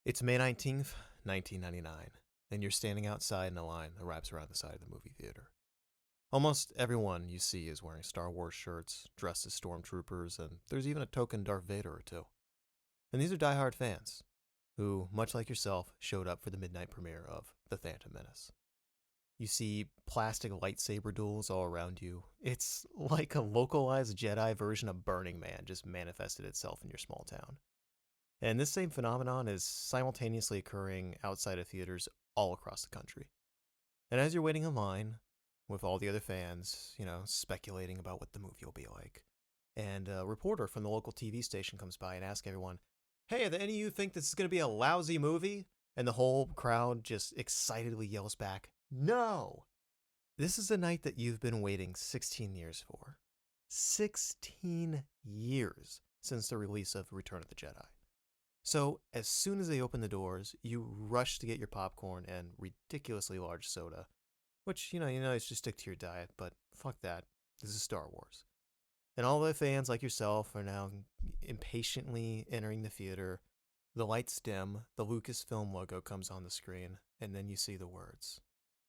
It's May 19th, 1999, and you're standing outside in a line that wraps around the side of the movie theater. Almost everyone you see is wearing Star Wars shirts, dressed as stormtroopers, and there's even a token Darth Vader or two. And these are diehard fans, who, much like yourself, showed up for the midnight premiere of The Phantom Menace. You see plastic lightsaber duels all around you. It's like a localized Jedi version of Burning Man just manifested itself in your small town. And this same phenomenon is simultaneously occurring outside of theaters all across the country. And as you're waiting in line with all the other fans, speculating about what the movie will be like, and a reporter from the local TV station comes by and asks everyone, "Hey, do any of you think this is going to be a lousy movie?" And the whole crowd just excitedly yells back, "No!" This is a night that you've been waiting 16 years for. 16 years since the release of Return of the Jedi. So, as soon as they open the doors, you rush to get your popcorn and ridiculously large soda. Which, it's just stick to your diet, but fuck that. This is Star Wars. And all the fans like yourself are now impatiently entering the theater. The lights dim, the Lucasfilm logo comes on the screen, and then you see the words,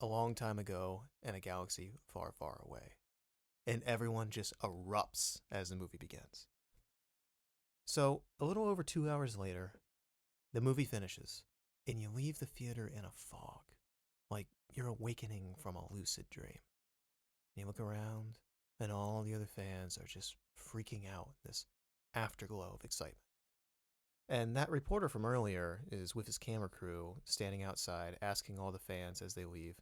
"A long time ago in a galaxy far, far away." And everyone just erupts as the movie begins. So, a little over 2 hours later, the movie finishes, and you leave the theater in a fog, like you're awakening from a lucid dream. You look around, and all the other fans are just freaking out in this afterglow of excitement. And that reporter from earlier is with his camera crew standing outside asking all the fans as they leave,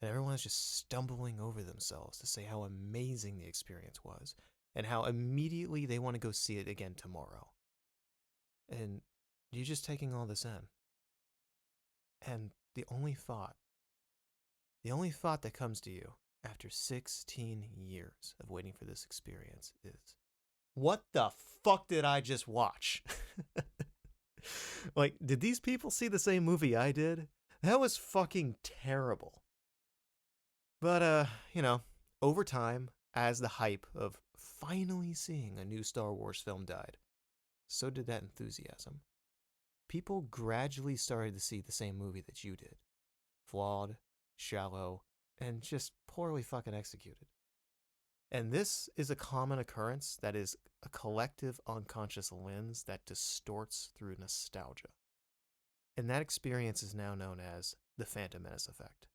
and everyone's just stumbling over themselves to say how amazing the experience was, and how immediately they want to go see it again tomorrow. And you're just taking all this in. And the only thought that comes to you after 16 years of waiting for this experience is, what the fuck did I just watch? Like, did these people see the same movie I did? That was fucking terrible. But, over time, as the hype of finally seeing a new Star Wars film died, so did that enthusiasm. People gradually started to see the same movie that you did. Flawed, shallow, and just poorly fucking executed. And this is a common occurrence that is a collective unconscious lens that distorts through nostalgia. And that experience is now known as the Phantom Menace Effect.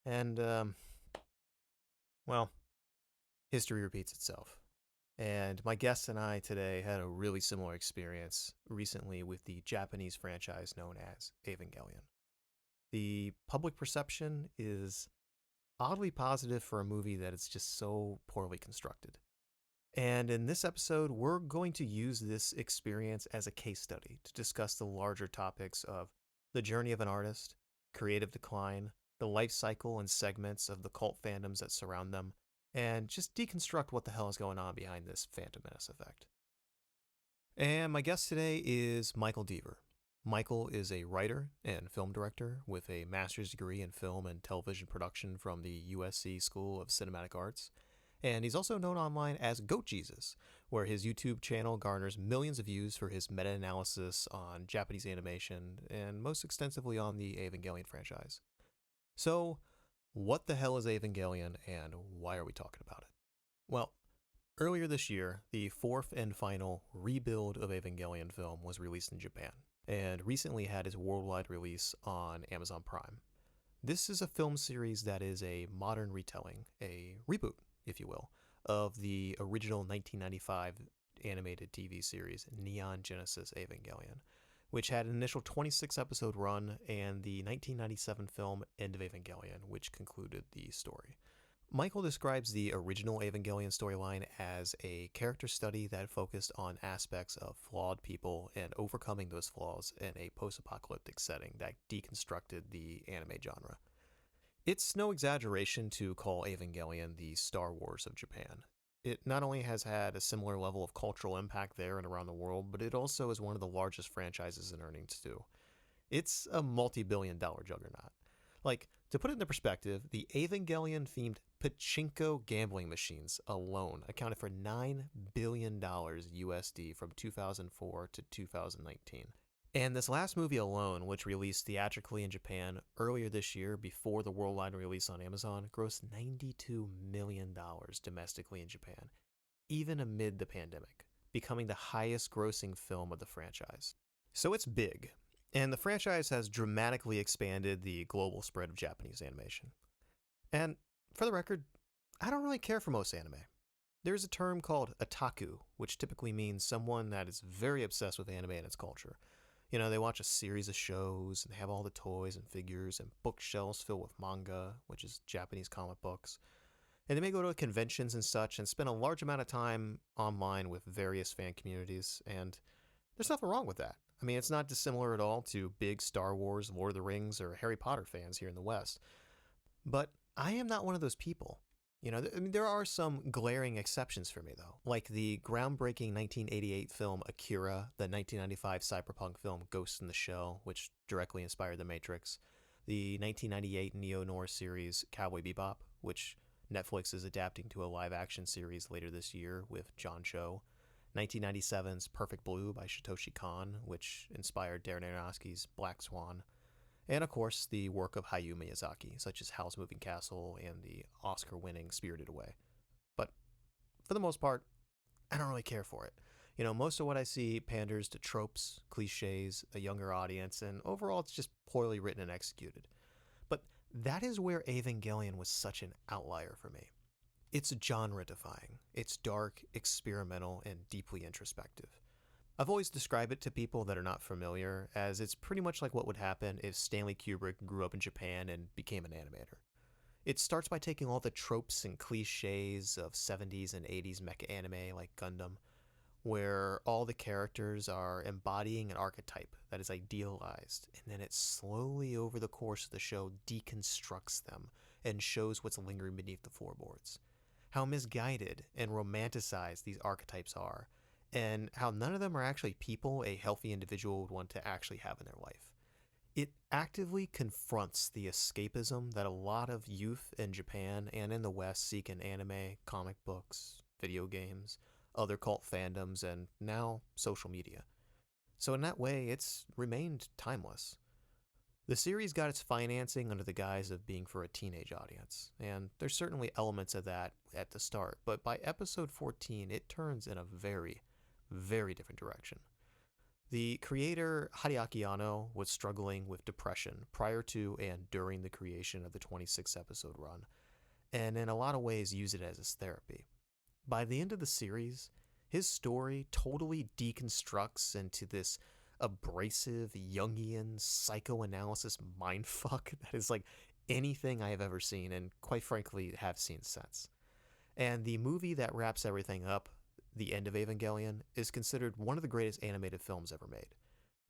And, history repeats itself. And my guest and I today had a really similar experience recently with the Japanese franchise known as Evangelion. The public perception is oddly positive for a movie that is just so poorly constructed. And in this episode, we're going to use this experience as a case study to discuss the larger topics of the journey of an artist, creative decline, the life cycle and segments of the cult fandoms that surround them, and just deconstruct what the hell is going on behind this Phantom Menace effect. And my guest today is Mikel Dever. Mikel is a writer and film director with a master's degree in film and television production from the USC School of Cinematic Arts. And he's also known online as GoatJesus, where his YouTube channel garners millions of views for his meta-analysis on Japanese animation and most extensively on the Evangelion franchise. So, what the hell is Evangelion and why are we talking about it? Well, earlier this year, the fourth and final Rebuild of Evangelion film was released in Japan, and recently had its worldwide release on Amazon Prime. This is a film series that is a modern retelling, a reboot, if you will, of the original 1995 animated TV series Neon Genesis Evangelion, which had an initial 26-episode run, and the 1997 film End of Evangelion, which concluded the story. Mikel describes the original Evangelion storyline as a character study that focused on aspects of flawed people and overcoming those flaws in a post-apocalyptic setting that deconstructed the anime genre. It's no exaggeration to call Evangelion the Star Wars of Japan. It not only has had a similar level of cultural impact there and around the world, but it also is one of the largest franchises in earnings too. It's a multi-billion-dollar juggernaut. Like, to put it into perspective, the Evangelion-themed pachinko gambling machines alone accounted for $9 billion USD from 2004 to 2019. And this last movie alone, which released theatrically in Japan earlier this year before the worldwide release on Amazon, grossed $92 million domestically in Japan, even amid the pandemic, becoming the highest grossing film of the franchise. So it's big, and the franchise has dramatically expanded the global spread of Japanese animation. And for the record, I don't really care for most anime. There's a term called otaku, which typically means someone that is very obsessed with anime and its culture. You know, they watch a series of shows and they have all the toys and figures and bookshelves filled with manga, which is Japanese comic books. And they may go to conventions and such and spend a large amount of time online with various fan communities, and there's nothing wrong with that. I mean, it's not dissimilar at all to big Star Wars, Lord of the Rings, or Harry Potter fans here in the West. But I am not one of those people. You know, there are some glaring exceptions for me, though, like the groundbreaking 1988 film Akira, the 1995 cyberpunk film Ghost in the Shell, which directly inspired The Matrix, the 1998 neo-noir series Cowboy Bebop, which Netflix is adapting to a live-action series later this year with John Cho, 1997's Perfect Blue by Satoshi Kon, which inspired Darren Aronofsky's Black Swan, and of course the work of Hayao Miyazaki, such as Howl's Moving Castle and the Oscar-winning Spirited Away. But for the most part, I don't really care for it. You know, most of what I see panders to tropes, cliches, a younger audience, and overall it's just poorly written and executed. But that is where Evangelion was such an outlier for me. It's genre-defying. It's dark, experimental, and deeply introspective. I've always described it to people that are not familiar as it's pretty much like what would happen if Stanley Kubrick grew up in Japan and became an animator. It starts by taking all the tropes and cliches of 70s and 80s mecha anime like Gundam, where all the characters are embodying an archetype that is idealized, and then it slowly over the course of the show deconstructs them and shows what's lingering beneath the floorboards. How misguided and romanticized these archetypes are, and how none of them are actually people a healthy individual would want to actually have in their life. It actively confronts the escapism that a lot of youth in Japan and in the West seek in anime, comic books, video games, other cult fandoms, and now social media. So in that way, it's remained timeless. The series got its financing under the guise of being for a teenage audience, and there's certainly elements of that at the start, but by episode 14, it turns in a very, very different direction. The creator, Hideaki Anno, was struggling with depression prior to and during the creation of the 26 episode run, and in a lot of ways used it as his therapy. By the end of the series, his story totally deconstructs into this abrasive Jungian psychoanalysis mindfuck that is like anything I have ever seen, and quite frankly have seen since. And the movie that wraps everything up, The End of Evangelion, is considered one of the greatest animated films ever made.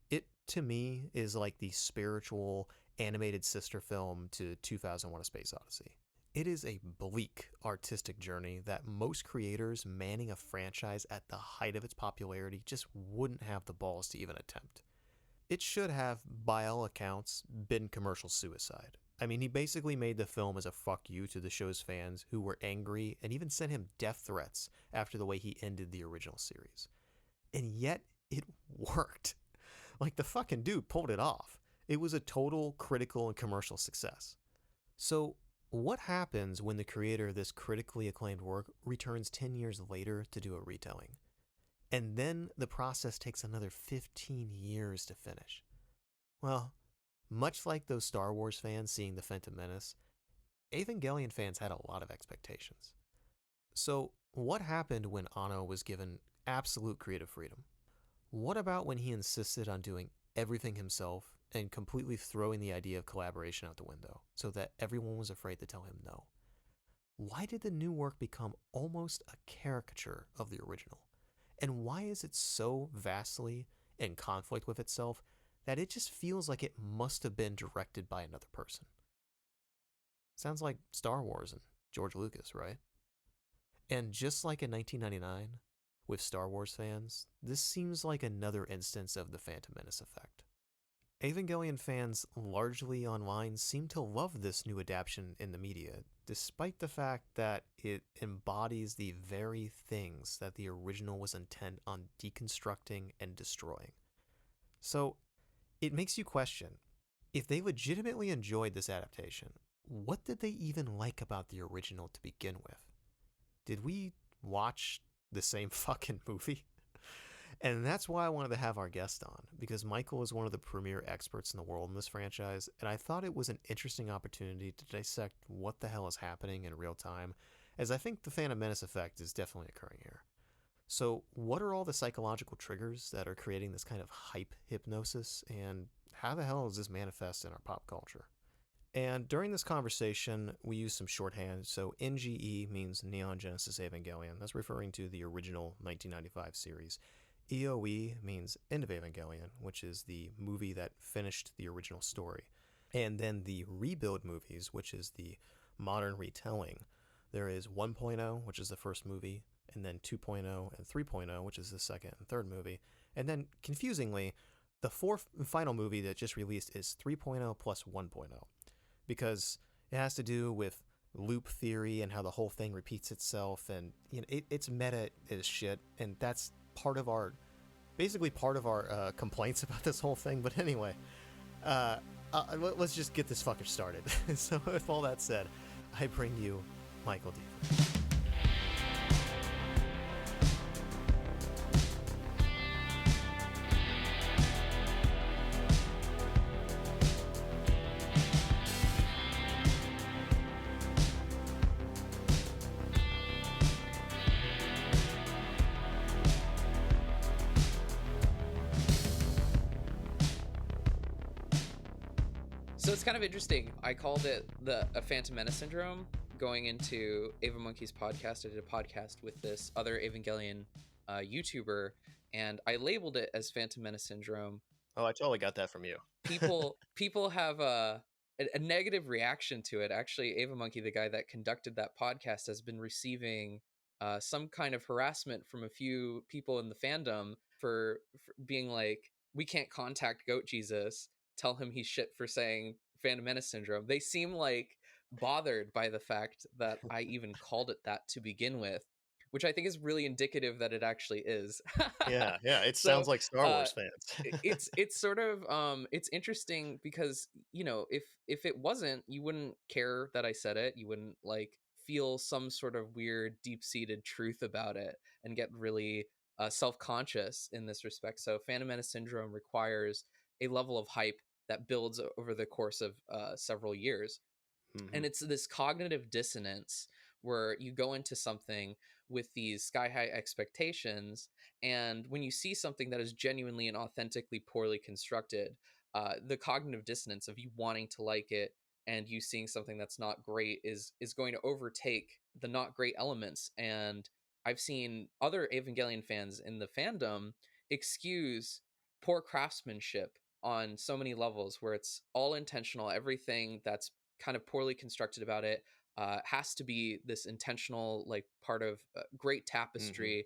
It, to me, is like the spiritual animated sister film to 2001: A Space Odyssey. It is a bleak artistic journey that most creators manning a franchise at the height of its popularity just wouldn't have the balls to even attempt. It should have, by all accounts, been commercial suicide. I mean, he basically made the film as a fuck you to the show's fans who were angry and even sent him death threats after the way he ended the original series. And yet, it worked. Like, the fucking dude pulled it off. It was a total critical and commercial success. So, what happens when the creator of this critically acclaimed work returns 10 years later to do a retelling? And then the process takes another 15 years to finish. Well, much like those Star Wars fans seeing The Phantom Menace, Evangelion fans had a lot of expectations. So, what happened when Anno was given absolute creative freedom? What about when he insisted on doing everything himself and completely throwing the idea of collaboration out the window so that everyone was afraid to tell him no? Why did the new work become almost a caricature of the original? And why is it so vastly in conflict with itself that it just feels like it must have been directed by another person? Sounds like Star Wars and George Lucas, right? And just like in 1999, with Star Wars fans, this seems like another instance of the Phantom Menace Effect. Evangelion fans largely online seem to love this new adaptation in the media, despite the fact that it embodies the very things that the original was intent on deconstructing and destroying. So, it makes you question, if they legitimately enjoyed this adaptation, what did they even like about the original to begin with? Did we watch the same fucking movie? And that's why I wanted to have our guest on, because Mikel is one of the premier experts in the world in this franchise, and I thought it was an interesting opportunity to dissect what the hell is happening in real time, as I think the Phantom Menace effect is definitely occurring here. So, what are all the psychological triggers that are creating this kind of hype hypnosis, and how the hell does this manifest in our pop culture? And during this conversation, we use some shorthand. So NGE means Neon Genesis Evangelion. That's referring to the original 1995 series. EOE means End of Evangelion, which is the movie that finished the original story. And then the Rebuild movies, which is the modern retelling. There is 1.0, which is the first movie, and then 2.0 and 3.0, which is the second and third movie. And then, confusingly, the fourth and final movie that just released is 3.0 plus 1.0, because it has to do with loop theory and how the whole thing repeats itself, and it's meta as shit, and that's basically part of our complaints about this whole thing. But anyway, let's just get this fucker started. So with all that said, I bring you Mikel Dever. So it's kind of interesting. I called it a Phantom Menace syndrome. Going into Ava Monkey's podcast, I did a podcast with this other Evangelion YouTuber, and I labeled it as Phantom Menace syndrome. Oh, I totally got that from you. People have a negative reaction to it. Actually, Ava Monkey, the guy that conducted that podcast, has been receiving some kind of harassment from a few people in the fandom for being like, we can't contact GoatJesus, tell him he's shit for saying Phantom Menace syndrome. They seem like bothered by the fact that I even called it that to begin with, which I think is really indicative that it actually is. Yeah, it So sounds like Star Wars fans. it's sort of it's interesting because, you know, if it wasn't, you wouldn't care that I said it. You wouldn't like feel some sort of weird deep-seated truth about it and get really self-conscious in this respect. So Phantom Menace syndrome requires a level of hype that builds over the course of several years. Mm-hmm. And it's this cognitive dissonance where you go into something with these sky high expectations, and when you see something that is genuinely and authentically poorly constructed, the cognitive dissonance of you wanting to like it and you seeing something that's not great is going to overtake the not great elements. And I've seen other Evangelion fans in the fandom excuse poor craftsmanship on so many levels, where it's all intentional. Everything that's kind of poorly constructed about it has to be this intentional, like, part of great tapestry.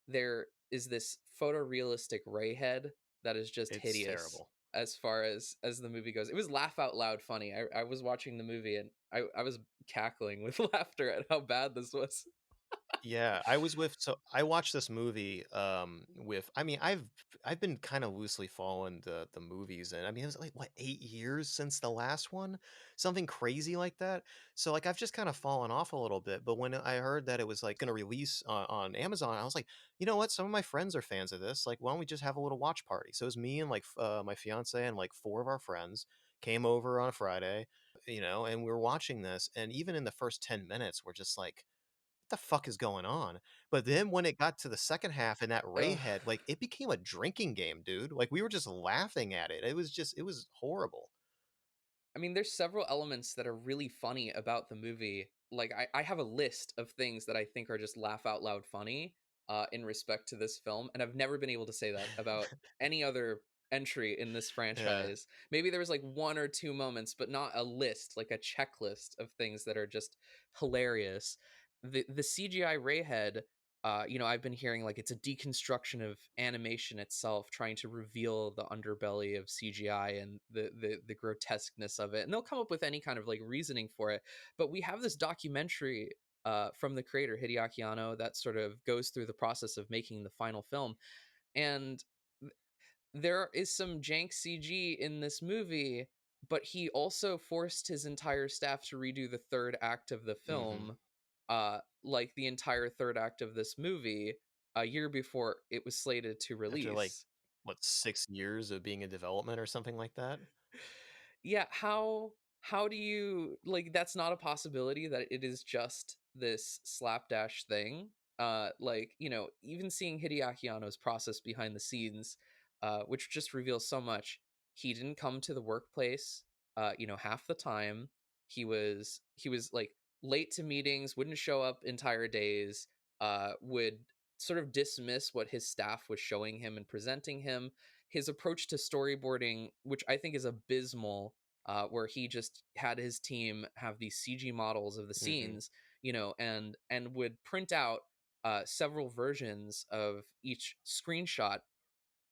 There is this photorealistic Ray head that is just It's hideous terrible. as far as the movie goes. It was laugh out loud funny. I was watching the movie and I was cackling with laughter at how bad this was. Yeah, I watched this movie with, I mean, I've been kind of loosely following the movies, and I mean, it was like, what, 8 years since the last one, something crazy like that. So like I've just kind of fallen off a little bit. But when I heard that it was like going to release on Amazon, I was like, you know what, some of my friends are fans of this, like why don't we just have a little watch party? So it was me and like my fiance and like four of our friends came over on a Friday, and we were watching this, and even in the first 10 minutes we're just like, the fuck is going on? But then when it got to the second half and that Ray Ugh. head, like it became a drinking game, dude. Like we were just laughing at it. It was horrible. I mean, there's several elements that are really funny about the movie. Like, I have a list of things that I think are just laugh out loud funny in respect to this film, and I've never been able to say that about any other entry in this Yeah. franchise. Maybe there was like one or two moments, but not a list, like a checklist of things that are just hilarious. The CGI Rayhead, I've been hearing like it's a deconstruction of animation itself, trying to reveal the underbelly of CGI and the grotesqueness of it. And they'll come up with any kind of like reasoning for it. But we have this documentary from the creator Hideaki Anno that sort of goes through the process of making the final film, and there is some jank CG in this movie, but he also forced his entire staff to redo the third act of the Mm-hmm. film, like the entire third act of this movie, a year before it was slated to After like release. what, 6 years of being in development or something like that? Yeah, how do you like that's not a possibility that it is just this slapdash thing. Like, even seeing Hideaki Anno's process behind the scenes, which just reveals so much. He didn't come to the workplace, half the time. He was like late to meetings, wouldn't show up entire days, would sort of dismiss what his staff was showing him and presenting him. His approach to storyboarding, which I think is abysmal, where he just had his team have these CG models of the Mm-hmm. scenes, and would print out several versions of each screenshot,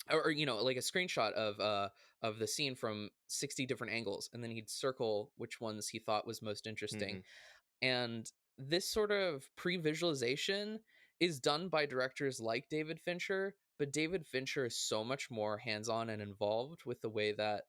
or like a screenshot of the scene from 60 different angles, and then he'd circle which ones he thought was most interesting. Mm-hmm. And this sort of pre-visualization is done by directors like David Fincher, but David Fincher is so much more hands-on and involved with the way that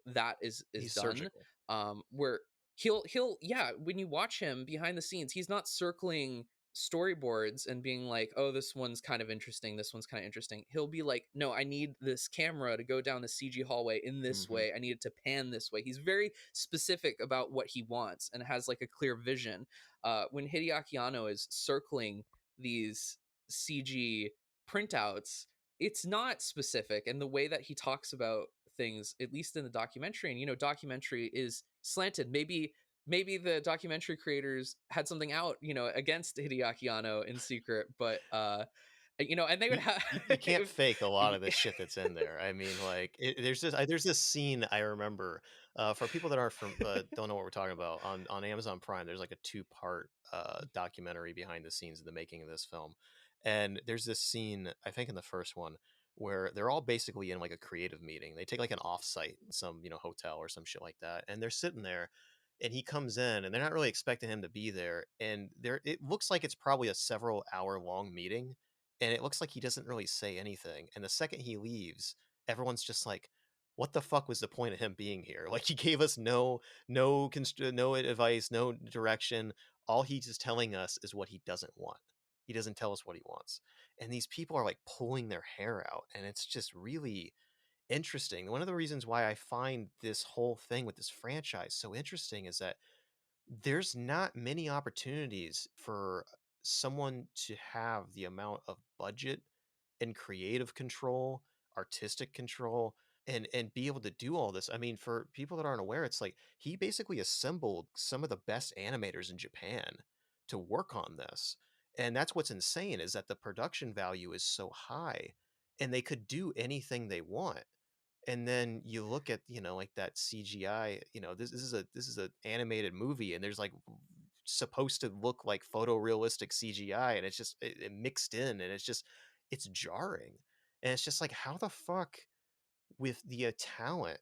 that is He's done. surgical. Where he'll yeah, when you watch him behind the scenes, he's not circling storyboards and being like, oh, this one's kind of interesting, this one's kind of interesting. He'll be like, no, I need this camera to go down the CG hallway in this Mm-hmm. way, I need it to pan this way. He's very specific about what he wants and has like a clear vision. When Hideaki Anno is circling these CG printouts, it's not specific. And the way that he talks about things, at least in the documentary, and documentary is slanted. Maybe the documentary creators had something out, against Hideaki Anno in secret, but and they would have You can't fake a lot of the shit that's in there. I mean, like, there's this scene I remember, for people that aren't from don't know what we're talking about, on Amazon Prime. There's like a two-part documentary behind the scenes of the making of this film, and there's this scene, I think in the first one, where they're all basically in like a creative meeting. They take like an offsite, some hotel or some shit like that, and they're sitting there. And he comes in, and they're not really expecting him to be there. And it looks like it's probably a several hour long meeting, and it looks like he doesn't really say anything. And the second he leaves, everyone's just like, "What the fuck was the point of him being here? Like, he gave us no advice, no direction. All he's just telling us is what he doesn't want. He doesn't tell us what he wants." And these people are like pulling their hair out, and it's just really interesting. One of the reasons why I find this whole thing with this franchise so interesting is that there's not many opportunities for someone to have the amount of budget and creative control, artistic control, and be able to do all this. I mean, for people that aren't aware, it's like he basically assembled some of the best animators in Japan to work on this. And that's what's insane, is that the production value is so high, and they could do anything they want. And then you look at, like that CGI, this is a animated movie, and there's like supposed to look like photorealistic CGI, and it's just it mixed in, and it's jarring. And it's just like, how the fuck, with the talent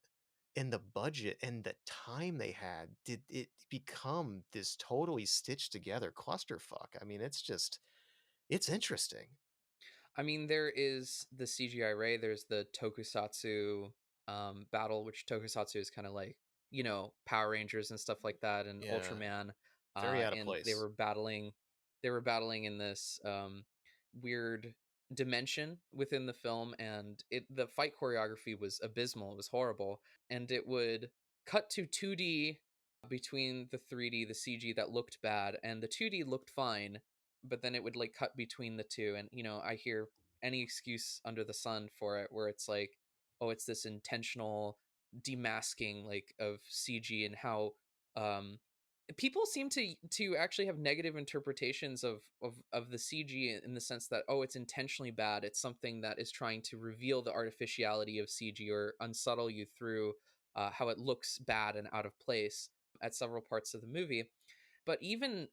and the budget and the time they had, did it become this totally stitched together clusterfuck? I mean, it's interesting. I mean, there is the CGI Ray, there's the Tokusatsu battle, which Tokusatsu is kind of like, Power Rangers and stuff like that, and Yeah, Ultraman. very out of And they place. were battling in this weird dimension within the film, and the fight choreography was abysmal, it was horrible. And it would cut to 2D between the 3D, the CG that looked bad, and the 2D looked fine, but then it would like cut between the two. And I hear any excuse under the sun for it, where it's like, oh, it's this intentional demasking like of CG, and how um people seem to actually have negative interpretations of the CG, in the sense that, oh, it's intentionally bad, it's something that is trying to reveal the artificiality of CG, or unsubtle you through how it looks bad and out of place at several parts of the movie. But even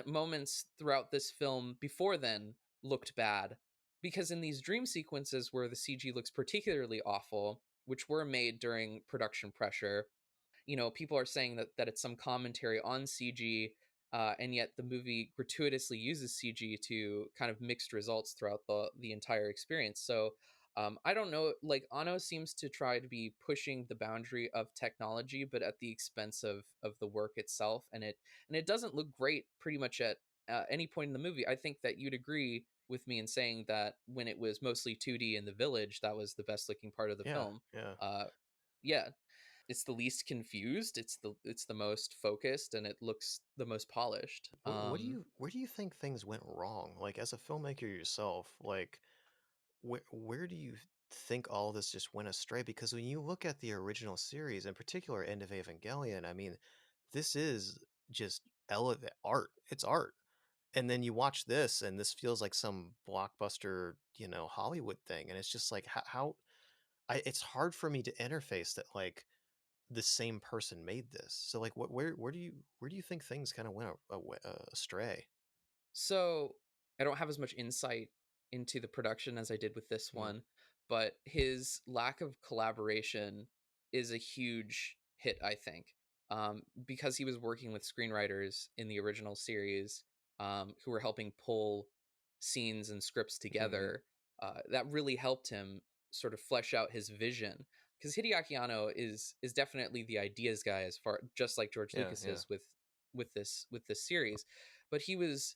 moments throughout this film before then looked bad, because in these dream sequences where the CG looks particularly awful, which were made during production pressure, people are saying that it's some commentary on CG, and yet the movie gratuitously uses CG to kind of mixed results throughout the entire experience. So I don't know, like Anno seems to try to be pushing the boundary of technology, but at the expense of the work itself, and it doesn't look great pretty much at any point in the movie. I think that you'd agree with me in saying that when it was mostly 2D in the village, that was the best looking part of the Yeah, film. yeah. Uh, yeah, it's the least confused. It's the most focused, and it looks the most polished. Where do you think things went wrong? Like as a filmmaker yourself, like where do you think all this just went astray? Because when you look at the original series, in particular End of Evangelion, I mean, this is just elevate art. It's art. And then you watch this and this feels like some blockbuster, Hollywood thing. And it's just like it's hard for me to interface that like the same person made this. So like where do you think things kind of went astray? So I don't have as much insight into the production as I did with this Mm, one, but his lack of collaboration is a huge hit, I think, because he was working with screenwriters in the original series who were helping pull scenes and scripts mhm. together. That really helped him sort of flesh out his vision. Because Hideaki Anno is definitely the ideas guy, as far just like George Yeah, Lucas yeah. is with this series, but he was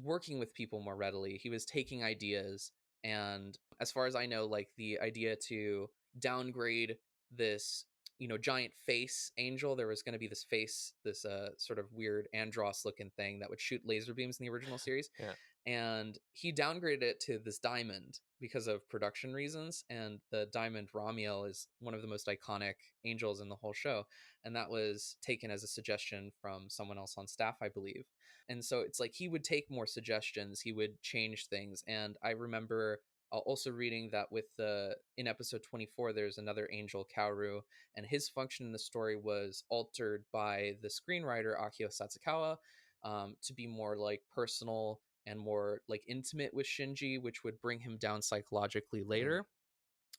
working with people more readily. He was taking ideas, and as far as I know, like the idea to downgrade this, giant face angel, there was going to be this face, this sort of weird Andros looking thing that would shoot laser beams in the original series, Yeah. and he downgraded it to this diamond because of production reasons. And the diamond Ramiel is one of the most iconic angels in the whole show, and that was taken as a suggestion from someone else on staff, I believe. And so it's like he would take more suggestions, he would change things. And I remember also reading that with the in episode 24 there's another angel, Kaoru, and his function in the story was altered by the screenwriter Akio Satsukawa, to be more like personal and more like intimate with Shinji, which would bring him down psychologically Mm, later.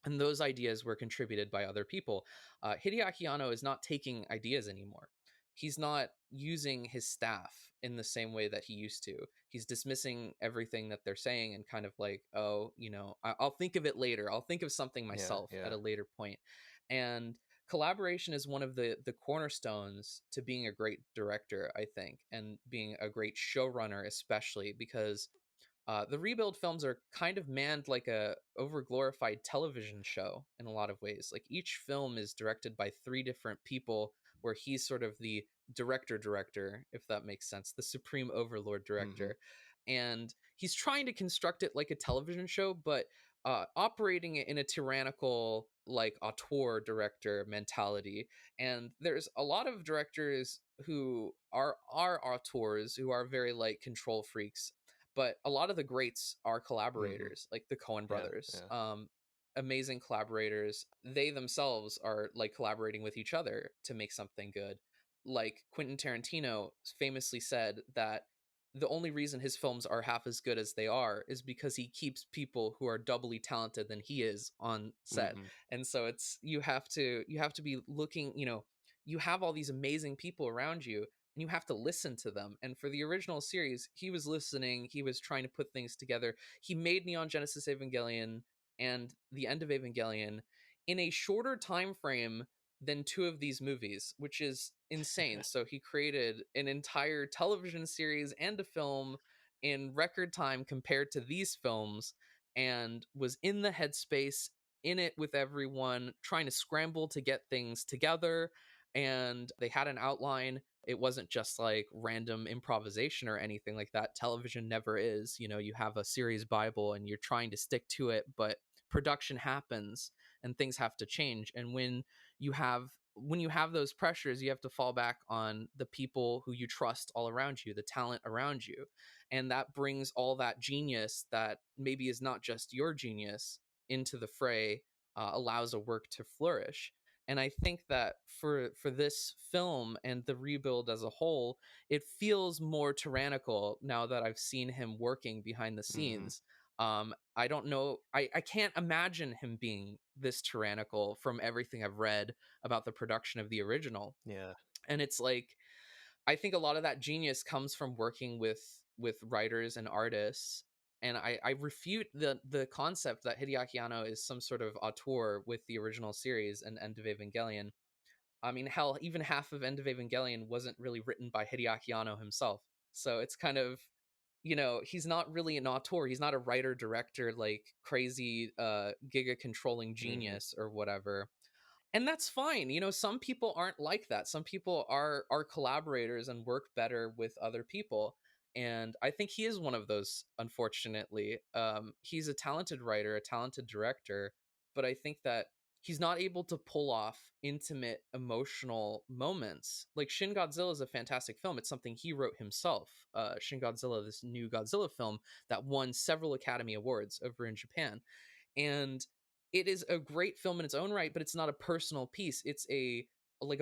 And those ideas were contributed by other people. Hideaki Anno is not taking ideas anymore. He's not using his staff in the same way that he used to. He's dismissing everything that they're saying and kind of like, oh, I'll think of it later. I'll think of something yeah, myself at yeah. a later point. And collaboration is one of the cornerstones to being a great director, I think, and being a great showrunner, especially because the rebuild films are kind of manned like a overglorified television show in a lot of ways. Like each film is directed by three different people, where he's sort of the director, if that makes sense, the supreme overlord Mhm. director, and he's trying to construct it like a television show, but operating it in a tyrannical, like auteur director mentality. And there's a lot of directors who are auteurs who are very like control freaks, but a lot of the greats are Mhm. collaborators, like the Coen Yeah, brothers. yeah. Amazing collaborators. They themselves are like collaborating with each other to make something good. Like Quentin Tarantino famously said that the only reason his films are half as good as they are is because he keeps people who are doubly talented than he is on set. Mhm. And so it's you have to be looking, you have all these amazing people around you, and you have to listen to them. And for the original series, he was listening, he was trying to put things together. He made Neon Genesis Evangelion and the End of Evangelion in a shorter time frame than two of these movies, which is insane. So he created an entire television series and a film in record time compared to these films, and was in the headspace, in it with everyone, trying to scramble to get things together. And they had an outline. It wasn't just like random improvisation or anything like that. Television never is. You have a series Bible and you're trying to stick to it, but production happens and things have to change. And when you have those pressures, you have to fall back on the people who you trust all around you, the talent around you. And that brings all that genius that maybe is not just your genius into the fray, allows a work to flourish. And I think that for this film and the rebuild as a whole, it feels more tyrannical now that I've seen him working behind the Mhm. scenes. I don't know, I can't imagine him being this tyrannical from everything I've read about the production of the original. Yeah. And it's like, I think a lot of that genius comes from working with writers and artists, and I refute the concept that Hideaki Anno is some sort of auteur with the original series and End of Evangelion. I mean, hell, even half of End of Evangelion wasn't really written by Hideaki Anno himself. So it's kind of, he's not really an auteur. He's not a writer director like crazy giga controlling Hmm. genius or whatever. And that's fine. Some people aren't like that. Some people are collaborators and work better with other people. And I think he is one of those, unfortunately. He's a talented writer, a talented director, but I think that he's not able to pull off intimate emotional moments. Like Shin Godzilla is a fantastic film. It's something he wrote himself. Shin Godzilla, this new Godzilla film that won several Academy Awards over in Japan, and it is a great film in its own right, but it's not a personal piece. It's a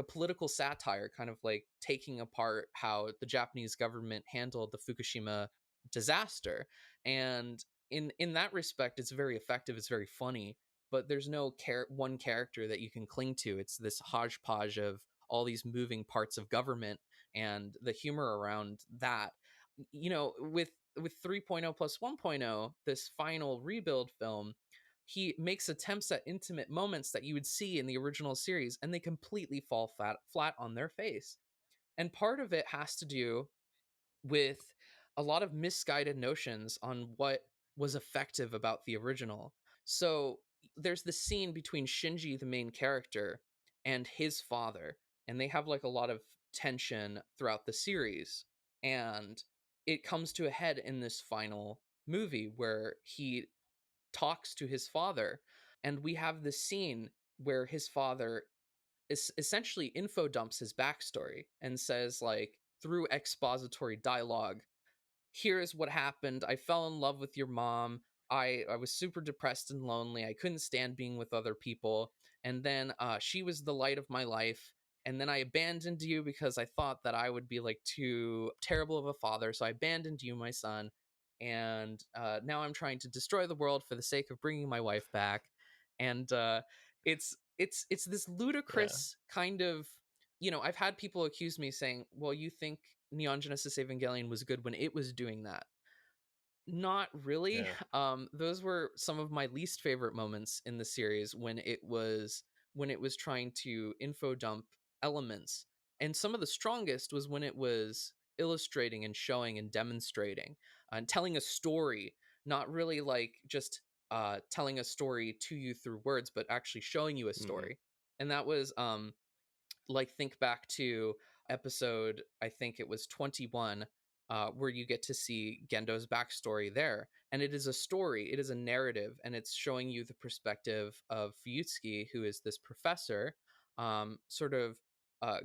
political satire, kind of like taking apart how the Japanese government handled the Fukushima disaster. And in that respect, it's very effective, it's very funny, but there's no one character that you can cling to. It's this hodgepodge of all these moving parts of government, and the humor around that, with 3.0 plus 1.0, this final rebuild film, he makes attempts at intimate moments that you would see in the original series, and they completely fall flat on their face. And part of it has to do with a lot of misguided notions on what was effective about the original. So there's the scene between Shinji, the main character, and his father, and they have like a lot of tension throughout the series. And it comes to a head in this final movie where he talks to his father, and we have this scene where his father essentially info dumps his backstory and says, like, through expository dialogue, here's what happened. I fell in love with your mom. I was super depressed and lonely. I couldn't stand being with other people. And then she was the light of my life. And then I abandoned you because I thought that I would be like too terrible of a father. So I abandoned you, my son. And now I'm trying to destroy the world for the sake of bringing my wife back. And it's this Yeah. ludicrous kind of, I've had people accuse me saying, well, you think Neon Genesis Evangelion was good when it was doing that? Not really. Yeah. Those were some of my least favorite moments in the series, when it was trying to info dump elements. And some of the strongest was when it was illustrating and showing and demonstrating and telling a story, not really like just telling a story to you through words, but actually showing you a Hmm. story. And that was like, think back to episode, I think it was 21, where you get to see Gendo's backstory there, and it is a story, it is a narrative, and it's showing you the perspective of Fuyutsuki, who is this professor, sort of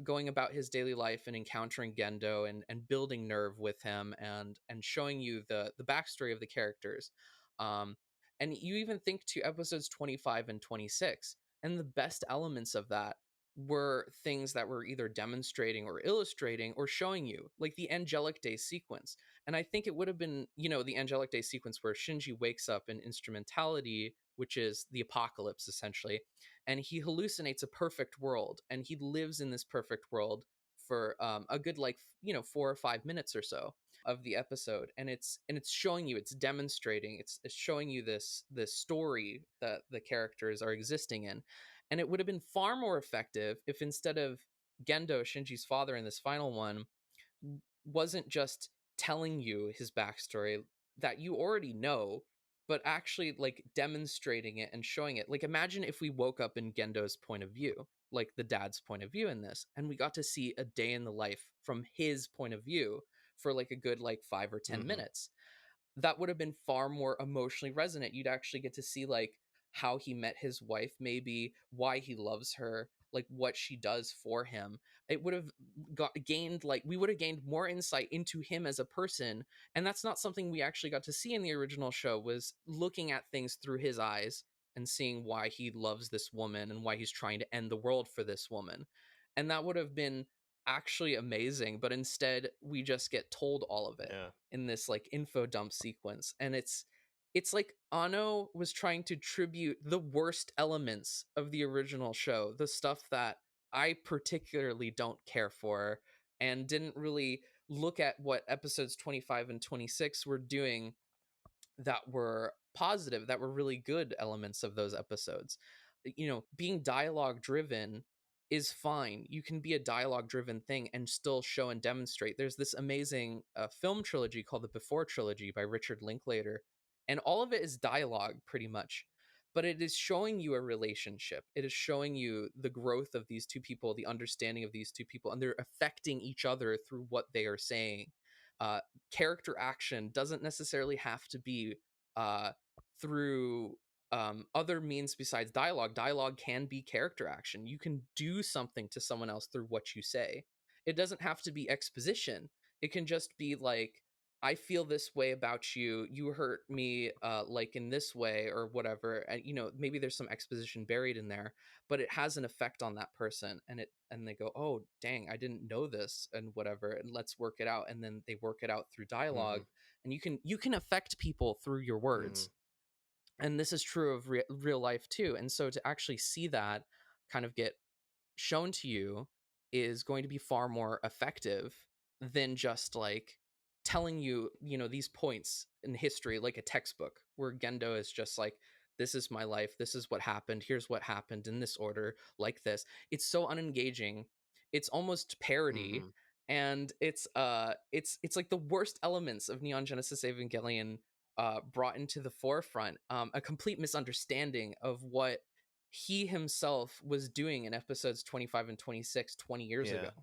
going about his daily life and encountering Gendo, and building nerve with him, and showing you the backstory of the characters. um, and you even think to episodes 25 and 26, and the best elements of that were things that were either demonstrating or illustrating or showing you, like the angelic day sequence. And I think it would have been, the angelic day sequence where Shinji wakes up in instrumentality, which is the apocalypse essentially, and he hallucinates a perfect world, and he lives in this perfect world for a good, like, 4 or 5 minutes or so of the episode. And it's showing you, it's demonstrating, it's showing you this story that the characters are existing in. And it would have been far more effective if, instead of Gendo, Shinji's father, in this final one, wasn't just telling you his backstory that you already know, but actually like demonstrating it and showing it. Like, imagine if we woke up in Gendo's point of view, like the dad's point of view in this, and we got to see a day in the life from his point of view for like a good, like, 5 or 10 Hmm. minutes. That would have been far more emotionally resonant. You'd actually get to see, like, how he met his wife, maybe why he loves her, like what she does for him. It would have gained, like, we would have gained more insight into him as a person. And that's not something we actually got to see in the original show, was looking at things through his eyes and seeing why he loves this woman and why he's trying to end the world for this woman. And that would have been actually amazing, but instead we just get told all of it Yeah. in this like info dump sequence. And it's like Ano was trying to tribute the worst elements of the original show, the stuff that I particularly don't care for, and didn't really look at what episodes 25 and 26 were doing that were positive, that were really good elements of those episodes. Being dialogue driven is fine. You can be a dialogue driven thing and still show and demonstrate. There's this amazing film trilogy called the Before Trilogy by Richard Linklater, and all of it is dialogue pretty much. But it is showing you a relationship. It is showing you the growth of these two people, the understanding of these two people, and they're affecting each other through what they are saying. Uh, Character action doesn't necessarily have to be uh, through other means besides dialogue. Dialogue can be character action. You can do something to someone else through what you say. It doesn't have to be exposition. It can just be like, I feel this way about you. You hurt me, like in this way or whatever. And maybe there's some exposition buried in there, but it has an effect on that person, and they go, oh dang, I didn't know this, and whatever, and let's work it out. And then they work it out through Mm-hmm. dialogue, and you can affect people through your Mm-hmm. words. And this is true of real life too. And so to actually see that kind of get shown to you is going to be far more effective than just like telling you, these points in history like a textbook, where Gendo is just like, this is my life, this is what happened, here's what happened in this order, like this. It's so unengaging. It's almost parody, Mm-hmm. and it's like the worst elements of Neon Genesis Evangelion brought into the forefront. A complete misunderstanding of what he himself was doing in episodes 25 and 26 20 years ago. Yeah.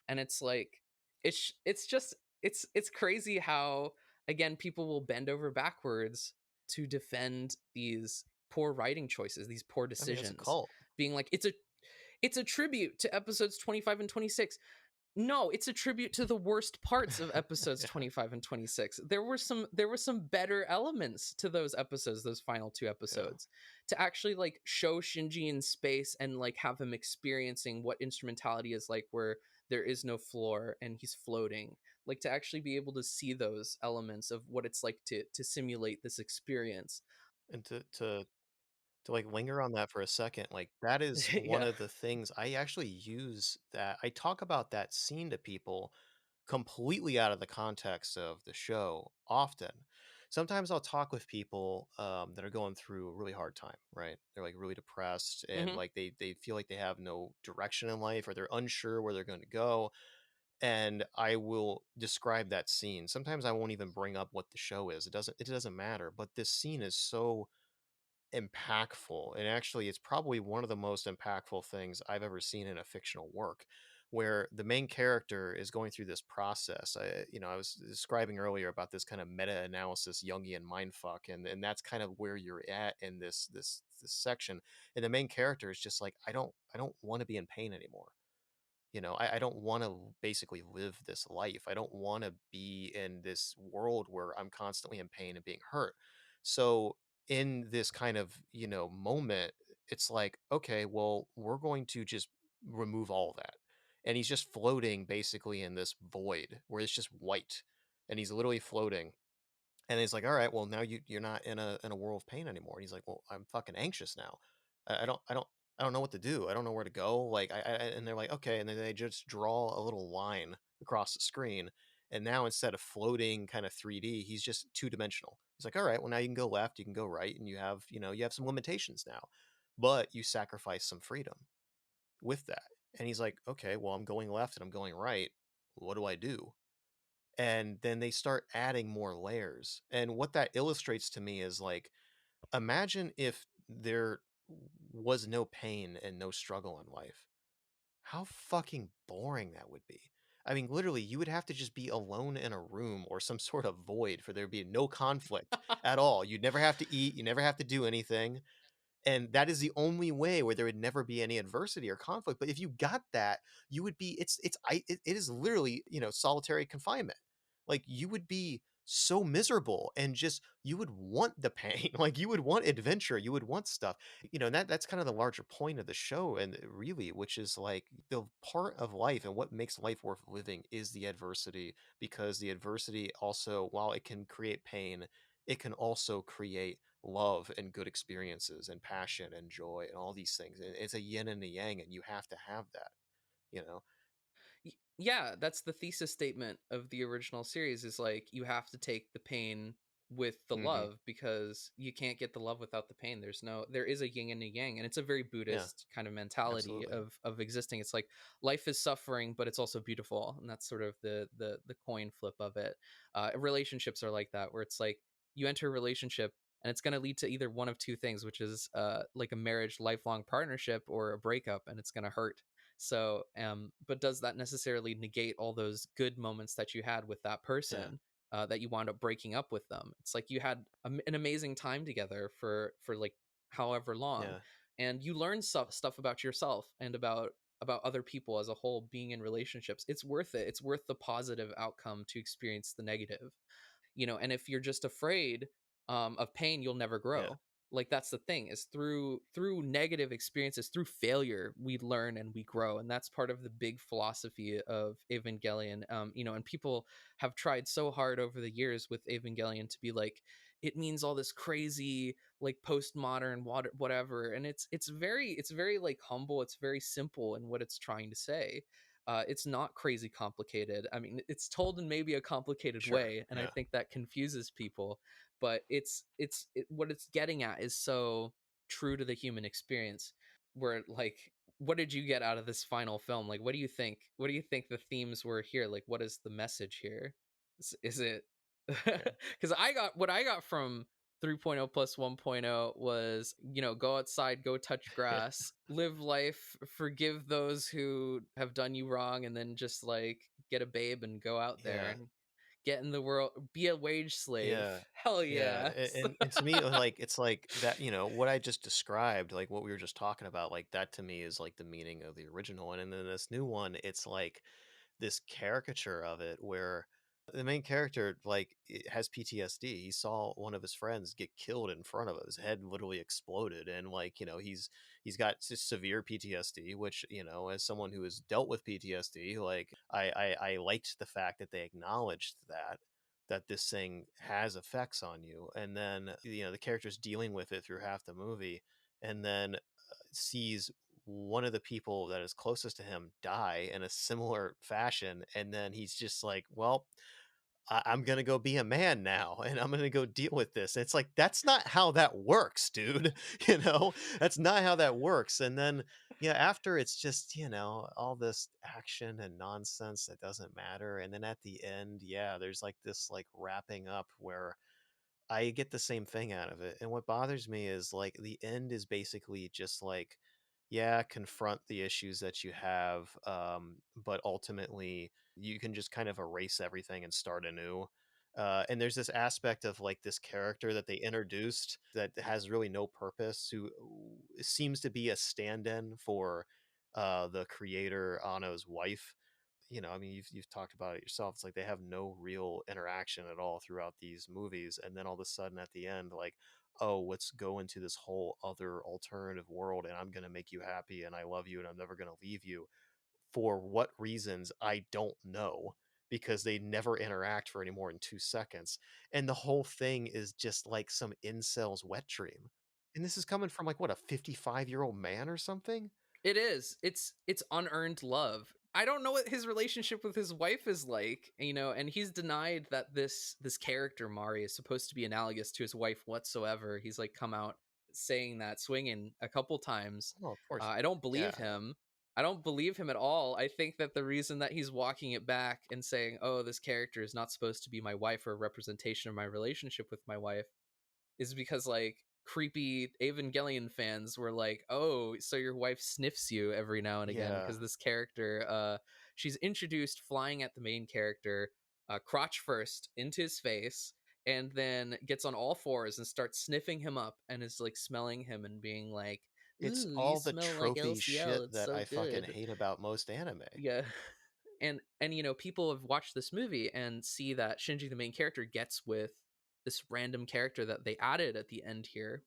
And it's like, it's just, it's crazy how, again, people will bend over backwards to defend these poor writing choices, these poor I mean, it's a decisions, cult. being like, it's a tribute to episodes 25 and 26. No, it's a tribute to the worst parts of episodes Yeah. 25 and 26. There were some better elements to those episodes, those final two Yeah. episodes, to actually like show Shinji in space and like have him experiencing what instrumentality is like, where there is no floor and he's floating. Like, to actually be able to see those elements of what it's like to simulate this experience. And to like linger on that for a second, like that is one Yeah. of the things I actually use. That I talk about that scene to people completely out of the context of the show often. Sometimes I'll talk with people that are going through a really hard time, right? They're like really depressed and Hmm. like they feel like they have no direction in life, or they're unsure where they're going to go. And I will describe that scene. Sometimes I won't even bring up what the show is. It doesn't matter. But this scene is so impactful, and actually it's probably one of the most impactful things I've ever seen in a fictional work, where the main character is going through this process. I was describing earlier about this kind of meta-analysis Jungian mindfuck, and that's kind of where you're at in this section. And the main character is just like, I don't want to be in pain anymore. I don't want to basically live this life. I don't want to be in this world where I'm constantly in pain and being hurt. So in this kind of, moment, it's like, okay, well, we're going to just remove all that. And he's just floating basically in this void where it's just white. And he's literally floating, and he's like, "All right, well now you're not in a world of pain anymore." And he's like, "Well, I'm fucking anxious now. I don't know what to do. I don't know where to go." Like and they're like, "Okay," and then they just draw a little line across the screen, and now instead of floating kind of 3D, he's just two dimensional. He's like, "All right, well now you can go left, you can go right, and you have some limitations now, but you sacrifice some freedom with that." And he's like, "Okay, well I'm going left and I'm going right. What do I do?" And then they start adding more layers. And what that illustrates to me is like, imagine if there was no pain and no struggle in life. How fucking boring that would be. I mean, literally, you would have to just be alone in a room or some sort of void for there to be no conflict at all. You'd never have to eat, you never have to do anything. And that is the only way where there would never be any adversity or conflict. But if you got that, you would be it is literally, solitary confinement. Like, you would be so miserable, and just you would want the pain. Like, you would want adventure, you would want stuff. And that's kind of the larger point of the show, and really, which is like the part of life, and what makes life worth living is the adversity. Because the adversity also, while it can create pain, it can also create love and good experiences and passion and joy and all these things. And it's a yin and a yang, and you have to have that, you know? Yeah, that's the thesis statement of the original series, is like, you have to take the pain with the Mm-hmm. love, because you can't get the love without the pain. There is a yin and a yang, and it's a very Yeah, Buddhist kind of mentality absolutely. of existing. It's like life is suffering, but it's also beautiful, and that's sort of the coin flip of it. Relationships are like that, where it's like you enter a relationship and it's going to lead to either one of two things, which is like a marriage, lifelong partnership, or a breakup, and it's going to hurt. So but does that necessarily negate all those good moments that you had with that Yeah, person, that you wound up breaking up with them? It's like you had an amazing time together for like however long, yeah, and you learn stuff about yourself and about other people as a whole. Being in relationships, it's worth it. It's worth the positive outcome to experience the negative. And if you're just afraid of pain, you'll never yeah, grow. Like, that's the thing, is through negative experiences, through failure, we learn and we grow. And that's part of the big philosophy of Evangelion. And people have tried so hard over the years with Evangelion to be like, it means all this crazy, like, postmodern whatever. And it's very like humble. It's very simple in what it's trying to say. It's not crazy complicated. I mean, it's told in maybe a complicated sure. way, and I Yeah, think that confuses people. But what it's getting at is so true to the human experience. Where, like, what did you get out of this final film? Like, what do you think? What do you think the themes were here? Like, what is the message here? Is it? yeah, Because what I got from 3.0 plus 1.0 was, go outside, go touch yeah, grass, live life, forgive those who have done you wrong, and then just like get a babe and go out there yeah. and get in the world, be a wage slave. Yeah. Hell Yeah, yeah. and to me, like, it's like that, what I just described, like what we were just talking about, like that to me is like the meaning of the original one. And then this new one, it's like this caricature of it where the main character has PTSD. He saw one of his friends get killed in front of him. His head literally exploded, and like he's got severe PTSD. Which as someone who has dealt with PTSD, like I liked the fact that they acknowledged that this thing has effects on you, and then the character's dealing with it through half the movie, and then sees one of the people that is closest to him die in a similar fashion, and then he's just like, well, I'm gonna go be a man now, and I'm gonna go deal with this. It's like, that's not how that works, dude. That's not how that works. And then yeah, after it's just all this action and nonsense that doesn't matter, and then at the end, yeah, there's like this like wrapping up where I get the same thing out of it. And what bothers me is like the end is basically just like, yeah, confront the issues that you have, but ultimately you can just kind of erase everything and start anew. And there's this aspect of like this character that they introduced that has really no purpose, who seems to be a stand-in for the creator Anno's wife. I mean, you've talked about it yourself. It's like they have no real interaction at all throughout these movies, and then all of a sudden at the end, like, oh, let's go into this whole other alternative world, and I'm gonna make you happy, and I love you, and I'm never gonna leave you. For what reasons, I don't know, because they never interact for any more than 2 seconds, and the whole thing is just like some incel's wet dream. And this is coming from like what, a 55-year-old man or something? It is. It's unearned love. I don't know what his relationship with his wife is like, and he's denied that this character Mari is supposed to be analogous to his wife whatsoever. He's like come out saying that, swinging a couple times. Oh, of course. I don't Yeah, believe him. I don't believe him at all. I think that the reason that he's walking it back and saying, "Oh, this character is not supposed to be my wife or a representation of my relationship with my wife," is because like creepy Evangelion fans were like, "Oh, so your wife sniffs you every now and again," yeah. because this character, she's introduced flying at the main character, crotch first into his face, and then gets on all fours and starts sniffing him up and is like smelling him and being like, It's "Ooh, you all the smell like tropey LCL. shit It's that so I fucking good." hate about most anime. Yeah. And people have watched this movie and see that Shinji, the main character, gets with this random character that they added at the end here,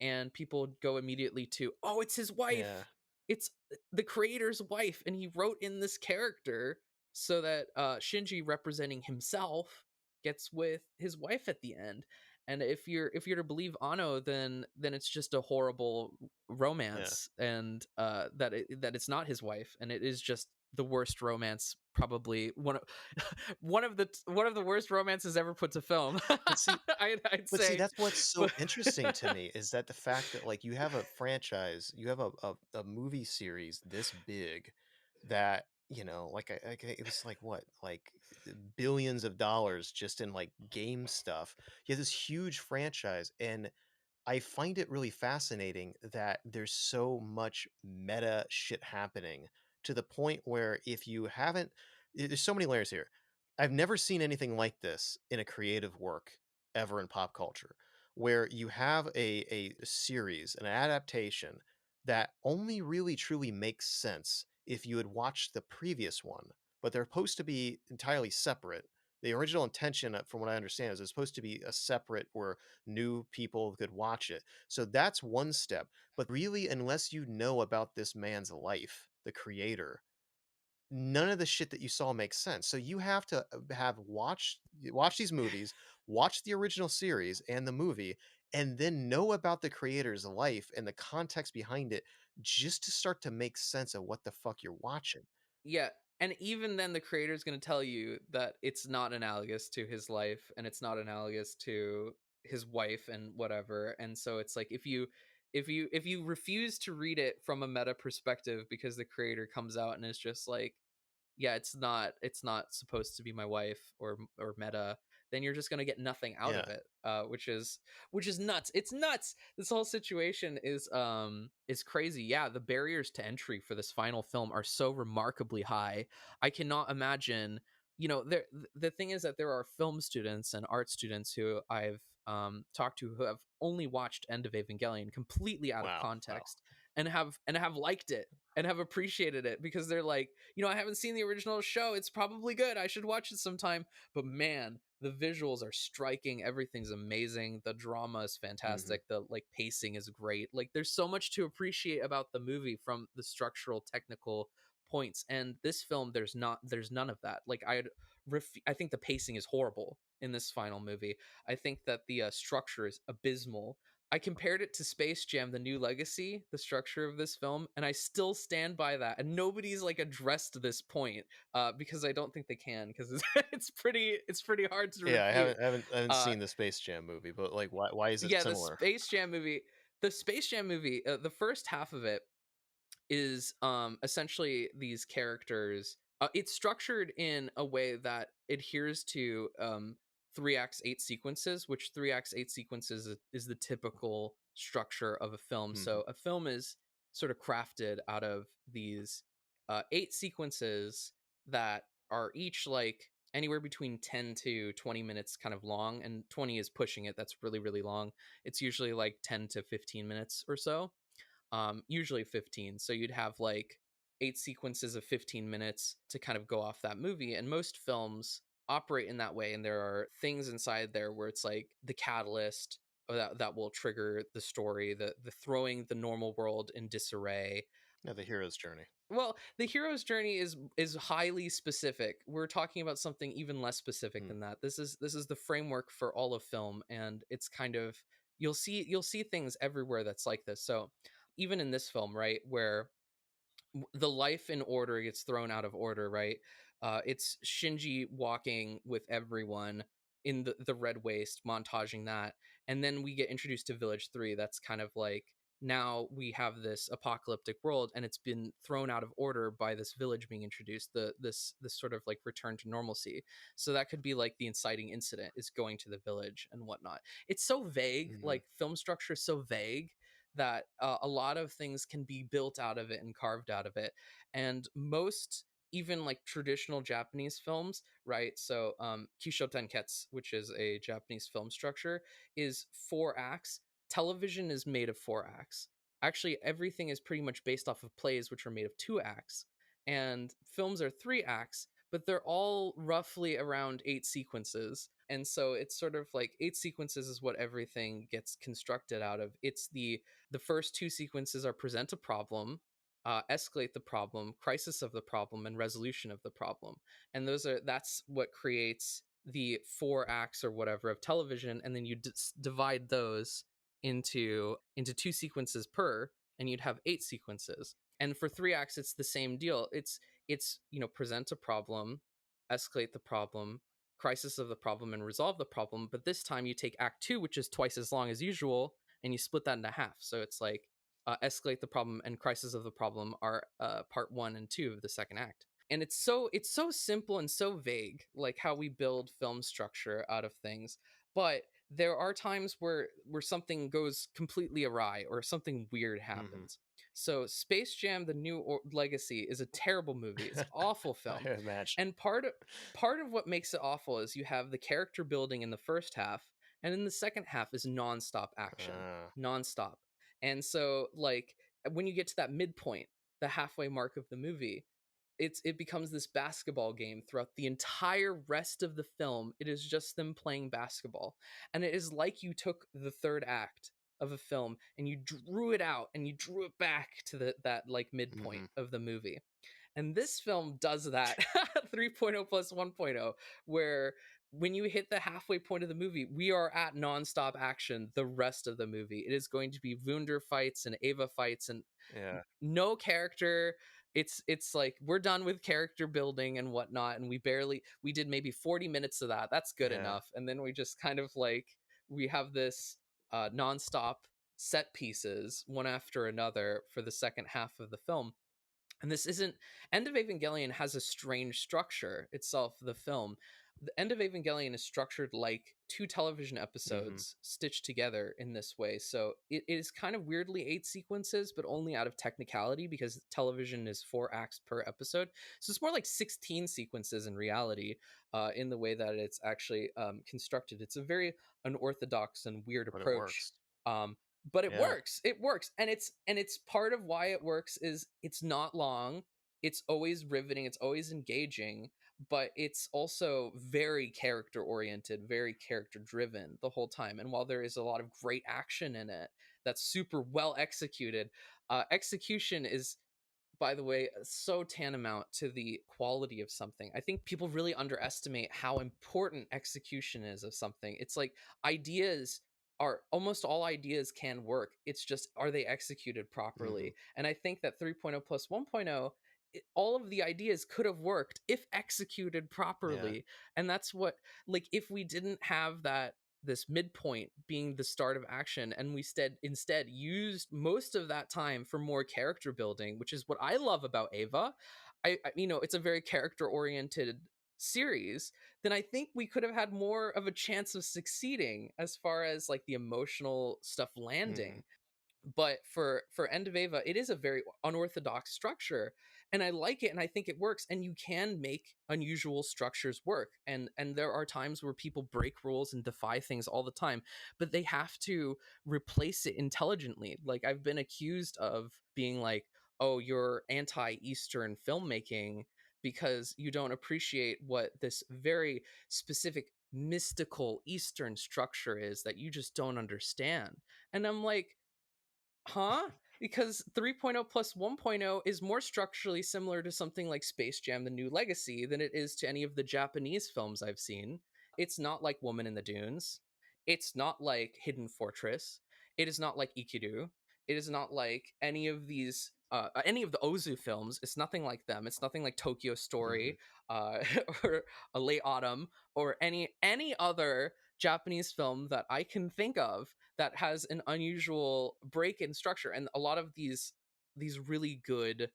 and people go immediately to, "Oh, it's his Yeah. wife. It's the creator's wife, and he wrote in this character so that Shinji, representing himself, gets with his wife at the end." And if you're to believe Anno, then it's just a horrible Yeah. romance, and that it's not his wife, and it is just the worst romance, probably one of the worst romances ever put to film. But see, I'd But see, say, that's what's so but interesting to me is that the fact that like you have a franchise, you have a movie series this big that, it was like what, like billions of dollars just in like game stuff. You have this huge franchise, and I find it really fascinating that there's so much meta shit happening to the point where if you haven't, there's so many layers here. I've never seen anything like this in a creative work ever in pop culture, where you have a series, an adaptation that only really truly makes sense if you had watched the previous one, but they're supposed to be entirely separate. The original intention, from what I understand, is it's supposed to be a separate where new people could watch it. So that's one step. But really, unless you know about this man's life, the creator, none of the shit that you saw makes sense. So you have to have watch these movies, watch the original series and the movie, and then know about the creator's life and the context behind it just to start to make sense of what the fuck you're watching. yeah, and even then the creator is going to tell you that it's not analogous to his life, and it's not analogous to his wife and whatever. And so it's like, if you refuse to read it from a meta perspective because the creator comes out and is just like, yeah, it's not supposed to be my wife or meta, then you're just gonna get nothing out Yeah. of it, which is nuts. It's nuts. This whole situation is crazy. Yeah, the barriers to entry for this final film are so remarkably high. I cannot imagine. There, the thing is that there are film students and art students who I've talked to who have only watched End of Evangelion completely out of Wow. Wow. context, and have liked it and have appreciated it because they're like, I haven't seen the original show. It's probably good. I should watch it sometime. But man, the visuals are striking. Everything's amazing. The drama is Hmm. fantastic. The like pacing is great. Like there's so much to appreciate about the movie from the structural technical points. And this film, there's none of that. Like I think the pacing is horrible in this final movie. I think that the structure is abysmal. I compared it to Space Jam: The New Legacy, the structure of this film, and I still stand by that. And nobody's like addressed this point, because I don't think they can, because it's pretty hard to Yeah, I refute. haven't Uh, seen the Space Jam movie, but like why is it yeah, similar? The Space Jam movie, the first half of it is essentially these characters. It's structured in a way that adheres to 3 acts 8 sequences, which 3 acts 8 sequences is the typical structure of a film. Hmm. So a film is sort of crafted out of these 8 sequences that are each like anywhere between 10 to 20 minutes kind of long, and 20 is pushing it. That's really really long. It's usually like 10 to 15 minutes or so, usually 15. So you'd have like 8 sequences of 15 minutes to kind of go off that movie. And most films operate in that way. And there are things inside there where it's like the catalyst that will trigger the story, the throwing the normal world in disarray. Yeah, the hero's journey. Well, the hero's journey is highly specific. We're talking about something even less specific Hmm. than that. This is the framework for all of film, and it's kind of, you'll see things everywhere that's like this. So even in this film, right, where the life in order gets thrown out of order, right? It's Shinji walking with everyone in the red waste, montaging that, and then we get introduced to Village 3. That's kind of like, now we have this apocalyptic world, and it's been thrown out of order by this village being introduced. This sort of like return to normalcy. So that could be like the inciting incident is going to the village and whatnot. It's so vague. Hmm. Like film structure is so vague that a lot of things can be built out of it and carved out of it. And most, even like traditional Japanese films, right? So Kisho Tenketsu, which is a Japanese film structure, is 4 acts. Television is made of 4 acts. Actually, everything is pretty much based off of plays, which are made of 2 acts. And films are 3 acts, but they're all roughly around 8 sequences. And so it's sort of like 8 sequences is what everything gets constructed out of. It's the first 2 sequences are present a problem, escalate the problem, crisis of the problem, and resolution of the problem. And that's what creates the 4 acts or whatever of television. And then you divide those into 2 sequences per, and you'd have 8 sequences. And for 3 acts, it's the same deal. It's, present a problem, escalate the problem, crisis of the problem, and resolve the problem. But this time you take act two, which is twice as long as usual, and you split that into half. So it's like escalate the problem and crisis of the problem are part one and two of the second act. And it's so simple and so vague, like how we build film structure out of things. But there are times where something goes completely awry or something weird Hmm. happens. So Space Jam: The New Legacy is a terrible movie. It's an awful I film. imagine. And part of what makes it awful is you have the character building in the first half, and in the second half is nonstop action. Uh, Nonstop. And so like when you get to that midpoint, the halfway mark of the movie, it becomes this basketball game throughout the entire rest of the film. It is just them playing basketball. And it is like you took the third act of a film and you drew it out and you drew it back to that like midpoint hmm. of the movie. And this film does that 3.0 plus 1.0, where when you hit the halfway point of the movie, we are at nonstop action the rest of the movie. It is going to be Wunder fights and Ava fights and Yeah. no character. It's like we're done with character building and whatnot, and we did maybe 40 minutes of that. That's good Yeah. enough. And then we just kind of like we have this nonstop set pieces one after another for the second half of the film. And this isn't End of Evangelion has a strange structure itself, the film. The End of Evangelion is structured like two television Hmm. episodes stitched together in this way. So it is kind of weirdly 8 sequences, but only out of technicality because television is 4 acts per episode. So it's more like 16 sequences in reality, in the way that it's actually constructed. It's a very unorthodox and weird But it approach. works. Um, but it Yeah. works. It works. And it's part of why it works is it's not long. It's always riveting, it's always engaging, but it's also very character oriented, very character driven the whole time. And while there is a lot of great action in it that's super well executed, execution is, by the way, so tantamount to the quality of something. I think people really underestimate how important execution is of something. It's like ideas are almost all ideas can work. It's just are they executed Hmm. properly? And I think that 3.0 plus 1.0, all of the ideas could have worked if executed Yeah. properly. And that's what, like, if we didn't have that this midpoint being the start of action and we instead used most of that time for more character building, which is what I love about Ava. It's a very character oriented series. Then I think we could have had more of a chance of succeeding as far as like the emotional stuff Hmm. landing. But for End of Ava, it is a very unorthodox structure, and I like it, and I think it works. And you can make unusual structures work, and there are times where people break rules and defy things all the time, but they have to replace it intelligently. Like I've been accused of being like, oh, you're anti-Eastern filmmaking because you don't appreciate what this very specific mystical Eastern structure is that you just don't understand. And I'm like, huh? Because 3.0 plus 1.0 is more structurally similar to something like Space Jam: The New Legacy than it is to any of the Japanese films I've seen. It's not like Woman in the Dunes. It's not like Hidden Fortress. It is not like Ikiru. It is not like any of the Ozu films. It's nothing like them. It's nothing like Tokyo Hmm. Story, uh, or a Late Autumn, or any other Japanese film that I can think of that has an unusual break in structure. And a lot of these really good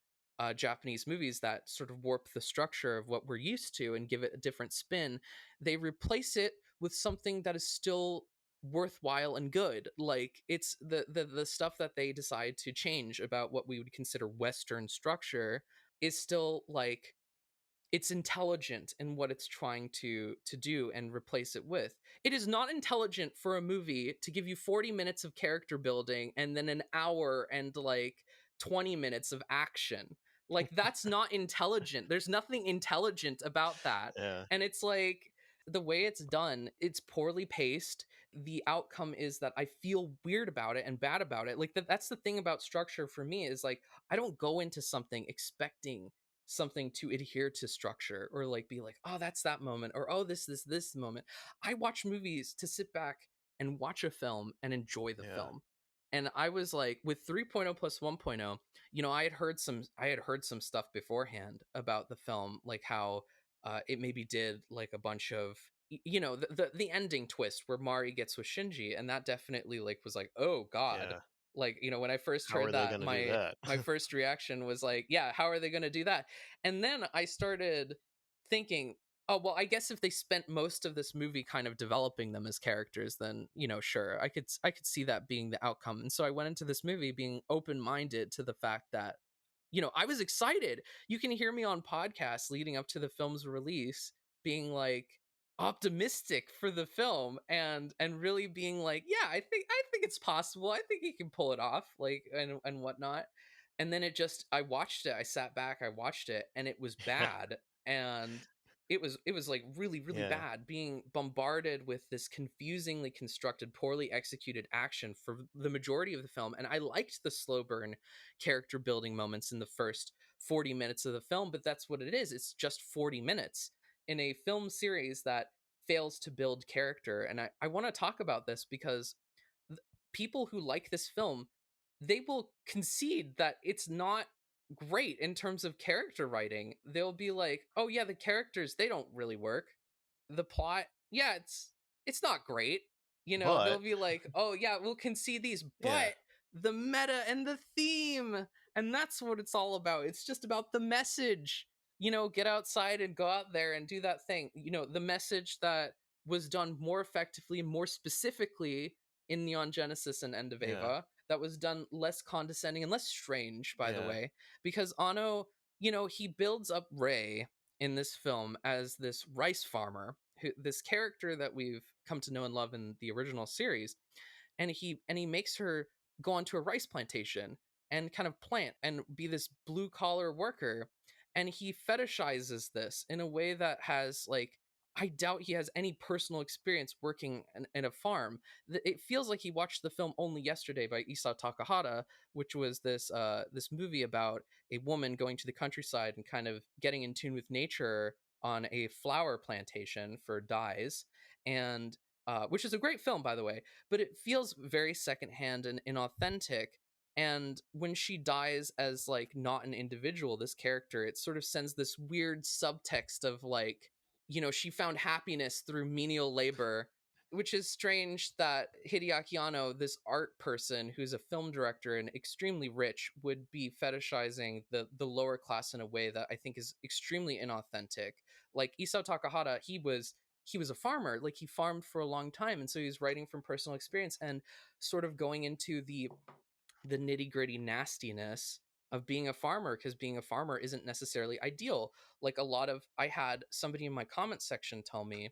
Japanese movies that sort of warp the structure of what we're used to and give it a different spin, they replace it with something that is still worthwhile and good. Like it's the stuff that they decide to change about what we would consider Western structure is still like it's intelligent in what it's trying to do and replace it with. It is not intelligent for a movie to give you 40 minutes of character building and then an hour and like 20 minutes of action. Like that's not intelligent. There's nothing intelligent about that. Yeah. And it's like the way it's done, it's poorly paced. The outcome is that I feel weird about it and bad about it. Like that's the thing about structure for me is like I don't go into something expecting something to adhere to structure or like be like, oh, that's that moment, or oh, this moment. I watch movies to sit back and watch a film and enjoy the Yeah. film. And I was like, with 3.0 plus 1.0, I had heard some stuff beforehand about the film, like how it maybe did like a bunch of the ending twist where Mari gets with Shinji, and that definitely like was like, oh god. Yeah. Like, when I first How are heard they that, going to do my that? my first reaction was like, yeah, how are they going to do that? And then I started thinking, oh, well, I guess if they spent most of this movie kind of developing them as characters, then, sure, I could see that being the outcome. And so I went into this movie being open-minded to the fact that, I was excited. You can hear me on podcasts leading up to the film's release being like optimistic for the film, and really being like, yeah, I think it's possible. I think he can pull it off, like, and whatnot. And then I watched it. I sat back, I watched it, and it was Yeah. bad. And it was like really, really Yeah. bad, being bombarded with this confusingly constructed, poorly executed action for the majority of the film. And I liked the slow burn character building moments in the first 40 minutes of the film, but that's what it is. It's just 40 minutes in a film series that fails to build character. And I want to talk about this because people who like this film, they will concede that it's not great in terms of character writing. They'll be like, "Oh yeah, the characters, they don't really work. The plot, yeah, it's not great." They'll But be like, "Oh yeah, we'll concede these, yeah. but the meta and the theme, and that's what it's all about. It's just about the message. Get outside and go out there and do that thing. The message that was done more effectively, more specifically in Neon Genesis and End of Yeah. Eva, that was done less condescending and less strange, by the Yeah. way, because Anno, he builds up Rei in this film as this rice farmer, this character that we've come to know and love in the original series, and he makes her go onto a rice plantation and kind of plant and be this blue collar worker, and he fetishizes this in a way that has like, I doubt he has any personal experience working in a farm. It feels like he watched the film Only Yesterday by Isao Takahata, which was this movie about a woman going to the countryside and kind of getting in tune with nature on a flower plantation for dyes, and which is a great film, by the way, but it feels very secondhand and inauthentic. And when she dies as like not an individual, this character, it sort of sends this weird subtext of like, she found happiness through menial labor, which is strange that Hideaki Anno, this art person who's a film director and extremely rich, would be fetishizing the lower class in a way that I think is extremely inauthentic. Like Isao Takahata, he was a farmer, like he farmed for a long time, and so he's writing from personal experience and sort of going into the nitty gritty nastiness of being a farmer, because being a farmer isn't necessarily ideal. Like, I had somebody in my comment section tell me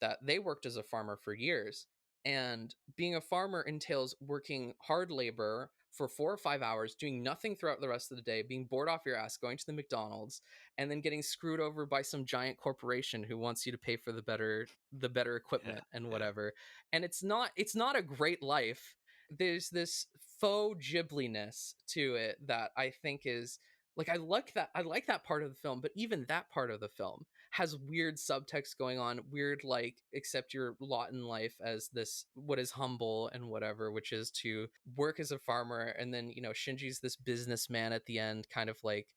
that they worked as a farmer for years, and being a farmer entails working hard labor for 4 or 5 hours, doing nothing throughout the rest of the day, being bored off your ass, going to the McDonald's, and then getting screwed over by some giant corporation who wants you to pay for the better Yeah. equipment and Yeah. whatever. And it's not a great life. There's this faux ghibliness to it that I think is like, I like that part of the film, but even that part of the film has weird subtext going on, weird, like, accept your lot in life as this what is humble and whatever, which is to work as a farmer. And then, Shinji's this businessman at the end, kind of like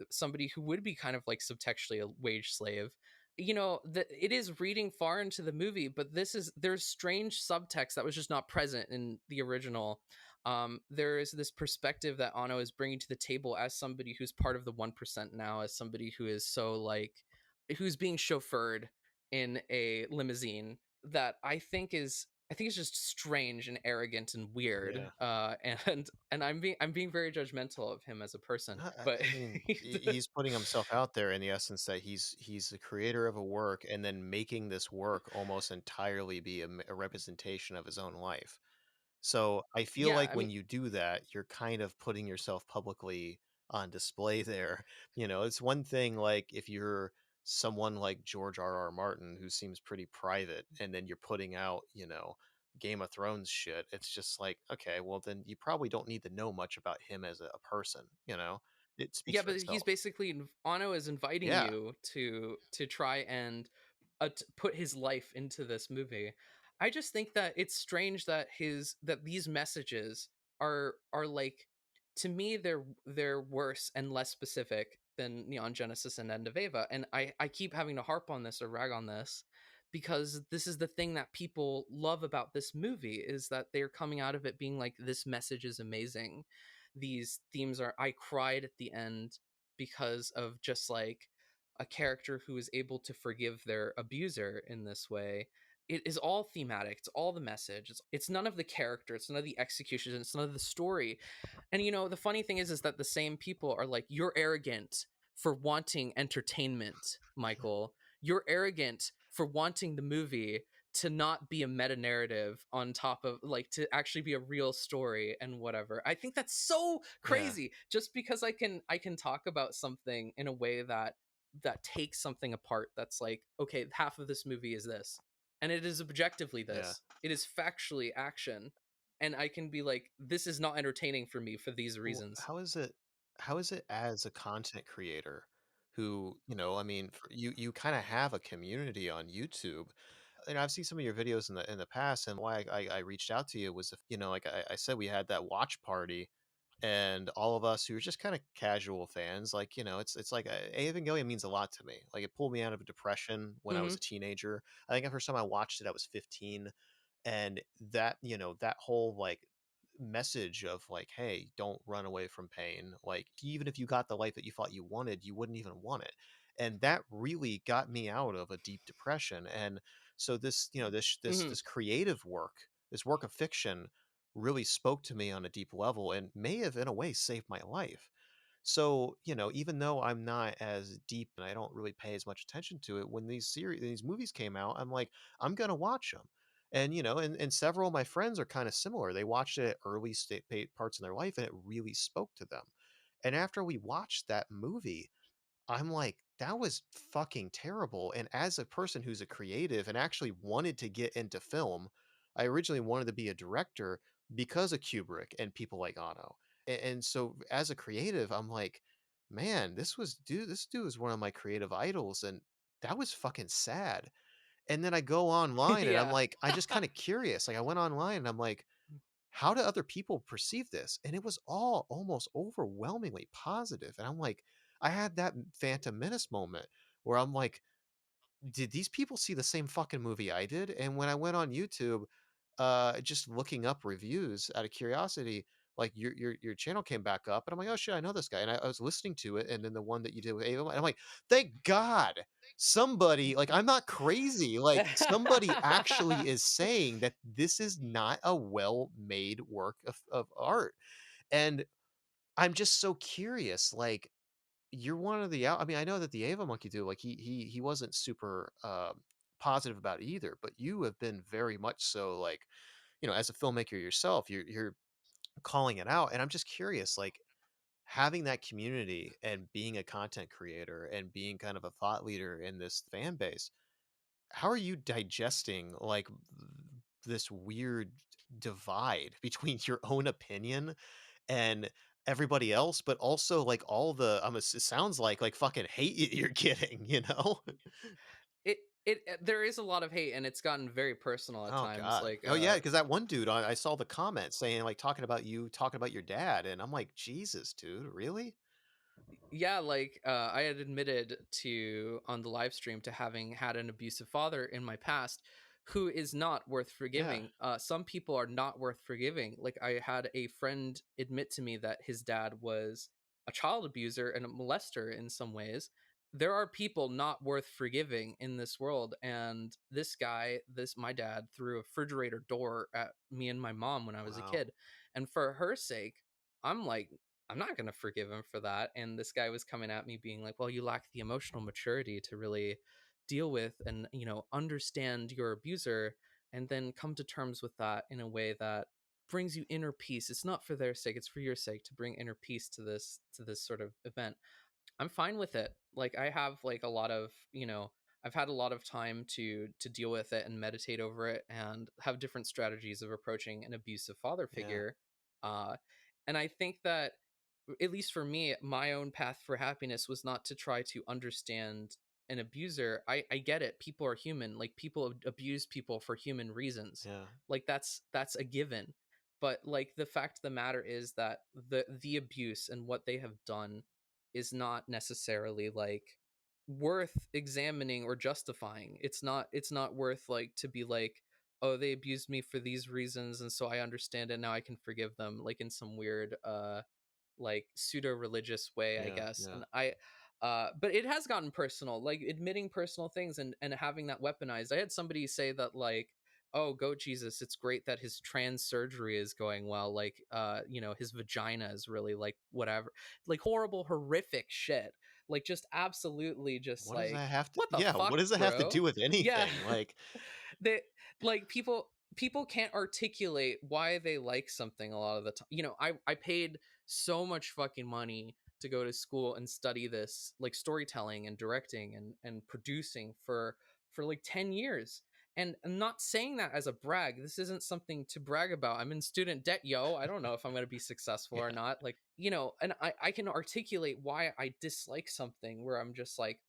somebody who would be kind of like subtextually a wage slave. It is reading far into the movie, but there's strange subtext that was just not present in the original. There is this perspective that Anno is bringing to the table as somebody who's part of the 1% now, as somebody who is so like, who's being chauffeured in a limousine, that I think is just strange and arrogant and weird. Yeah. And I'm being very judgmental of him as a person, but I mean, he's putting himself out there in the essence that he's the creator of a work and then making this work almost entirely be a representation of his own life. So I feel yeah, like I mean, when you do that, you're kind of putting yourself publicly on display there. It's one thing like if you're someone like George R. R. Martin who seems pretty private and then you're putting out, Game of Thrones shit. It's just like, okay, well then you probably don't need to know much about him as a person. It speaks yeah, for but he's itself. basically, Anno is inviting Yeah. you to try and put his life into this movie. I just think that it's strange that these messages are like, to me, they're worse and less specific than Neon Genesis and End of Eva. And I keep having to harp on this or rag on this because this is the thing that people love about this movie, is that they're coming out of it being like, this message is amazing. These themes are, I cried at the end because of just like a character who is able to forgive their abuser in this way. It is all thematic. It's all the message. It's none of the character. It's none of the execution. It's none of the story. And the funny thing is that the same people are like, you're arrogant for wanting entertainment, Michael. You're arrogant for wanting the movie to not be a meta narrative on top of, like, to actually be a real story and whatever. I think that's so Yeah. crazy. Just because I can talk about something in a way that takes something apart, that's like, okay, half of this movie is this, and it is objectively Yeah. this. It is factually action, and I can be like, this is not entertaining for me for these Well, reasons. how is it as a content creator who, I mean, you kind of have a community on YouTube. And I've seen some of your videos in the past, and why I reached out to you was, if, like I said, we had that watch party, and all of us who were just kind of casual fans, like, it's like Evangelion means a lot to me. Like, it pulled me out of a depression when I was Hmm. a teenager. I think the first time I watched it, I was 15, and that whole like message of like, hey, don't run away from pain, like even if you got the life that you thought you wanted, you wouldn't even want it. And that really got me out of a deep depression. And so this, Hmm. this creative work, this work of fiction, really spoke to me on a deep level and may have in a way saved my life. So, even though I'm not as deep and I don't really pay as much attention to it, when these movies came out, I'm like, I'm gonna watch them. And and several of my friends are kind of similar. They watched it at early parts in their life, and it really spoke to them. And after we watched that movie, I'm like, that was fucking terrible. And as a person who's a creative and actually wanted to get into film, I originally wanted to be a director because of Kubrick and people like Anno. And so as a creative, I'm like, man, this dude was one of my creative idols. And that was fucking sad. And then I go online and I'm Yeah. like, I just kind of curious. Like, I went online and I'm like, how do other people perceive this? And it was all almost overwhelmingly positive. And I'm like, I had that Phantom Menace moment where I'm like, did these people see the same fucking movie I did? And when I went on YouTube, just looking up reviews out of curiosity, like your channel came back up, and I'm like, oh shit, I know this guy. And I was listening to it, and then the one that you did with Ava, and I'm like, thank God somebody, like, I'm not crazy. Like, somebody actually is saying that this is not a well-made work of art. And I'm just so curious, like, you're one of the out. I mean, I know that the Ava Monkey dude, like he wasn't super positive about it either, but you have been very much so, like, as a filmmaker yourself, you're calling it out. And I'm just curious, like, having that community and being a content creator and being kind of a thought leader in this fan base, how are you digesting like this weird divide between your own opinion and everybody else, but also like all the it sounds like fucking hate you're getting? There is a lot of hate, and it's gotten very personal at Oh times. god. Like, Oh yeah, because that one dude, I saw the comments saying, like, talking about you talking about your dad, and I'm like, Jesus, dude, really? yeah, like, I had admitted to on the live stream to having had an abusive father in my past, who is not worth Yeah. forgiving. Some people are not worth forgiving. Like, I had a friend admit to me that his dad was a child abuser and a molester in some ways. There are people not worth forgiving in this world, and this guy, this my dad, threw a refrigerator door at me and my mom when I was a Wow. kid, and for her sake, I'm like, I'm not going to forgive him for that. And this guy was coming at me being like, well, you lack the emotional maturity to really deal with and, understand your abuser and then come to terms with that in a way that brings you inner peace. It's not for their sake, it's for your sake to bring inner peace to this sort of event. I'm fine with it. Like, I have like a lot of, I've had a lot of time to deal with it and meditate over it and have different strategies of approaching an abusive father Yeah. figure. Uh and I think that, at least for me, my own path for happiness was not to try to understand an abuser. I get it. People are human. Like, people abuse people for human reasons. Yeah. Like, that's a given. but like the fact of the matter is that the abuse and what they have done is not necessarily like worth examining or justifying. It's not worth like to be like, oh, they abused me for these reasons and so I understand it now, I can forgive them, like in some weird like pseudo religious way, I Yeah, guess. yeah, And I but it has gotten personal, like admitting personal things and having that weaponized. I had somebody say that like, oh, GoatJesus, it's great that his trans surgery is going well, like his vagina is really like whatever, like horrible horrific shit, like just absolutely just what does like, that have to what the yeah, fuck, what does that have to bro? do with Yeah. anything? Like, They like people can't articulate why they like something a lot of the time. I paid so much fucking money to go to school and study this, like storytelling and directing and producing for like 10 years. And I'm not saying that as a brag. This isn't something to brag about. I'm in student debt, yo. I don't know if I'm going to be successful or yeah, not. Like, and I can articulate why I dislike something where I'm just like,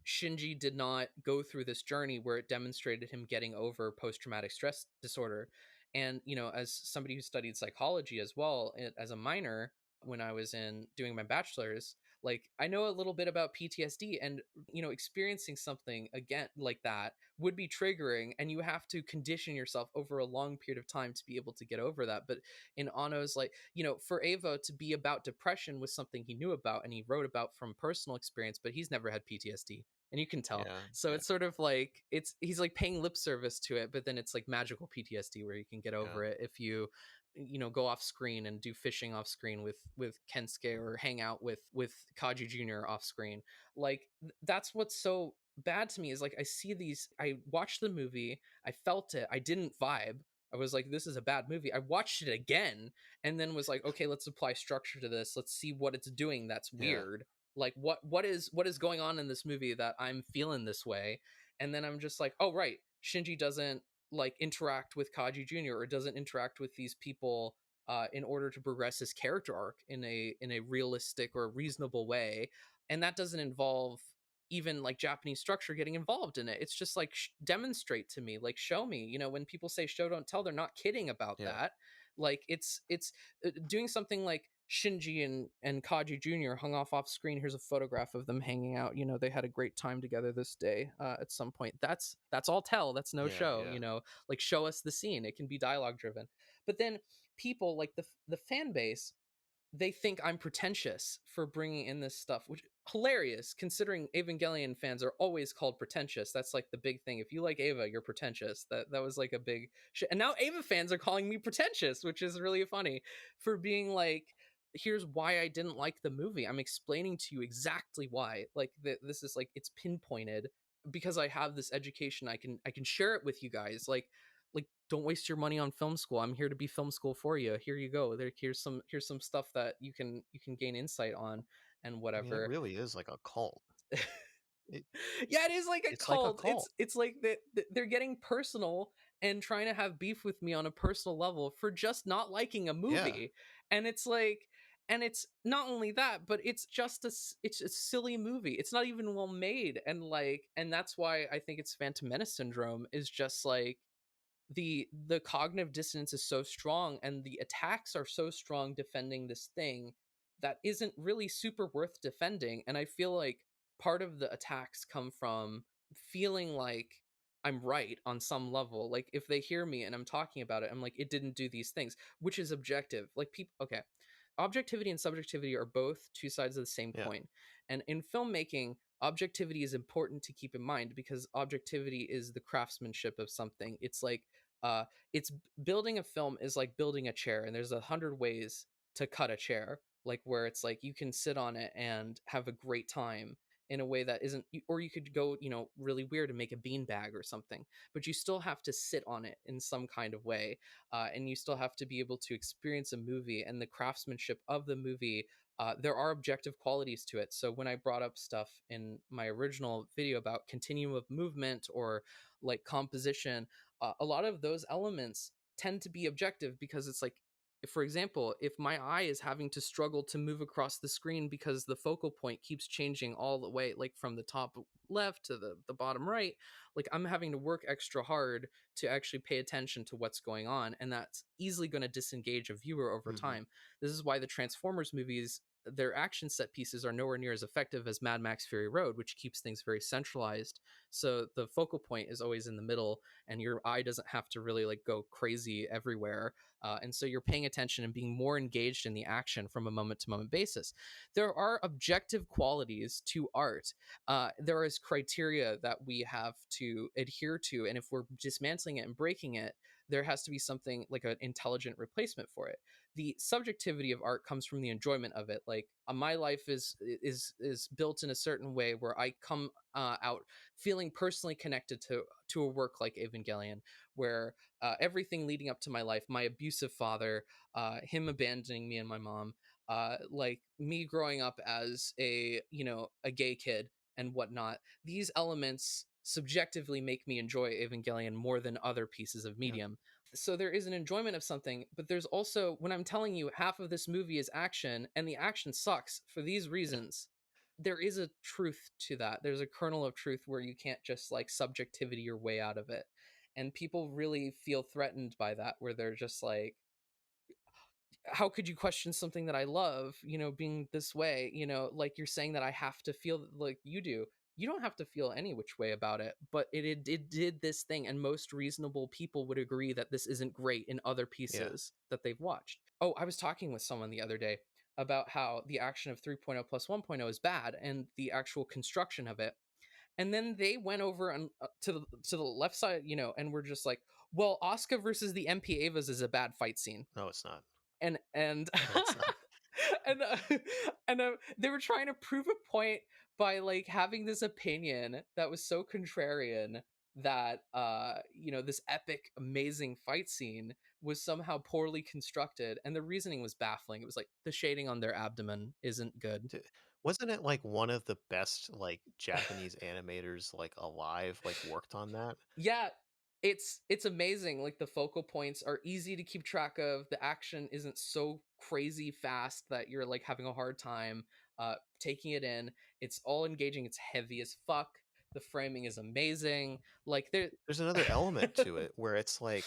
Shinji did not go through this journey where it demonstrated him getting over post traumatic stress disorder. And, as somebody who studied psychology as well, as a minor, when I was in doing my bachelor's, like I know a little bit about PTSD, and, experiencing something again like that would be triggering, and you have to condition yourself over a long period of time to be able to get over that. But in Anno's, like, for Ava to be about depression was something he knew about and he wrote about from personal experience, but he's never had PTSD, and you can tell. yeah, So yeah, it's sort of like he's like paying lip service to it, but then it's like magical PTSD where you can get yeah, over it if you go off screen and do fishing off screen with Kensuke, or hang out with Kaji Jr. off screen. Like that's what's so bad to me is like I watched the movie, I felt it, I didn't vibe. I was like, this is a bad movie. I watched it again and then was like, okay, let's apply structure to this. Let's see what it's doing that's yeah, weird. Like what is going on in this movie that I'm feeling this way. And then I'm just like, oh right, Shinji doesn't like interact with Kaji Jr. or doesn't interact with these people in order to progress his character arc in a realistic or reasonable way. And that doesn't involve even like Japanese structure getting involved in it. It's just like demonstrate to me, like show me. When people say show don't tell, they're not kidding about yeah, that. Like it's doing something like Shinji and Kaji Jr. hung off screen. Here's a photograph of them hanging out. They had a great time together this day at some point. That's all tell. That's no yeah, show. yeah, Like show us the scene. It can be dialogue driven. But then people like the fan base, they think I'm pretentious for bringing in this stuff, which hilarious considering Evangelion fans are always called pretentious. That's like the big thing. If you like Ava, you're pretentious. That was like a big shit. And now Ava fans are calling me pretentious, which is really funny for being like, here's why I didn't like the movie. I'm explaining to you exactly why. Like this is like it's pinpointed because I have this education. I can share it with you guys. Like don't waste your money on film school. I'm here to be film school for you. Here you go. Here's some stuff that you can gain insight on and I mean, it whatever. really is like a cult. It Yeah, it is like a it's like a cult. it's cult. it's like they're getting personal and trying to have beef with me on a personal level for just not liking a Yeah, movie. And it's like, and it's not only that, but it's just it's a silly movie. It's not even well made. And that's why I think it's Phantom Menace syndrome, is just like the cognitive dissonance is so strong and the attacks are so strong defending this thing that isn't really super worth defending. And I feel like part of the attacks come from feeling like I'm right on some level. Like if they hear me and I'm talking about it, I'm like, it didn't do these things, which is objective. Like people, okay, objectivity and subjectivity are both two sides of the same yeah, coin. And in filmmaking, objectivity is important to keep in mind because objectivity is the craftsmanship of something. It's like it's building a film is like building a chair, and there's 100 ways to cut a chair, like where it's like you can sit on it and have a great time in a way that isn't, or you could go really weird and make a beanbag or something, but you still have to sit on it in some kind of way, and you still have to be able to experience a movie and the craftsmanship of the movie. There are objective qualities to it. So when I brought up stuff in my original video about continuum of movement or like composition, a lot of those elements tend to be objective because it's like For example, if my eye is having to struggle to move across the screen because the focal point keeps changing all the way, like from the top left to the bottom right, like I'm having to work extra hard to actually pay attention to what's going on. And that's easily going to disengage a viewer over Hmm. time. This is why the Transformers movies, their action set pieces are nowhere near as effective as Mad Max Fury Road, which keeps things very centralized. So the focal point is always in the middle, and your eye doesn't have to really like go crazy everywhere, and so you're paying attention and being more engaged in the action from a moment to moment basis. There are objective qualities to art. There is criteria that we have to adhere to. And if we're dismantling it and breaking it, there has to be something like an intelligent replacement for it. The subjectivity of art comes from the enjoyment of it. Like my life is built in a certain way where I come out feeling personally connected to a work like Evangelion, where everything leading up to my life, my abusive father, him abandoning me and my mom, like me growing up as a gay kid and whatnot. These elements subjectively make me enjoy Evangelion more than other pieces of Yeah. medium. So there is an enjoyment of something, but there's also, when I'm telling you half of this movie is action and the action sucks for these reasons, there is a truth to that. There's a kernel of truth where you can't just like subjectivity your way out of it. And people really feel threatened by that, where they're just like, how could you question something that I love, being this way, like you're saying that I have to feel like you do. You don't have to feel any which way about it, but it did this thing, and most reasonable people would agree that this isn't great in other Yeah. pieces that they've watched. Oh, I was talking with someone the other day about how the action of 3.0 plus 1.0 is bad and the actual construction of it. And then they went over and to the left side, and we're just like, well, Oscar versus the MP Avas is a bad fight scene. No, it's not. And No, it's not. and they were trying to prove a point by like having this opinion that was so contrarian that this epic amazing fight scene was somehow poorly constructed, and the reasoning was baffling. It was like the shading on their abdomen isn't good. D Wasn't it, like, one of the best, like, Japanese animators, like, alive, like, worked on that? Yeah, it's amazing. Like the focal points are easy to keep track of. The action isn't so crazy fast that you're like having a hard time taking it in. It's all engaging. It's heavy as fuck. The framing is amazing. Like there There's another element to it where it's like,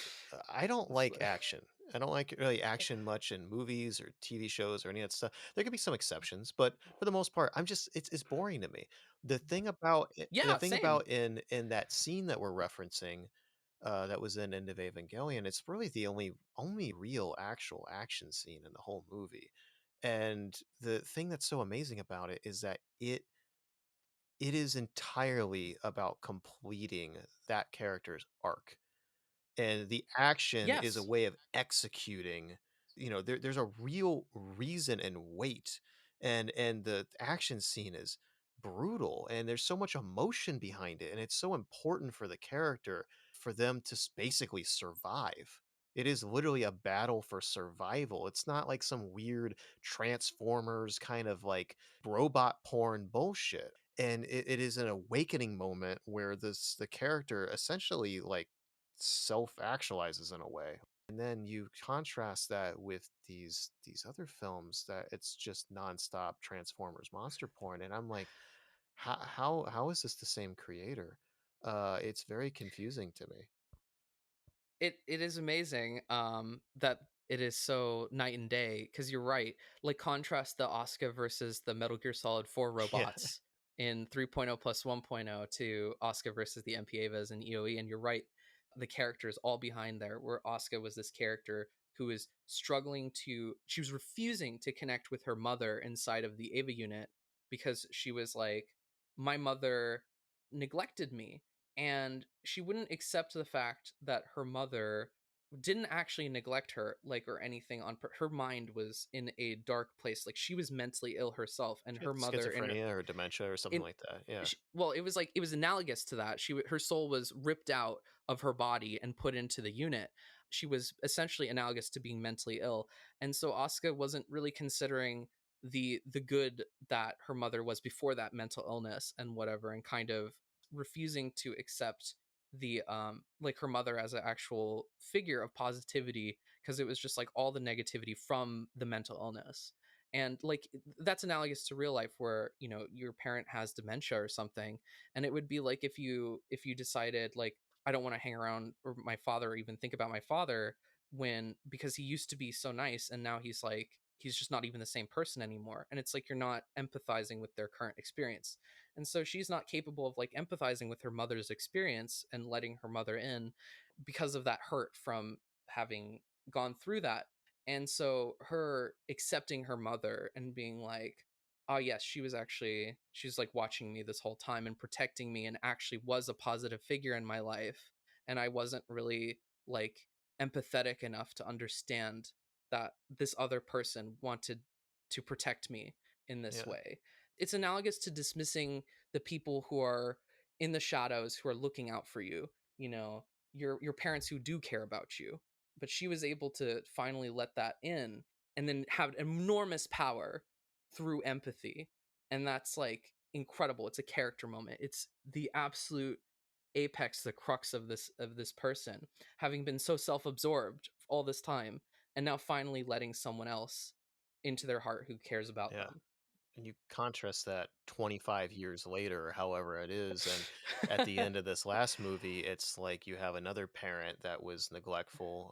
I don't it's like like- action. I don't like really action much in movies or TV shows or any of that stuff. There could be some exceptions, but for the most part, it's boring to me. The yeah, thing same. about in that scene that we're referencing, that was in End of Evangelion, it's really the only real actual action scene in the whole movie. And the thing that's so amazing about it is that it is entirely about completing that character's arc, and the action is a Yes. way of executing. There's a real reason and weight, and the action scene is brutal, and there's so much emotion behind it, and it's so important for the character for them to basically survive. It is literally a battle for survival. It's not like some weird Transformers kind of like robot porn bullshit. And it is an awakening moment where the character essentially like self-actualizes in a way. And then you contrast that with these other films that it's just nonstop Transformers monster porn, and I'm like, how is this the same creator? It's very confusing to me. It is amazing that it is so night and day, because you're right. Like contrast the Oscar versus the Metal Gear Solid 4 Yeah, robots in 3.0 plus 1.0 to Oscar versus the MPAVAs and EOE, and you're right, the characters all behind there, where Oscar was this character who was she was refusing to connect with her mother inside of the Ava unit, because she was like, my mother neglected me, and she wouldn't accept the fact that her mother didn't actually neglect her, like, or anything her mind was in a dark place, like she was mentally ill herself, and she had her mother schizophrenia or dementia or something in like that. Yeah, well, it was like it was analogous to that. Her soul was ripped out of her body and put into the unit. She was essentially analogous to being mentally ill, and so Asuka wasn't really considering the good that her mother was before that mental illness and whatever, and kind of refusing to accept the like her mother as an actual figure of positivity, because it was just like all the negativity from the mental illness. And like that's analogous to real life, where you know your parent has dementia or something, and it would be like if you decided like I don't want to hang around or my father or even think about my father, when because he used to be so nice and now he's like he's just not even the same person anymore, and it's like you're not empathizing with their current experience. And so she's not capable of like empathizing with her mother's experience and letting her mother in because of that hurt from having gone through that. And so her accepting her mother and being like, oh yes, she's like watching me this whole time and protecting me and actually was a positive figure in my life, and I wasn't really like empathetic enough to understand that this other person wanted to protect me in this Yeah. way. It's analogous to dismissing the people who are in the shadows, who are looking out for you, you know, your parents who do care about you. But she was able to finally let that in and then have enormous power through empathy. And that's like incredible. It's a character moment. It's the absolute apex, the crux of this person, having been so self-absorbed all this time, and now finally letting someone else into their heart who cares about Yeah. them. And you contrast that 25 years later, however it is, and at the end of this last movie, it's like you have another parent that was neglectful.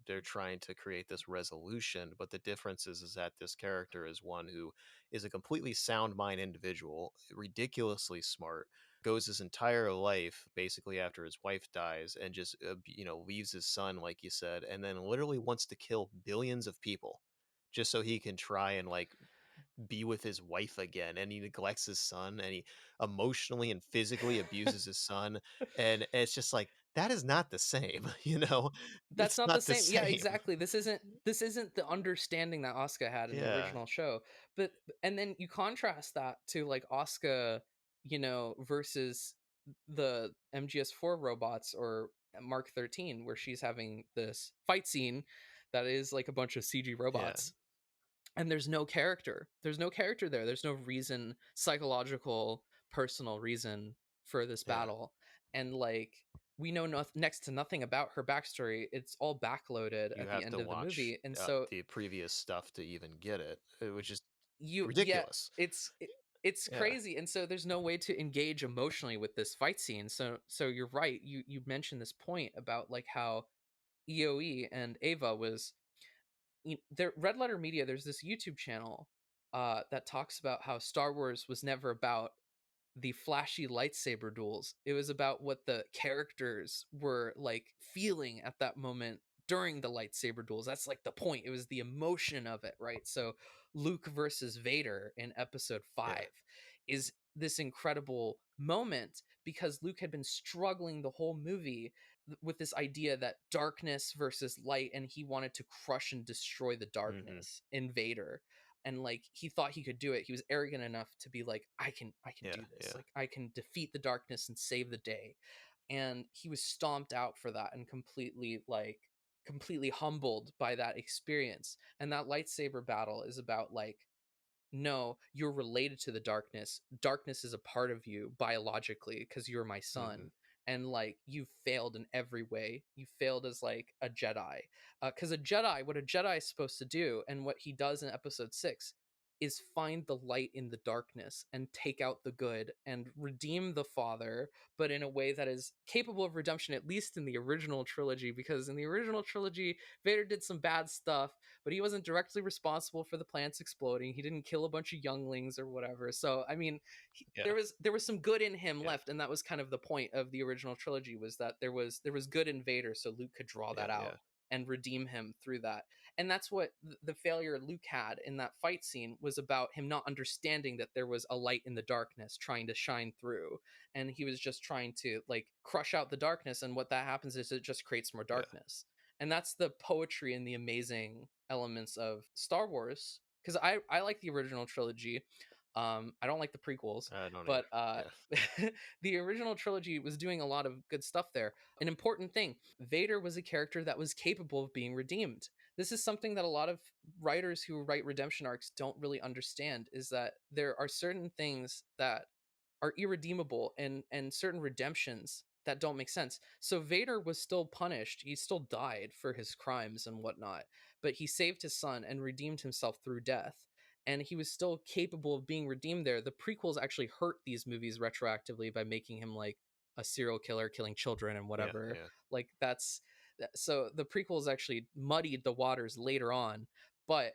They're trying to create this resolution, but the difference is that this character is one who is a completely sound mind individual, ridiculously smart, goes his entire life basically after his wife dies and just leaves his son, like you said, and then literally wants to kill billions of people just so he can try and like be with his wife again, and he neglects his son, and he emotionally and physically abuses his son, and it's just like that is not the same. That's It's not the not the same. Yeah, same. exactly. This isn't the understanding that Asuka had in the Yeah, original show. But and then you contrast that to like Asuka, versus the MGS4 robots or Mark 13, where she's having this fight scene that is like a bunch of CG yeah, robots, and there's no character. There's no character there. There's no reason, psychological, personal reason for this yeah. battle. And like we know next to nothing about her backstory. It's all backloaded You at the have end to of the watch movie. And so the previous stuff to even get it, which is yeah, ridiculous. it's Yeah, crazy. And so there's no way to engage emotionally with this fight scene. So you're right. You mentioned this point about like how EOE and Ava was there. Red Letter Media, there's this YouTube channel that talks about how Star Wars was never about the flashy lightsaber duels. It was about what the characters were like feeling at that moment during the lightsaber duels. That's like the point. It was the emotion of it, right? So Luke versus Vader in episode yeah. 5 is this incredible moment because Luke had been struggling the whole movie with this idea that darkness versus light, and he wanted to crush and destroy the Hmm. darkness in Vader. And like he thought he could do it. He was arrogant enough to be like, I can Yeah, do this. yeah, Like I can defeat the darkness and save the day. And he was stomped out for that and completely humbled by that experience. And that lightsaber battle is about like, no, you're related to the darkness. Darkness is a part of you biologically because you're my hmm, son. And like you failed in every way. You failed as like a Jedi. Because what a Jedi is supposed to do, and what he does in episode 6, is find the light in the darkness and take out the good and redeem the father, but in a way that is capable of redemption, at least in the original trilogy. Because in the original trilogy, Vader did some bad stuff, but he wasn't directly responsible for the planets exploding. He didn't kill a bunch of younglings or whatever. So I mean, yeah, there was some good in him yeah, left, and that was kind of the point of the original trilogy, was that there was good in Vader, so Luke could draw yeah, that yeah, out and redeem him through that. And that's what the failure Luke had in that fight scene was about, him not understanding that there was a light in the darkness trying to shine through, and he was just trying to like crush out the darkness, and what that happens is it just creates more yeah. darkness. And that's the poetry and the amazing elements of Star Wars, because I like the original trilogy. I don't like the prequels, I don't either. but Yeah, the original trilogy was doing a lot of good stuff there. An important thing: Vader was a character that was capable of being redeemed. This is something that a lot of writers who write redemption arcs don't really understand, is that there are certain things that are irredeemable, and certain redemptions that don't make sense. So Vader was still punished. He still died for his crimes and whatnot, but he saved his son and redeemed himself through death. And he was still capable of being redeemed there. The prequels actually hurt these movies retroactively by making him like a serial killer killing children and Yeah, whatever. yeah. Like so the prequels actually muddied the waters later on, but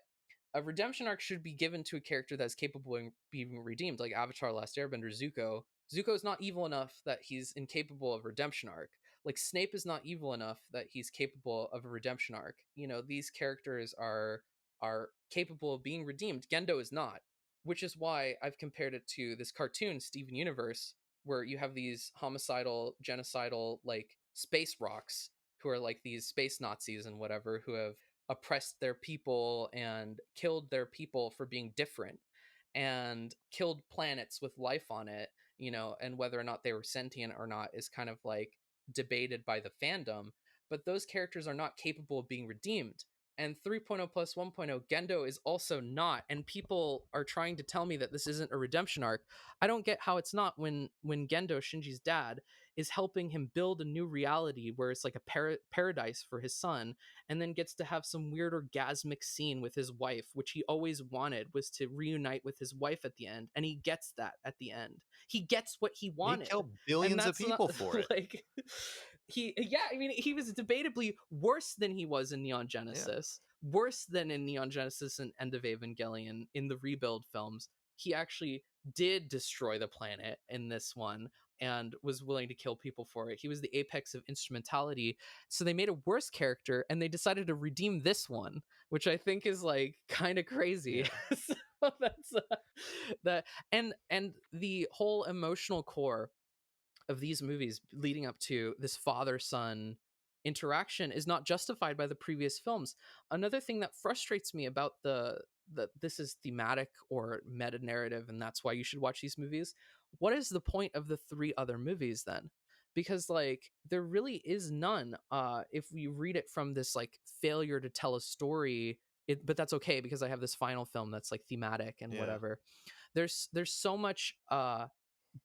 a redemption arc should be given to a character that's capable of being redeemed, like Avatar: Last Airbender Zuko. Zuko is not evil enough that he's incapable of redemption arc. Like Snape is not evil enough that he's capable of a redemption arc. You know, these characters are capable of being redeemed. Gendo is not, which is why I've compared it to this cartoon Steven Universe, where you have these homicidal, genocidal, like space rocks who are like these space Nazis and whatever, who have oppressed their people and killed their people for being different and killed planets with life on it, you know, and whether or not they were sentient or not is kind of like debated by the fandom. But those characters are not capable of being redeemed. And 3.0 plus 1.0 Gendo is also not. And people are trying to tell me that this isn't a redemption arc. I don't get how it's not when Gendo, Shinji's dad, is helping him build a new reality where it's like a paradise for his son, and then gets to have some weird orgasmic scene with his wife, which he always wanted, was to reunite with his wife at the end, and he gets that at the end. He gets what he He wanted. killed And billions of that's not people for it. like I mean, he was debatably worse than he was in Neon Yeah. Genesis, worse than in Neon Genesis and End of Evangelion in the Rebuild films. He actually did destroy the planet in this one and was willing to kill people for it. He was the apex of instrumentality. So they made a worse character and they decided to redeem this one, which I think is like kind of crazy. Yeah. So that's that. And the whole emotional core of these movies leading up to this father son interaction is not justified by the previous films. Another thing that frustrates me about the that this is thematic or meta narrative and that's why you should watch these movies. What is the point of the three other movies then? Because like there really is none. If we read it from this like failure to tell a story, but that's okay because I have this final film that's like thematic and Yeah. whatever. There's so much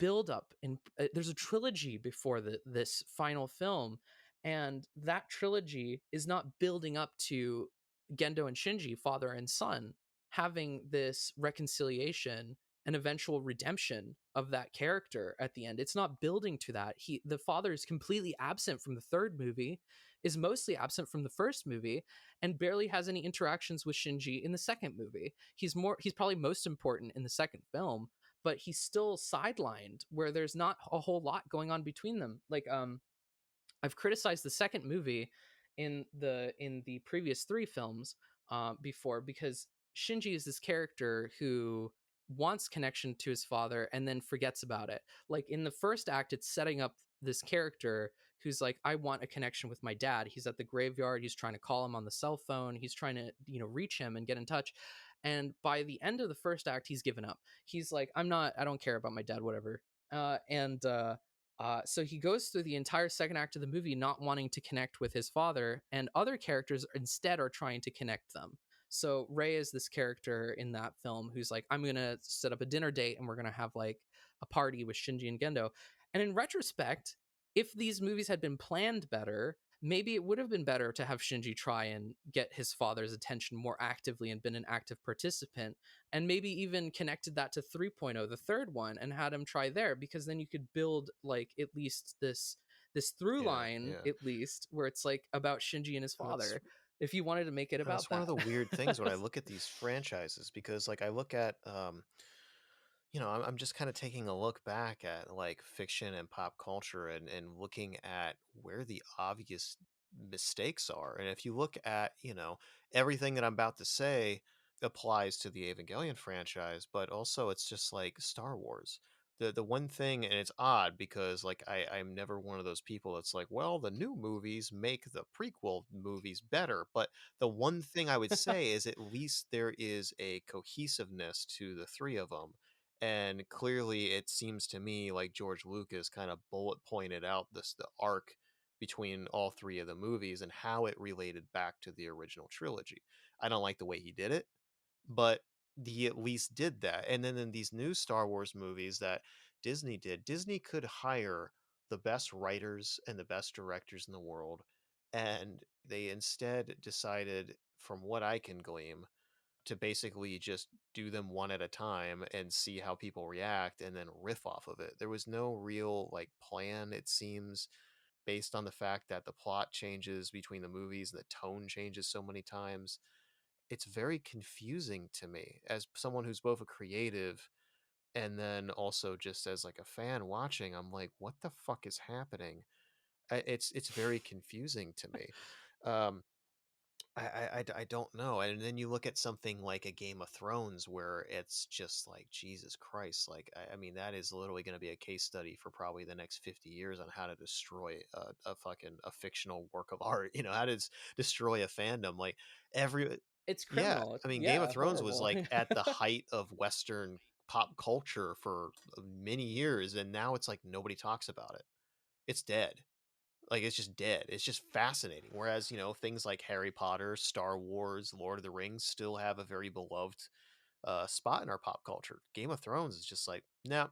build up and there's a trilogy before this final film, and that trilogy is not building up to Gendo and Shinji, father and son, having this reconciliation and eventual redemption of that character at the end. It's not building to that. The father is completely absent from the third movie, is mostly absent from the first movie, and barely has any interactions with Shinji in the second movie. He's probably most important in the second film, but he's still sidelined where there's not a whole lot going on between them. Like I've criticized the second movie in the previous three films before, because Shinji is this character who wants connection to his father and then forgets about it. Like in the first act, it's setting up this character who's like, I want a connection with my dad. He's at the graveyard. He's trying to call him on the cell phone. He's trying to, reach him and get in touch. And by the end of the first act, he's given up. He's like, I don't care about my dad, whatever. So he goes through the entire second act of the movie not wanting to connect with his father, and other characters instead are trying to connect them. So Rey is this character in that film who's like, I'm gonna set up a dinner date and we're gonna have like a party with Shinji and Gendo. And in retrospect, if these movies had been planned better, maybe it would have been better to have Shinji try and get his father's attention more actively and been an active participant, and maybe even connected that to 3.0, the third one, and had him try there, because then you could build like at least this through Yeah. line, Yeah. at least, where it's like about Shinji and his And that's father, if you wanted to make it about that's one of that. the weird things when I look at these franchises, because like I look at I'm just kind of taking a look back at like fiction and pop culture, and looking at where the obvious mistakes are. And if you look at, everything that I'm about to say applies to the Evangelion franchise, but also it's just like Star Wars. The one thing, and it's odd because like I'm never one of those people that's like, well, the new movies make the prequel movies better. But the one thing I would say is at least there is a cohesiveness to the three of them. And clearly it seems to me like George Lucas kind of bullet pointed out the arc between all three of the movies and how it related back to the original trilogy. I don't like the way he did it, but he at least did that. And then in these new Star Wars movies that Disney did, Disney could hire the best writers and the best directors in the world, and they instead decided, from what I can glean, to basically just do them one at a time and see how people react and then riff off of it. There was no real like plan, it seems, based on the fact that the plot changes between the movies and the tone changes so many times. It's very confusing to me as someone who's both a creative and then also just as like a fan watching. I'm like, what the fuck is happening? It's very confusing to me. Um, I don't know. And then you look at something like a Game of Thrones where it's just like, Jesus Christ. Like, I mean, that is literally going to be a case study for probably the next 50 years on how to destroy a fictional work of art, how to destroy a fandom. Like, every, It's yeah. criminal. I mean, Game of Yeah, Thrones was horrible. like at the height of Western pop culture for many years. And now it's like nobody talks about it. It's dead. Like, it's just dead. It's just fascinating. Whereas, things like Harry Potter, Star Wars, Lord of the Rings still have a very beloved spot in our pop culture. Game of Thrones is just like, no,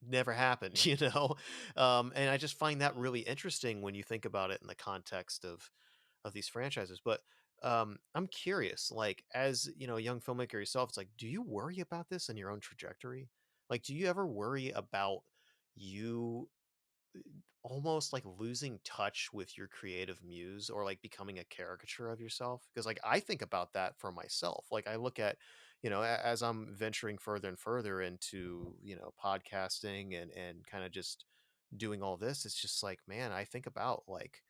never happened, and I just find that really interesting when you think about it in the context of these franchises. But I'm curious, like, as a young filmmaker yourself, it's like, do you worry about this in your own trajectory? Like, do you ever worry about you almost like losing touch with your creative muse or like becoming a caricature of yourself? Because like I think about that for myself. Like I look at, as I'm venturing further and further into, podcasting and kind of just doing all this, it's just like, man, I think about like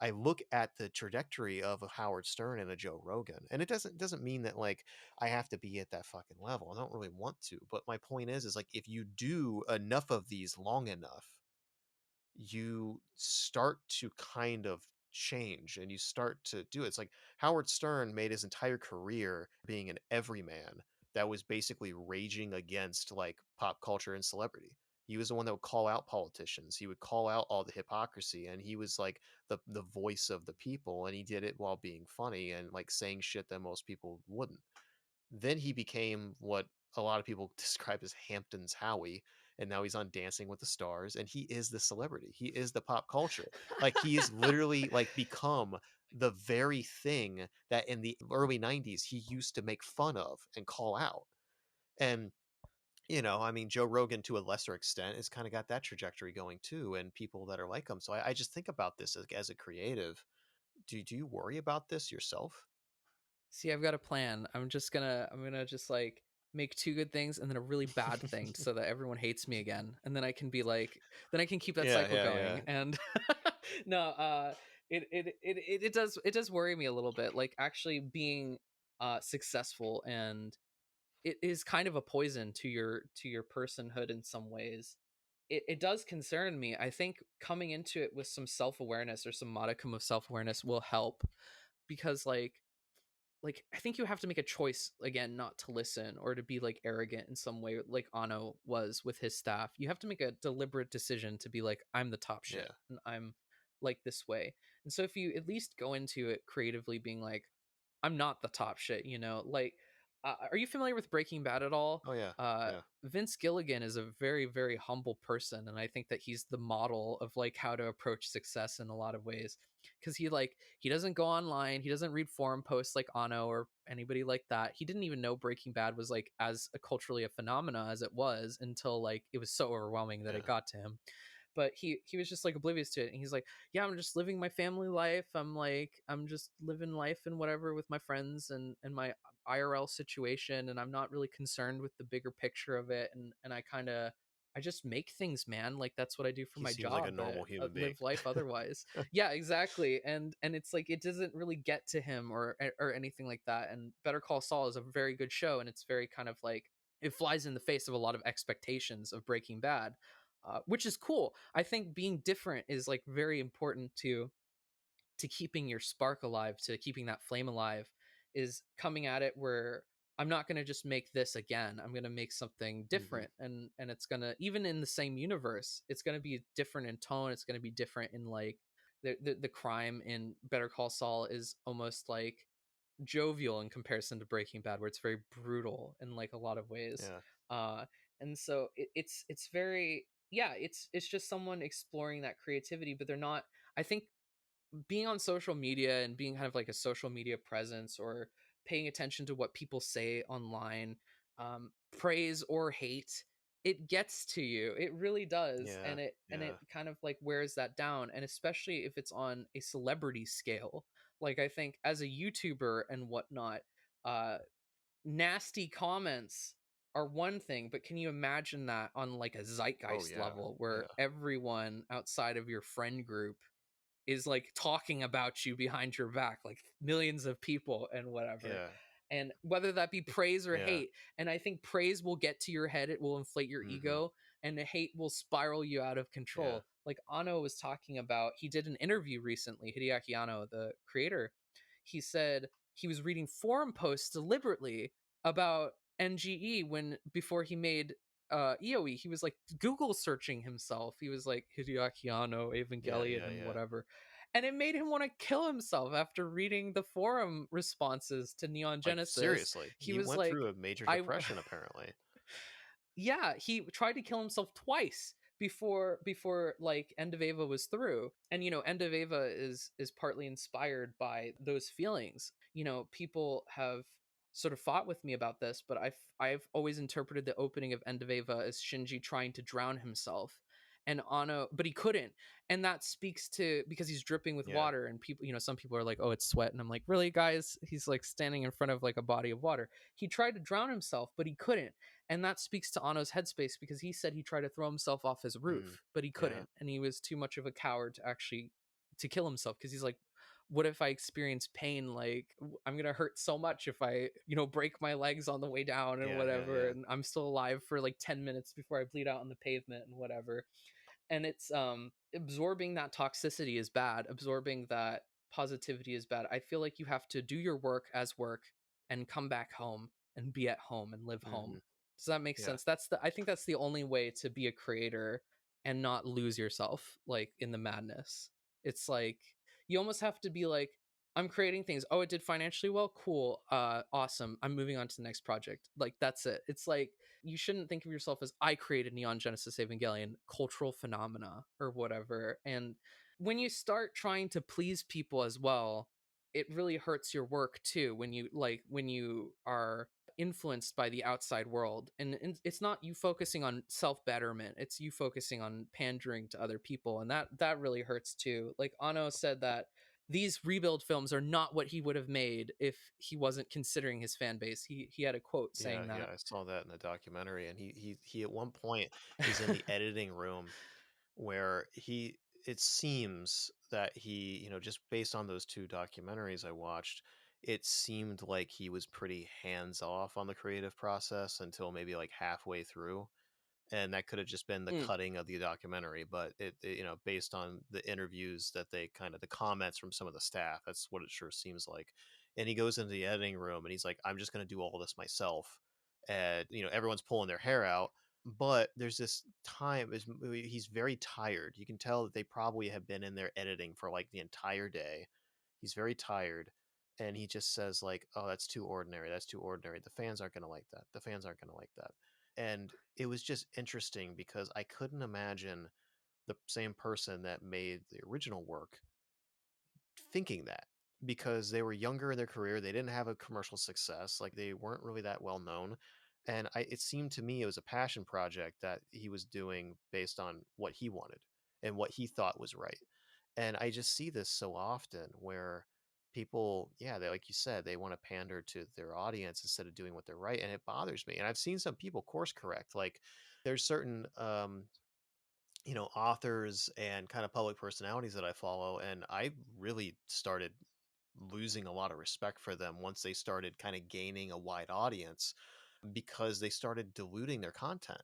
I look at the trajectory of a Howard Stern and a Joe Rogan. And it doesn't mean that like I have to be at that fucking level. I don't really want to. But my point is like if you do enough of these long enough, you start to kind of change and you start to do it. It's like Howard Stern made his entire career being an everyman that was basically raging against like pop culture and celebrity. He was the one that would call out politicians. He would call out all the hypocrisy, and he was like the voice of the people, and he did it while being funny and like saying shit that most people wouldn't. Then he became what a lot of people describe as Hampton's Howie, and now he's on Dancing with the Stars, and he is the celebrity. He is the pop culture. Like he is literally like become the very thing that in the early 90s he used to make fun of and call out. And I mean, Joe Rogan to a lesser extent has kind of got that trajectory going too, and people that are like him. So I just think about this as a creative. Do you worry about this yourself? See, I've got a plan. I'm gonna just like make two good things and then a really bad thing so that everyone hates me again. And then I can be like then I can keep that Yeah, cycle yeah, yeah. going. And no, it does worry me a little bit. Like actually being successful, and it is kind of a poison to your personhood in some ways. It does concern me. I think coming into it with some self-awareness or some modicum of self-awareness will help, because like I think you have to make a choice again not to listen or to be like arrogant in some way like Anno was with his staff. You have to make a deliberate decision to be like, I'm the top Yeah. shit and I'm like this way. And so if you at least go into it creatively being like, I'm not the top shit, like are you familiar with Breaking Bad at all? Oh yeah. Yeah. Vince Gilligan is a very, very humble person, and I think that he's the model of like how to approach success in a lot of ways. Because he doesn't go online, he doesn't read forum posts like Anno or anybody like that. He didn't even know Breaking Bad was like as a culturally a phenomena as it was until like it was so overwhelming that it Yeah. got to him. But he was just like oblivious to it, and he's like, yeah, I'm just living my family life. I'm just living life and whatever with my friends and my IRL situation, and I'm not really concerned with the bigger picture of it. And I just make things, man. Like that's what I do for He my seems like a job. normal human being. Live life otherwise. Yeah, exactly. And it's like it doesn't really get to him or anything like that. And Better Call Saul is a very good show, and it's very kind of like it flies in the face of a lot of expectations of Breaking Bad, which is cool. I think being different is like very important to keeping your spark alive, to keeping that flame alive, is coming at it where I'm not going to just make this again. I'm going to make something Hmm. different, and it's going to, even in the same universe, it's going to be different in tone. It's going to be different in like the crime in Better Call Saul is almost like jovial in comparison to Breaking Bad, where it's very brutal in like a lot of ways. Yeah. Uh, and so it's very yeah, it's just someone exploring that creativity, but they're not. I think being on social media and being kind of like a social media presence, or paying attention to what people say online, praise or hate, it gets to you. It really does. Yeah, And it yeah. kind of like wears that down. And especially if it's on a celebrity scale. Like I think as a YouTuber and whatnot, uh nasty comments are one thing, but can you imagine that on like a Oh zeitgeist yeah, level where yeah, everyone outside of your friend group is like talking about you behind your back, like millions of people and whatever. yeah, And whether that be praise or yeah. hate, and I think praise will get to your head, it will inflate your Mm-hmm. ego, and the hate will spiral you out of Yeah. control. Like Anno was talking about, he did an interview recently, Hideaki Anno, the creator. He said he was reading forum posts deliberately about NGE when before he made EOE. He was like Google searching himself. He was like Hideaki Anno Yeah, Evangelion yeah, and yeah. whatever, and it made him want to kill himself after reading the forum responses to Neon Like Genesis. seriously, He he was went like, through a major I depression apparently. yeah, he tried to kill himself twice before like End of Ava was through. And End of Ava is partly inspired by those feelings. People have sort of fought with me about this, but I've always interpreted the opening of End of Ava as Shinji trying to drown himself, and Ano, but he couldn't. And that speaks to, because he's dripping with Yeah. water, and people, some people are like, oh, it's sweat, and I'm like, really, guys? He's like standing in front of like a body of water. He tried to drown himself, but he couldn't. And that speaks to Ano's headspace, because he said he tried to throw himself off his Mm. roof, but he Yeah. couldn't, and he was too much of a coward to actually to kill himself, because he's like, what if I experience pain? Like, I'm gonna hurt so much if I break my legs on the way down and Yeah, yeah, whatever, yeah. and I'm still alive for like 10 minutes before I bleed out on the pavement and whatever. And it's absorbing that toxicity is bad, absorbing that positivity is bad. I feel like you have to do your work as work, and come back home and be at home and live home. Mhm. Does that make Yeah. sense? I think that's the only way to be a creator and not lose yourself like in the madness. It's like you almost have to be like, I'm creating things. Oh, it did financially well. Cool. Awesome. I'm moving on to the next project. Like that's it. It's like you shouldn't think of yourself as, I created Neon Genesis Evangelion, cultural phenomena or whatever. And when you start trying to please people as well, it really hurts your work too, when you are influenced by the outside world. And it's not you focusing on self-betterment, it's you focusing on pandering to other people, and that really hurts too. Like Ano said that these rebuild films are not what he would have made if he wasn't considering his fan base. He had a quote Yeah, saying yeah, that. I saw that in the documentary, and he at one point is in the editing room where he it seems that he, just based on those two documentaries I watched, it seemed like he was pretty hands off on the creative process until maybe like halfway through, and that could have just been the Mm. cutting of the documentary, but based on the interviews that they kind of the comments from some of the staff, that's what it sure seems like. And he goes into the editing room and he's like, I'm just going to do all this myself, and everyone's pulling their hair out, but there's this time he's very tired. You can tell that they probably have been in there editing for like the entire day. He's very tired, and he just says like, oh, that's too ordinary, that's too ordinary, the fans aren't going to like that, the fans aren't going to like that. And it was just interesting because I couldn't imagine the same person that made the original work thinking that, because they were younger in their career, they didn't have a commercial success, like they weren't really that well known. And it seemed to me it was a passion project that he was doing based on what he wanted and what he thought was right. And I just see this so often where people, yeah, they, like you said, they want to pander to their audience instead of doing what they're right. And it bothers me. And I've seen some people course correct. Like there's certain authors and kind of public personalities that I follow, and I really started losing a lot of respect for them once they started kind of gaining a wide audience, because they started diluting their content,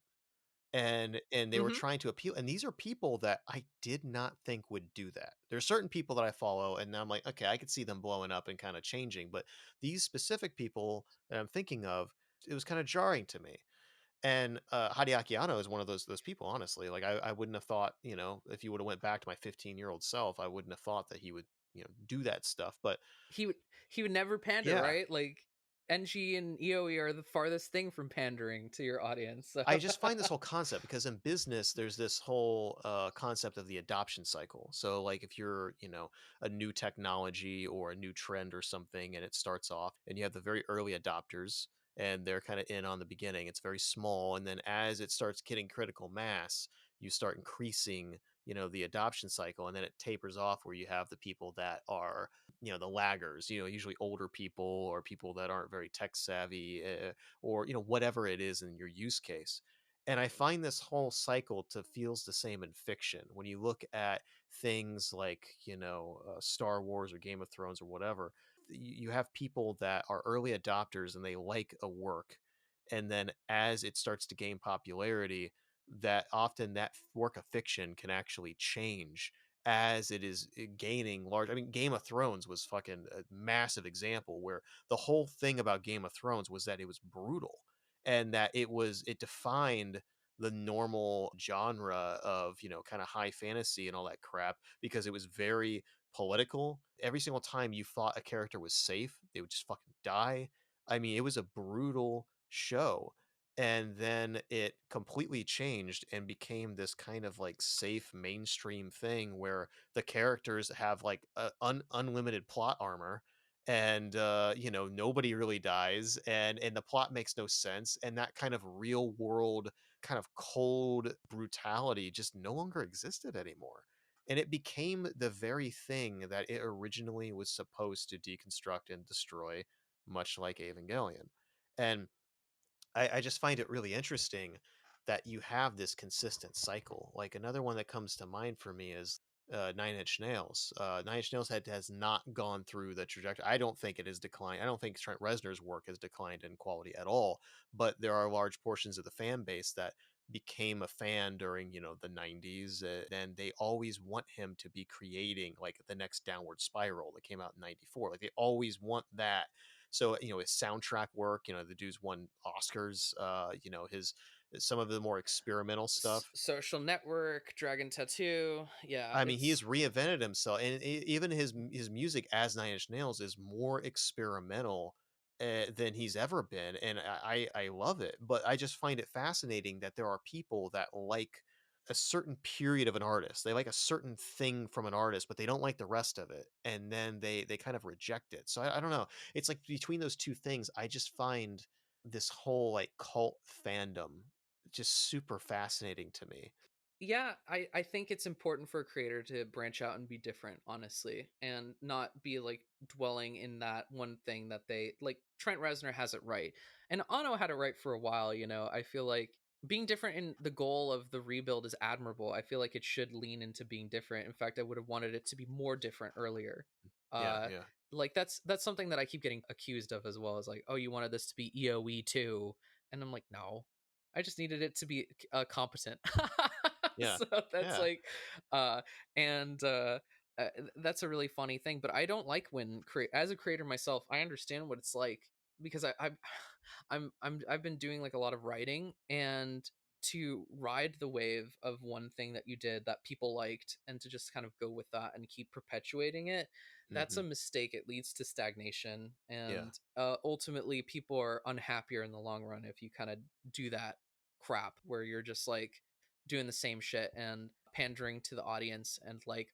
and they were Hmm. trying to appeal, and these are people that I did not think would do that. There's certain people that I follow and I'm like, okay, I could see them blowing up and kind of changing, but these specific people that I'm thinking of, it was kind of jarring to me. And Hideaki Anno is one of those people. Honestly, like I wouldn't have thought, if you would have went back to my 15-year-old self, I wouldn't have thought that he would, do that stuff. But He would he would never pander, yeah, right? Like NG and EOE are the farthest thing from pandering to your audience. So. I just find this whole concept because in business there's this whole concept of the adoption cycle. So like if you're, a new technology or a new trend or something and it starts off and you have the very early adopters and they're kind of in on the beginning, it's very small, and then as it starts getting critical mass, you start increasing, the adoption cycle, and then it tapers off where you have the people that are, the laggers, usually older people or people that aren't very tech savvy, or whatever it is in your use case. And I find this whole cycle to feels the same in fiction when you look at things like Star Wars or Game of Thrones or whatever. You have people that are early adopters and they like a work, and then as it starts to gain popularity, that often that work of fiction can actually change as it is gaining large. I mean, Game of Thrones was fucking a massive example where the whole thing about Game of Thrones was that it was brutal, and that it defined the normal genre of, kind of high fantasy and all that crap, because it was very political. Every single time you thought a character was safe, they would just fucking die. I mean, it was a brutal show. And then it completely changed and became this kind of like safe mainstream thing where the characters have like unlimited plot armor, and nobody really dies, and the plot makes no sense, and that kind of real world kind of cold brutality just no longer existed anymore, and it became the very thing that it originally was supposed to deconstruct and destroy, much like Evangelion. And I just find it really interesting that you have this consistent cycle. Like another one that comes to mind for me is Nine Inch Nails. Nine Inch Nails has not gone through the trajectory. I don't think it has declined. I don't think Trent Reznor's work has declined in quality at all. But there are large portions of the fan base that became a fan during the 90s, and they always want him to be creating like the next Downward Spiral that came out in 94. Like they always want that. So his soundtrack work, the dude's won Oscars. His some of the more experimental stuff. Social Network, Dragon Tattoo. Yeah, I mean, he has it's reinvented himself, and even his music as Nine Inch Nails is more experimental than he's ever been, and I love it. But I just find it fascinating that there are people that like a certain period of an artist. They like a certain thing from an artist, but they don't like the rest of it, and then they kind of reject it. So I don't know. It's like between those two things, I just find this whole like cult fandom just super fascinating to me. yeah, I think it's important for a creator to branch out and be different, honestly, and not be like dwelling in that one thing that they like. Trent Reznor has it right, and Anno had it right for a while. I feel like being different in the goal of the rebuild is admirable. I feel like it should lean into being different. In fact, I would have wanted it to be more different earlier. Yeah, uh yeah. like that's something that I keep getting accused of as well, as like, oh, you wanted this to be EOE too, and I'm like, no, I just needed it to be competent. Yeah. So that's Yeah. like, uh, and that's a really funny thing. But I don't like when as a creator myself, I understand what it's like because I've been doing like a lot of writing, and to ride the wave of one thing that you did that people liked and to just kind of go with that and keep perpetuating it, that's a Mhm. mistake. It leads to stagnation, Yeah. and ultimately people are unhappier in the long run if you kind of do that crap where you're just like doing the same shit and pandering to the audience. And like,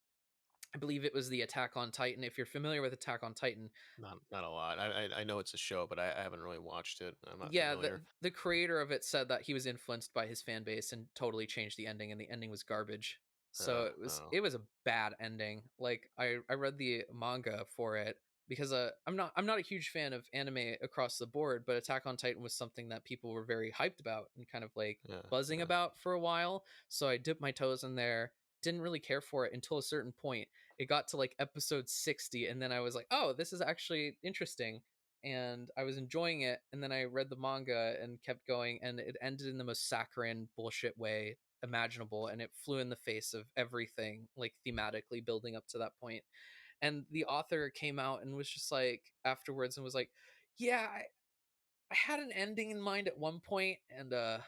I believe it was the Attack on Titan. If you're familiar with Attack on Titan, Not a lot. I know it's a show, but I haven't really watched it. I'm not yeah, the familiar. the creator of it said that he was influenced by his fan base and totally changed the ending, and the ending was garbage. So it was Oh. it was a bad ending. Like I read the manga for it because I'm not a huge fan of anime across the board, but Attack on Titan was something that people were very hyped about and kind of like Yeah, buzzing yeah. about for a while. So I dipped my toes in there. Didn't really care for it until a certain point. It got to like episode 60, and then I was like, "Oh, this is actually interesting." And I was enjoying it, and then I read the manga and kept going, and it ended in the most saccharine bullshit way imaginable, and it flew in the face of everything like thematically building up to that point. And the author came out and was just like afterwards and was like, yeah, I had an ending in mind at one point, and I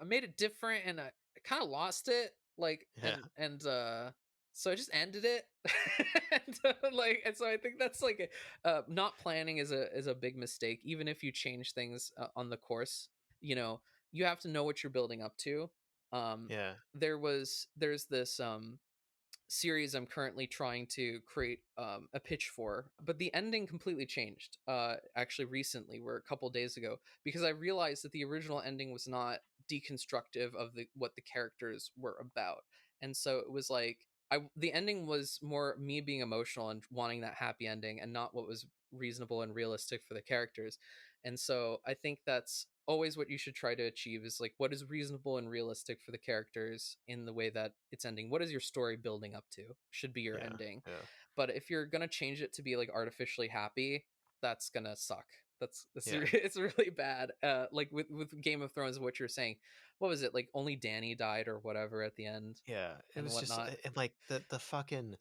made it different, and I kind of lost it, like, Yeah. and So I just ended it. And so I think that's like not planning is a big mistake, even if you change things on the course. You know, you have to know what you're building up to. um Yeah. there's this series I'm currently trying to create a pitch for, but the ending completely changed. Actually, recently, where a couple days ago, because I realized that the original ending was not deconstructive of the what the characters were about, and so it was like the ending was more me being emotional and wanting that happy ending, and not what was reasonable and realistic for the characters. And so I think that's always what you should try to achieve is like what is reasonable and realistic for the characters in the way that it's ending. What is your story building up to should be your Yeah. ending. Yeah. But if you're gonna change it to be like artificially happy, that's gonna suck. That's Yeah. it's really bad. Like with Game of Thrones, what you're saying, what was it like? Only Danny died or whatever at the end Yeah, it and was just whatnot. and like the fucking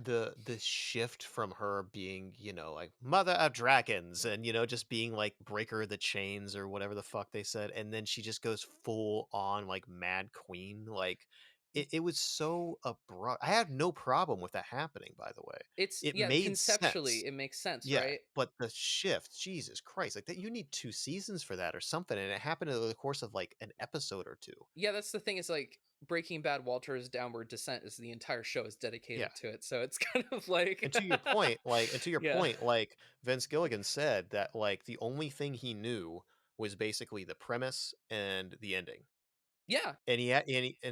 the shift from her being, like mother of dragons and just being like breaker of the chains or whatever the fuck they said, and then she just goes full on like mad queen. Like it was so abrupt. I have no problem with that happening, by the way. It's It yeah, made conceptually sense. it makes sense, Yeah, right? but the shift, Jesus Christ, like that you need 2 seasons for that or something, and it happened over the course of like an episode or two. Yeah, that's the thing is like Breaking Bad Walter's Downward Descent is the entire show is Yeah. dedicated to it. So it's kind of like And to your yeah. point, like Vince Gilligan said that like the only thing he knew was basically the premise and the ending. Yeah, And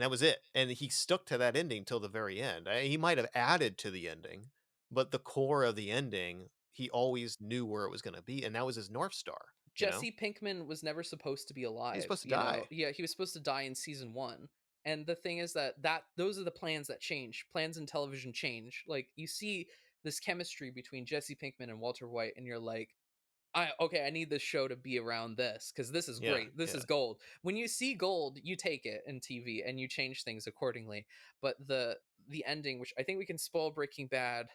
that was it. And he stuck to that ending till the very end. He might have added to the ending, but the core of the ending, he always knew where it was going to be, and that was his North Star, you know? Jesse Pinkman was never supposed to be He's alive, supposed to die. Yeah, he was supposed to die in season 1. And the thing is that those are the plans that change. Plans in television change. Like you see this chemistry between Jesse Pinkman and Walter White and you're like, I need this show to be around this cuz this is Yeah, great. This yeah. is gold. When you see gold, you take it in TV and you change things accordingly. But the ending, which I think we can spoil Breaking Bad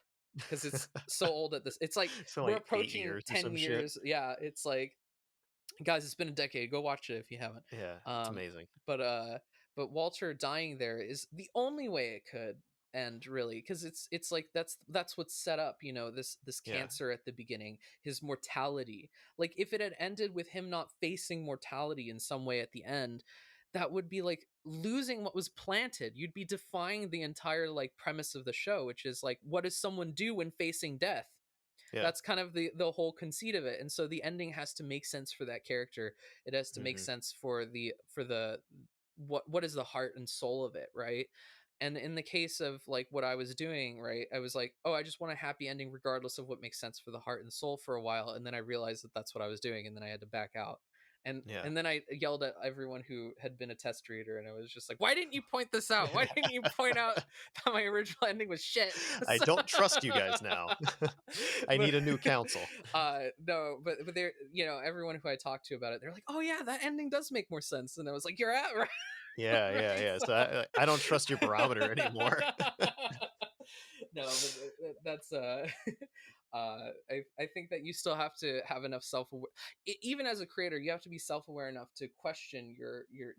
cuz it's so old at this. It's like So we're like 8 approaching years or 10 some shit. years. Yeah, it's like guys, it's been a decade. Go watch it if you haven't. Yeah, it's Um, amazing. but uh, but Walter dying there is the only way it could end, really, because it's like that's what's set up. This Yeah. cancer at the beginning, his mortality. Like if it had ended with him not facing mortality in some way at the end, that would be like losing what was planted. You'd be defying the entire like premise of the show, which is like, what does someone do when facing death? Yeah. That's kind of the whole conceit of it. And so the ending has to make sense for that character. It has to make Mhm. sense for the what is the heart and soul of it, right? And in the case of like what I was doing, right, I was like, oh, I just want a happy ending regardless of what makes sense for the heart and soul for a while, and then I realized that that's what I was doing, and then I had to back out. and Yeah. and then I yelled at everyone who had been a test reader, and I was just like, why didn't you point this out? Why didn't you point out that my original ending was shit? I don't trust you guys now. I but need a new counsel. no, but they're everyone who I talked to about it, they're like, oh yeah, that ending does make more sense, and I was like, you're at right. Yeah, yeah, Right, yeah. so So I don't trust your barometer anymore. no, but that's I think that you still have to have enough even as a creator, you have to be self-aware enough to question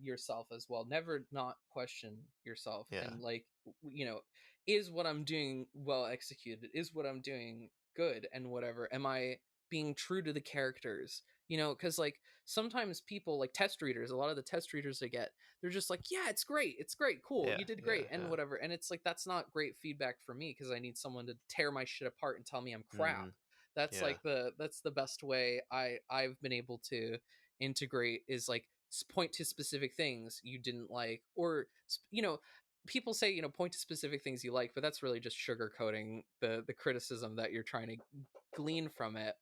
yourself as well. Never not question yourself. Yeah, And like, is what I'm doing well executed? Is what I'm doing good? And whatever, am I being true to the characters? Because like sometimes people like test readers, a lot of the test readers I get, they're just like, yeah, it's great, cool, yeah, you did yeah, great and yeah. whatever. And it's like, that's not great feedback for me, because I need someone to tear my shit apart and tell me I'm crap. Mhm. That's Yeah, like that's the best way I've been able to integrate, is like point to specific things you didn't like, or people say, point to specific things you like, but that's really just sugarcoating the criticism that you're trying to glean from it.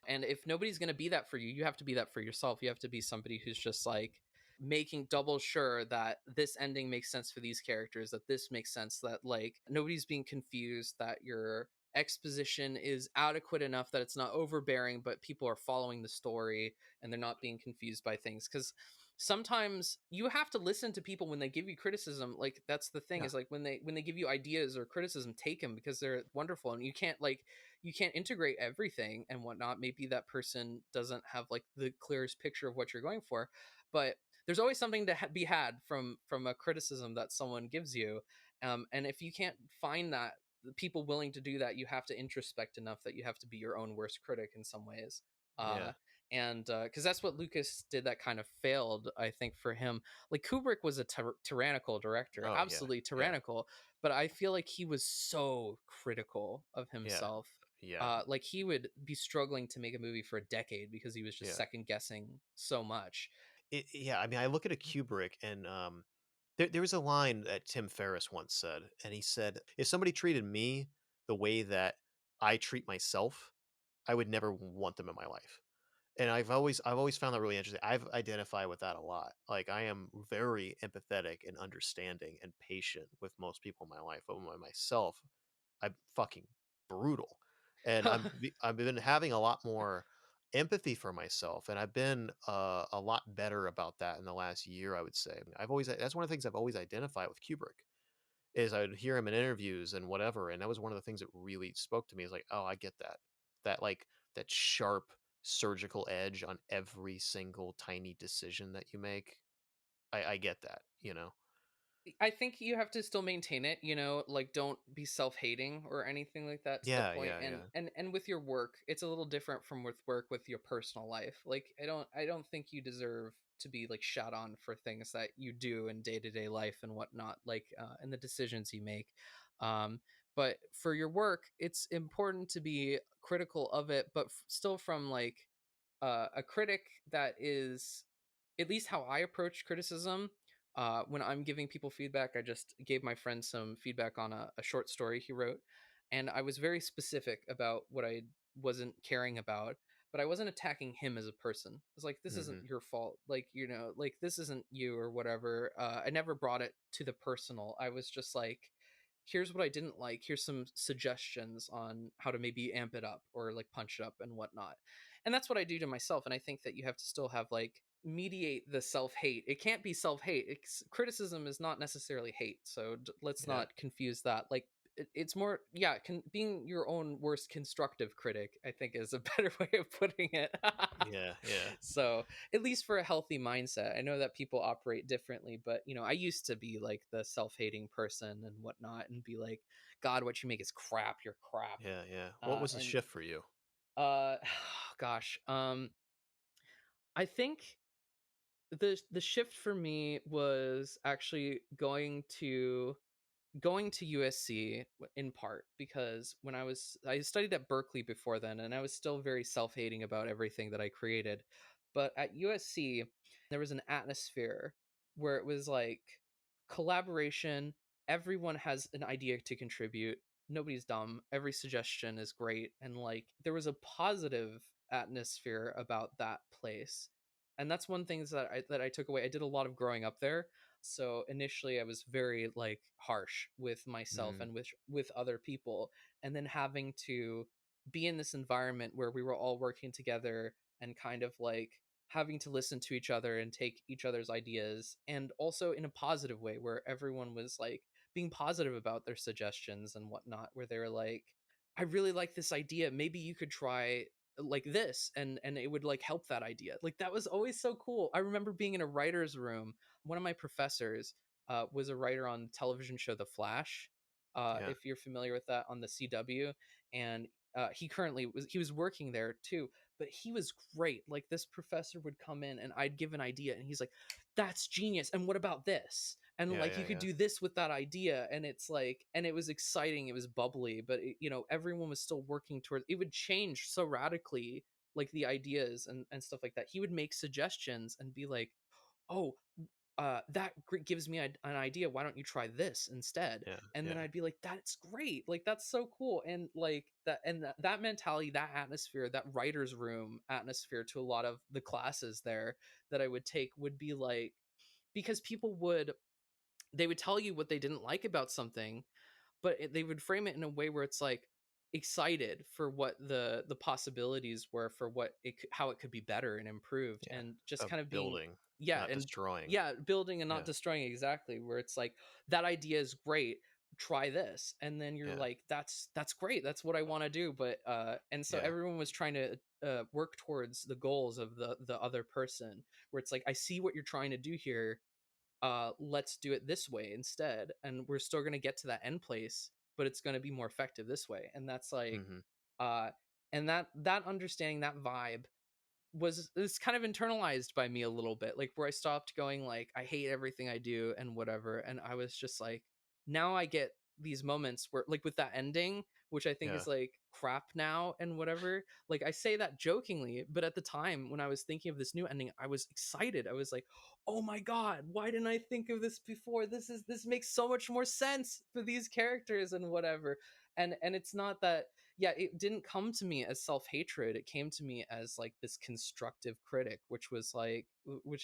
And if nobody's going to be that for you, you have to be that for yourself. You have to be somebody who's just like making double sure that this ending makes sense for these characters, that this makes sense, that like nobody's being confused, that your exposition is adequate enough that it's not overbearing, but people are following the story and they're not being confused by things. Because sometimes you have to listen to people when they give you criticism. Like that's the thing, yeah, is like when they give you ideas or criticism, take them because they're wonderful, and you can't integrate everything and whatnot. Maybe that person doesn't have like the clearest picture of what you're going for, but there's always something to be had from a criticism that someone gives you. And if you can't find that the people willing to do that, you have to introspect enough that you have to be your own worst critic in some ways. Yeah. uh and because that's what Lucas did that kind of failed, I think, for him. Like, Kubrick was a tyrannical director, Oh yeah. absolutely Yeah. tyrannical, but I feel like he was so critical of Yeah. himself. Yeah. Like, he would be struggling to make a movie for a decade because he was just Yeah. second guessing so much. Yeah, I mean, I look at a Kubrick, and there was a line that Tim Ferriss once said, and he said, "If somebody treated me the way that I treat myself, I would never want them in my life." And I've always found that really interesting. I've identified with that a lot. Like, I am very empathetic and understanding and patient with most people in my life, but with myself, I'm fucking brutal. And I've been having a lot more empathy for myself, and I've been a lot better about that in the last year, I would say. That's one of the things I've always identified with Kubrick, is I would hear him in interviews and whatever, and that was one of the things that really spoke to me. Is like, oh, I get that. Like that sharp surgical edge on every single tiny decision that you make. I get that, you know. I think you have to still maintain it, like, don't be self-hating or anything like that to the Yeah, point. yeah, And yeah. with your work, it's a little different from with work with your personal life. Like, I don't think you deserve to be like shot on for things that you do in day-to-day life and whatnot, like, and the decisions you make. um but for your work, it's important to be critical of it, but still from like a critic that is, at least how I approach criticism. When I'm giving people feedback, I just gave my friend some feedback on a short story he wrote, and I was very specific about what I wasn't caring about, but I wasn't attacking him as a person. I was like, this isn't Hmm. your fault. Like, like, this isn't you or whatever. I never brought it to the personal. I was just like, here's what I didn't like. Here's some suggestions on how to maybe amp it up or like punch it up and whatnot. And that's what I do to myself. And I think that you have to still have like mediate the self-hate. It can't be self-hate. Criticism is not necessarily hate, so let's Yeah, not confuse that. Like, it's more, yeah, being your own worst constructive critic, I think, is a better way of putting it. yeah, yeah, So, at least for a healthy mindset, I know that people operate differently, but I used to be like the self-hating person and whatnot, and be like, God, what you make is crap, you're crap. yeah, yeah. What was the And shift for you? uh gosh, I think the shift for me was actually going to USC, in part because when I studied at Berkeley before then, and I was still very self-hating about everything that I created. But at USC, there was an atmosphere where it was like collaboration, everyone has an idea to contribute, nobody's dumb, every suggestion is great, and like there was a positive atmosphere about that place. And that's one thing that I took away. I did a lot of growing up there, so initially I was very like harsh with myself Mm, and with other people, and then having to be in this environment where we were all working together and kind of like having to listen to each other and take each other's ideas, and also in a positive way where everyone was like being positive about their suggestions and whatnot, where they were like, I really like this idea, maybe you could try like this, and it would like help that idea. Like, that was always so cool. I remember being in a writer's room. One of my professors was a writer on the television show The Flash, yeah, if you're familiar with that, on the CW. And he was working there too, but he was great. Like, this professor would come in and I'd give an idea and he's like, that's genius, and what about this, and yeah, like yeah, you could yeah, do this with that idea. And it's like, and it was exciting, it was bubbly, but everyone was still working towards it. Would change so radically, like the ideas and stuff like that. He would make suggestions and be like, oh, that gives me an idea, why don't you try this instead? yeah, And then yeah, I'd be like, that's great, like that's so cool. And like that mentality, that atmosphere, that writer's room atmosphere to a lot of the classes there that I would take would be like, because people would, they would tell you what they didn't like about something, but they would frame it in a way where it's like excited for what the possibilities were, for what how it could be better and improved, yeah. and just About kind of being, building, yeah, not and destroying. yeah, building and not Yeah, destroying, exactly, where it's like, that idea is great, try this, and then you're yeah, like, that's great, that's what I want to do. But and so yeah, everyone was trying to work towards the goals of the other person, where it's like, I see what you're trying to do here, let's do it this way instead, and we're still going to get to that end place, but it's going to be more effective this way. And that's like, Mm-hmm. uh and that understanding, that vibe was kind of internalized by me a little bit, like where I stopped going like I hate everything I do and whatever, and I was just like, now I get these moments where, like with that ending, which I think Yeah. is like crap now and whatever, like I say that jokingly, but at the time when I was thinking of this new ending, I was excited. I was like, oh my god, why didn't I think of this before? This makes so much more sense for these characters and whatever. And it's not that, yeah, it didn't come to me as self-hatred. It came to me as like this constructive critic, which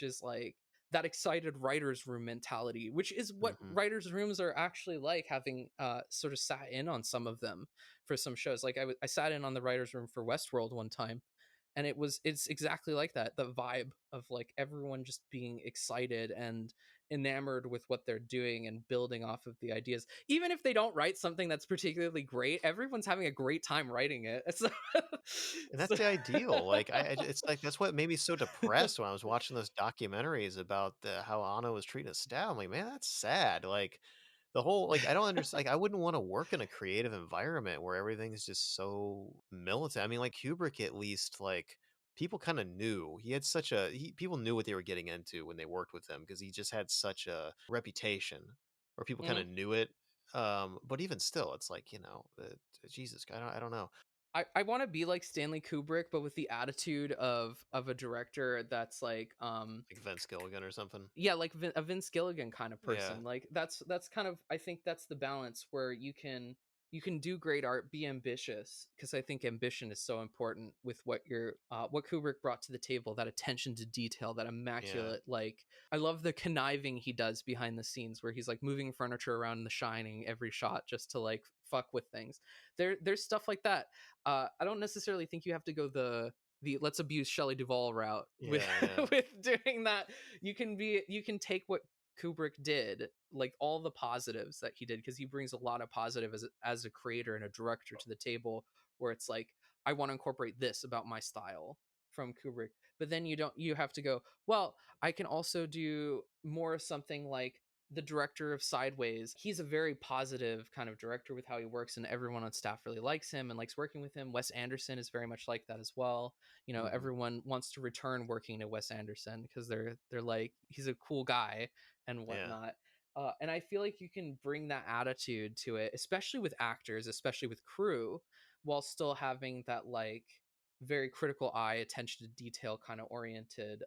is like that excited writers room mentality, which is what Mm-hmm. writers rooms are actually like, having sort of sat in on some of them for some shows. Like I sat in on the writers room for Westworld one time, and it's exactly like that, the vibe of like everyone just being excited and enamored with what they're doing and building off of the ideas. Even if they don't write something that's particularly great, everyone's having a great time writing it. And that's So- the ideal. Like it's like that's what made me so depressed when I was watching those documentaries about how Anno was treating his staff. I'm like, man, that's sad. Like the whole like I don't understand. Like I wouldn't want to work in a creative environment where everything's just so militant. I mean, like Kubrick, at least like people kind of knew he had such a people knew what they were getting into when they worked with him because he just had such a reputation where people kind of Mhm. knew it. But even still, it's like Jesus, I don't know, I want to be like Stanley Kubrick, but with the attitude of a director that's like like Vince Gilligan or something. yeah, like a Vince Gilligan kind of Yeah, person. Like that's kind of, I think that's the balance where you can do great art, be ambitious, because I think ambition is so important with what Kubrick brought to the table. That attention to detail, that yeah, immaculate, like I love the conniving he does behind the scenes where he's like moving furniture around in The Shining every shot just to like fuck with things. There's stuff like that. I don't necessarily think you have to go the let's abuse Shelley Duvall route with yeah, yeah. with doing that. You can take what Kubrick did, like all the positives that he did, because he brings a lot of positive as a creator and a director to the table, where it's like, I want to incorporate this about my style from Kubrick. But then you have to go, well, I can also do more something like the director of Sideways. He's a very positive kind of director with how he works, and everyone on staff really likes him and likes working with him. Wes Anderson is very much like that as well. You know, Mhm. everyone wants to return working to Wes Anderson because they're like, he's a cool guy and Yeah. whatnot. And I feel like you can bring that attitude to it, especially with actors, especially with crew, while still having that like very critical eye, attention to detail kind of oriented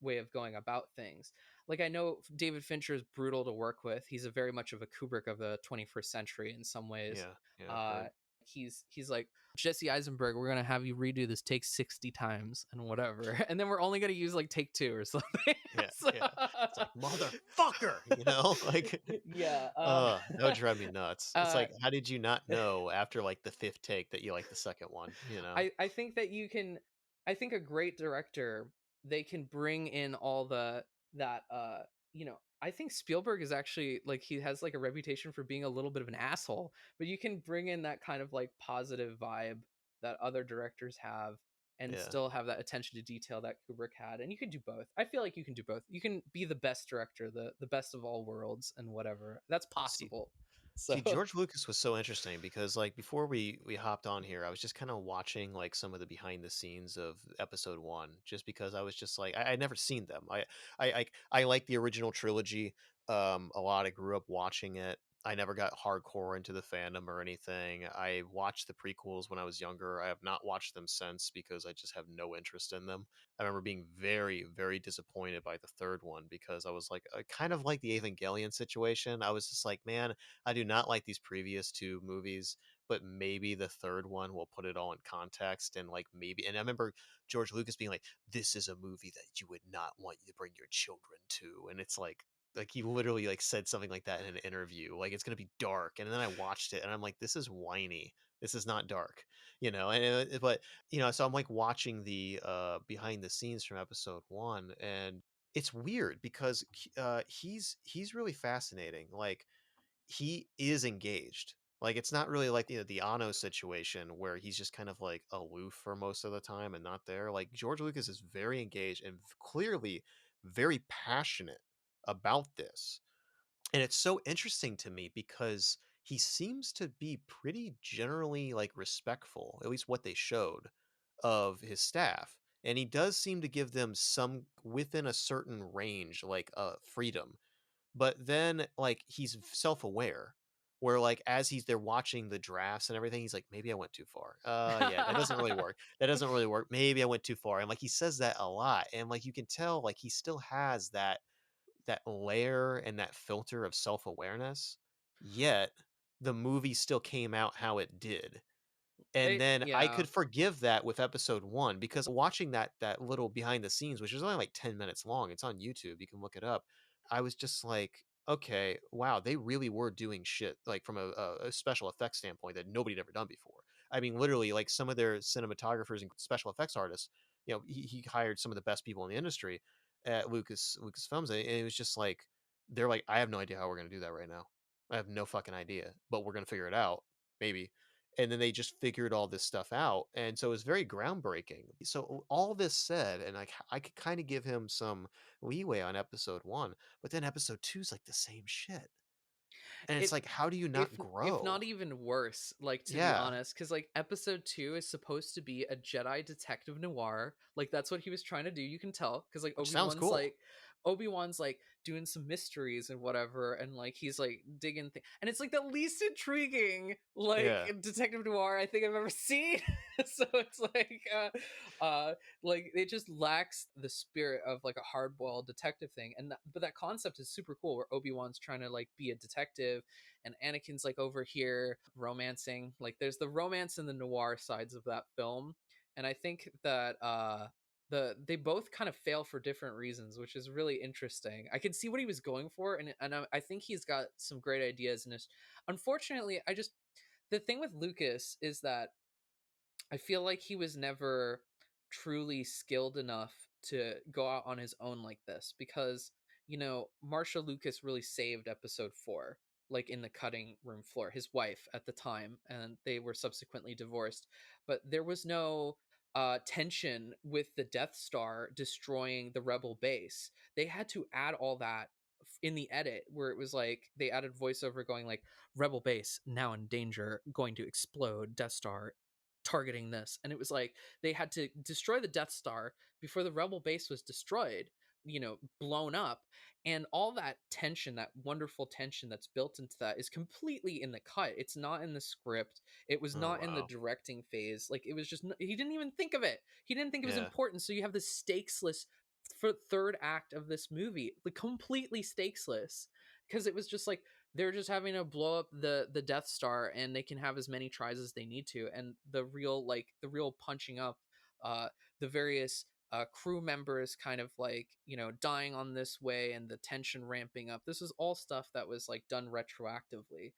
way of going about things. Like I know David Fincher is brutal to work with. He's a very much of a Kubrick of the 21st century in some ways. Yeah. Yeah, I've Uh, heard. he's like, Jesse Eisenberg, we're gonna have you redo this take 60 times and whatever, and then we're only gonna use like take two or something. Yeah, So- yeah. It's like, "Motherfucker," you know? Like, yeah. that would drive me nuts. It's uh, like, how did you not know after, like, the 5th take that you like the second one, you know? I think that you can, I think a great director, they can bring in all the that you know, I think Spielberg is actually like, he has like a reputation for being a little bit of an asshole, but you can bring in that kind of like positive vibe that other directors have and Yeah. still have that attention to detail that Kubrick had, and you can do both. I feel like you can do both. You can be the best director, the best of all worlds and whatever. That's See possible. So See, George Lucas was so interesting because, like, before we hopped on here, I was just kind of watching like some of the behind the scenes of episode 1, just because I was just like, I'd never seen them. I like the original trilogy a lot. I grew up watching it. I never got hardcore into the fandom or anything. I watched the prequels when I was younger. I have not watched them since because I just have no interest in them. I remember being very, very disappointed by the third one because I was like, kind of like the Evangelion situation. I was just like, man, I do not like these previous two movies, but maybe the third one will put it all in context and like maybe. And I remember George Lucas being like, "This is a movie that you would not want you to bring your children to," and it's like he literally like said something like that in an interview, like it's gonna be dark. And then I watched it and I'm like, this is whiny. This is not dark, you know. And but so I'm like watching the behind the scenes from episode 1, and it's weird because he's really fascinating. Like he is engaged. Like it's not really like the Ano situation where he's just kind of like aloof for most of the time and not there. Like George Lucas is very engaged and clearly very passionate about this. And it's so interesting to me because he seems to be pretty generally like respectful, at least what they showed, of his staff. And he does seem to give them some within a certain range, like freedom. But then like he's self-aware where like as they're watching the drafts and everything, he's like, maybe I went too far. Yeah, that doesn't really work. That doesn't really work. Maybe I went too far. And like he says that a lot. And like you can tell like he still has that layer and that filter of self-awareness, yet the movie still came out how it did. And then I Yeah. could forgive that with episode 1 because watching that little behind the scenes, which is only like 10 minutes long, it's on YouTube, you can look it up. I was just like, okay, wow, they really were doing shit like from a special effects standpoint that nobody had ever done before. I mean, literally, like some of their cinematographers and special effects artists, he hired some of the best people in the industry at Lucasfilms, and it was just like they're like, I have no idea how we're gonna do that right now. I have no fucking idea, but we're gonna figure it out, maybe. And then they just figured all this stuff out, and so it was very groundbreaking. So all this said, and I could kind of give him some leeway on episode 1, but then episode 2 is like the same shit, and it's It like, how do you if not if not grow? even worse, like, to be Yeah, honest, because like episode 2 is supposed to be a Jedi detective noir. Like that's what he was trying to do. You can tell because like which sounds cool. Obi-Wan's like doing some mysteries and whatever, and like he's like digging and it's like the least intriguing like Yeah, detective noir I think I've ever seen. So it's like it just lacks the spirit of like a hard-boiled detective thing, but that concept is super cool where Obi-Wan's trying to like be a detective and Anakin's like over here romancing. Like there's the romance and the noir sides of that film, and I think that they both kind of fail for different reasons, which is really interesting. I can see what he was going for, and I think he's got some great ideas. And unfortunately, I just the thing with Lucas is that I feel like he was never truly skilled enough to go out on his own like this because, Marsha Lucas really saved episode 4, like in the cutting room floor, his wife at the time, and they were subsequently divorced. But there was no tension with the Death Star destroying the Rebel base. They had to add all that in the edit where it was like they added voiceover going like Rebel base now in danger, going to explode, Death Star targeting this. And it was like they had to destroy the Death Star before the Rebel base was destroyed, blown up. And all that tension, that wonderful tension that's built into that, is completely in the cut. It's not in the script. It was oh not in the wow, directing phase. Like it was just he didn't even think of it. He didn't think it was yeah, important. So you have this stakesless for third act of this movie, like completely stakesless, because it was just like they're just having to blow up the Death Star, and they can have as many tries as they need to. And the real punching up, uh, the various crew members kind of like dying on this way, and the tension ramping up. This is all stuff that was like done retroactively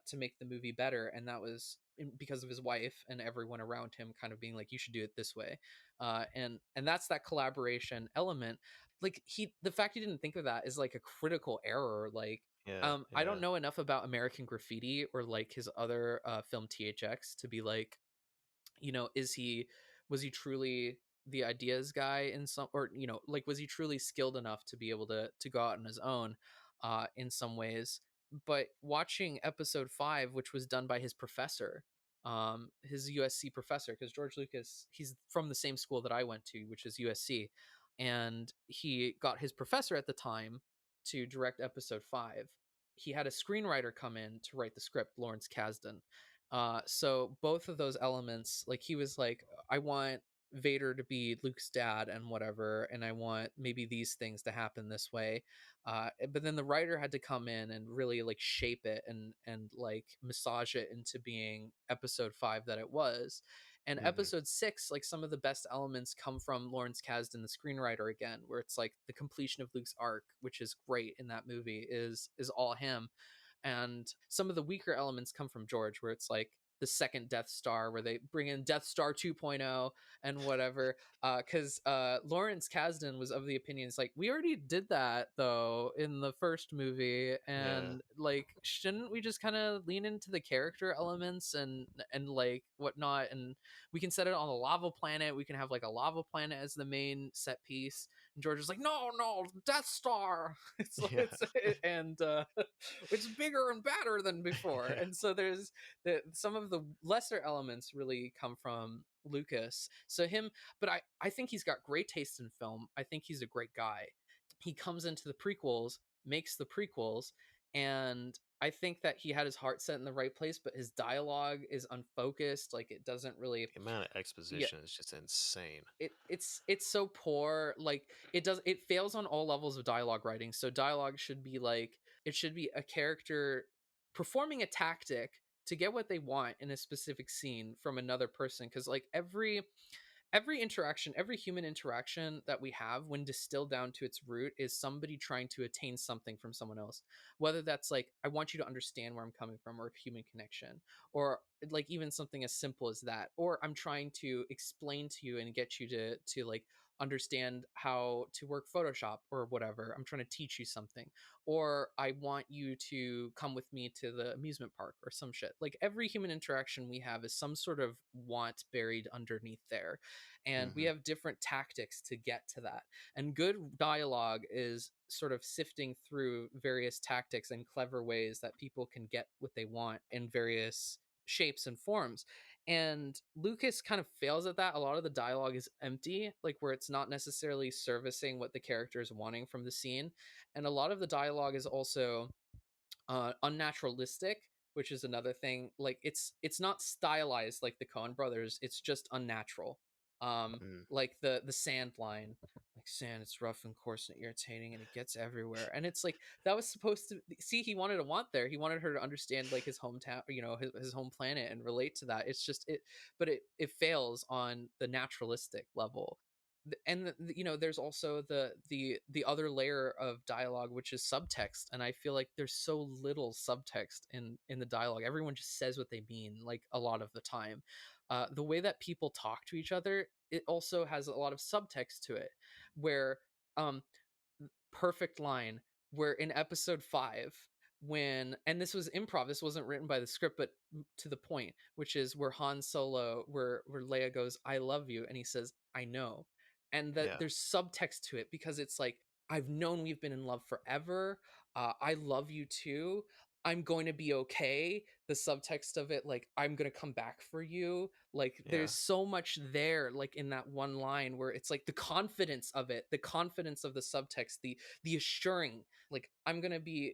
to make the movie better, and that was because of his wife and everyone around him kind of being like, you should do it this way, and that's that collaboration element. Like the fact he didn't think of that is like a critical error. Like yeah, I don't yeah, know enough about American Graffiti or like his other film THX to be like, is he was he truly the ideas guy in some, or like was he truly skilled enough to be able to go out on his own in some ways. But watching episode 5, which was done by his professor, his USC professor, because George Lucas, he's from the same school that I went to, which is USC, and he got his professor at the time to direct episode 5. He had a screenwriter come in to write the script, Lawrence Kasdan. So both of those elements, like he was like, I want Vader to be Luke's dad and whatever, and I want maybe these things to happen this way. But then the writer had to come in and really like shape it and like massage it into being episode 5 that it was. And hmm episode 6, like some of the best elements come from Lawrence Kasdan, the screenwriter again, where it's like the completion of Luke's arc, which is great in that movie, is all him. And some of the weaker elements come from George, where it's like the second Death Star, where they bring in Death Star 2.0 and whatever. Because Lawrence Kasdan was of the opinion, it's like, we already did that though in the first movie, yeah, and like, shouldn't we just kind of lean into the character elements and like whatnot, and we can set it on a lava planet. We can have like a lava planet as the main set piece, and George is like, no, Death Star. Yeah. And it's bigger and badder than before. Yeah. And so there's some of the lesser elements really come from Lucas. So him, but I think he's got great taste in film. I think he's a great guy. He comes into the prequels, makes the prequels, and I think that he had his heart set in the right place, but his dialogue is unfocused. Like it doesn't really, The amount of yeah, exposition is just insane. it's so poor. Like it fails on all levels of dialogue writing. So dialogue should be like, it should be a character performing a tactic to get what they want in a specific scene from another person, because like every interaction, every human interaction that we have, when distilled down to its root, is somebody trying to attain something from someone else. Whether that's like, I want you to understand where I'm coming from, or a human connection, or like even something as simple as that, or I'm trying to explain to you and get you to like understand how to work Photoshop or whatever. I'm trying to teach you something, or I want you to come with me to the amusement park or some shit. Like every human interaction we have is some sort of want buried underneath there, and we Hmm. have different tactics to get to that. And good dialogue is sort of sifting through various tactics and clever ways that people can get what they want in various shapes and forms. And Lucas kind of fails at that. A lot of the dialogue is empty, like where it's not necessarily servicing what the character is wanting from the scene. And a lot of the dialogue is also unnaturalistic, which is another thing. Like it's not stylized like the Coen brothers, it's just unnatural. um Mm. like the sand line, like, sand, it's rough and coarse and irritating and it gets everywhere. And it's like, that was supposed to see, he wanted to want there, he wanted her to understand like his hometown, his home planet, and relate to that. It's just it, but it fails on the naturalistic level. And there's also the other layer of dialogue, which is subtext. And I feel like there's so little subtext in the dialogue. Everyone just says what they mean, like a lot of the time. The way that people talk to each other, it also has a lot of subtext to it, where um perfect line, where in episode 5, when, and this was improv, this wasn't written by the script, but to the point, which is where Han Solo, where Leia goes, I love you, and he says, I know. And that Yeah. there's subtext to it, because it's like, I've known we've been in love forever, I love you too, I'm going to be okay. The subtext of it, like, I'm going to come back for you. Like Yeah. there's so much there, like in that one line, where it's like the confidence of it, the confidence of the subtext, the assuring, like, I'm going to be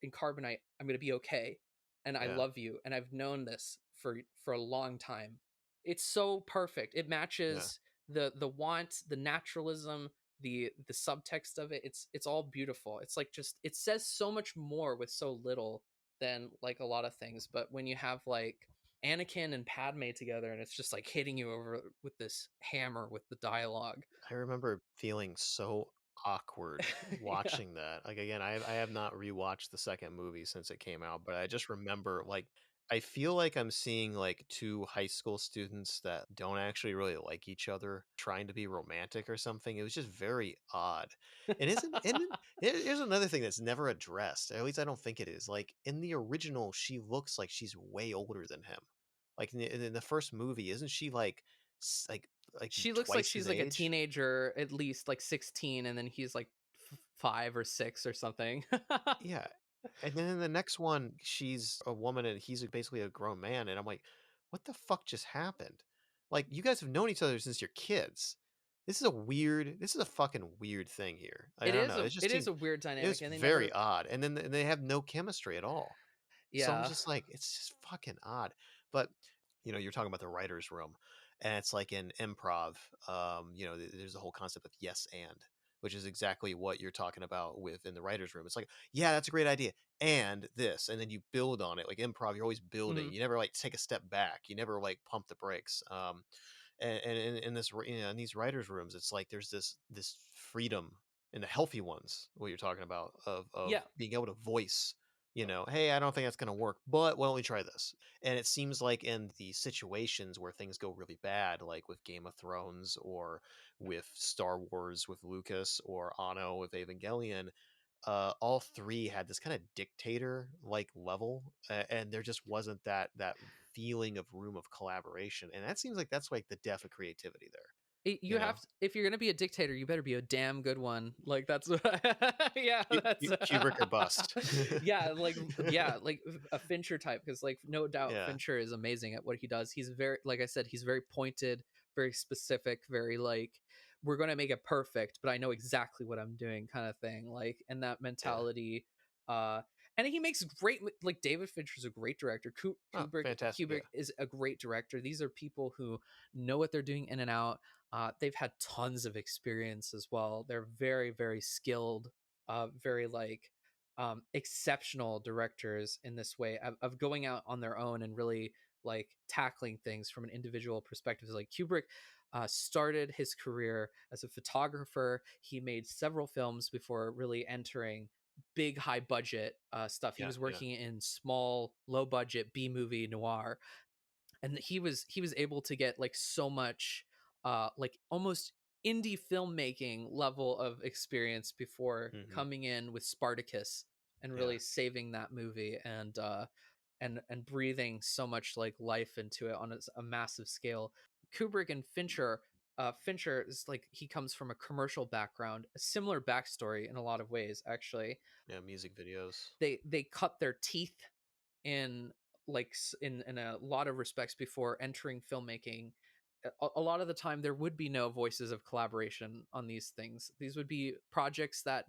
in carbonite, I'm going to be okay, and I Yeah. love you, and I've known this for a long time. It's so perfect. It Yeah. matches the want, the naturalism, the subtext of it. It's all beautiful. It's like, just, it says so much more with so little than like a lot of things. But when you have like Anakin and Padme together, and it's just like hitting you over with this hammer with the dialogue. I remember feeling so awkward Yeah. watching that. Like again, I have not rewatched the second movie since it came out, but I just remember like I feel like I'm seeing like two high school students that don't actually really like each other trying to be romantic or something. It was just very odd. Here's another thing that's never addressed. At least I don't think it is. Like in the original, she looks like she's way older than him. Like in the first movie, isn't she like s- like like She looks like twice his she's like a age? teenager, at least like 16, and then he's like 5 or 6 or something. Yeah. And then in the next one, she's a woman and he's basically a grown man. And I'm like, what the fuck just happened? Like, you guys have known each other since you're kids. This is a fucking weird thing here. I don't know. It just It is seemed, a weird it was dynamic, and they very never. odd. And then they have no chemistry at all. So I'm Yeah. just like, it's just fucking odd. But you're talking about the writer's room, and it's like in improv, there's the whole concept of yes and, which is exactly what you're talking about within the writer's room. It's like, yeah, that's a great idea, and this, and then you build on it. Like improv, you're always building. Mhm. You never like take a step back. You never like pump the brakes. And in this, in these writers' rooms, it's like there's this freedom in the healthy ones. What you're talking about of Yeah. being able to voice, hey, I don't think that's going to work, but why don't we try this? And it seems like in the situations where things go really bad, like with Game of Thrones or with Star Wars with Lucas or Anno with Evangelion, all three had this kind of dictator like level, and there just wasn't that feeling of room of collaboration, and that seems like that's like the death of creativity there. You have to, if you're gonna be a dictator, you better be a damn good one. Like that's yeah, that's Kubrick or bust. yeah, like a Fincher type, because like no doubt Yeah, Fincher is amazing at what he does. He's very, like I said, he's very pointed, very specific, very like, we're gonna make it perfect, but I know exactly what I'm doing, kind of thing. Like, and that yeah. mentality. Uh, and he makes great, like David Fincher's a great director. Oh, fantastic. Kubrick Yeah. is a great director. These are people who know what they're doing in and out. They've had tons of experience as well. They're very, very skilled, very like exceptional directors in this way of going out on their own and really like tackling things from an individual perspective. Like Kubrick started his career as a photographer. He made several films before really entering big, high budget stuff. He Yeah, was yeah. working in small, low budget B movie noir, and he was able to get like so much like almost indie filmmaking level of experience before Hmm. coming in with Spartacus and Yeah. really saving that movie, and breathing so much like life into it on a massive scale. Kubrick and Fincher, Fincher is like, he comes from a commercial background, a similar backstory in a lot of ways actually. Yeah, music videos. They cut their teeth in like in a lot of respects before entering filmmaking. A lot of the time there would be no voices of collaboration on these things. These would be projects that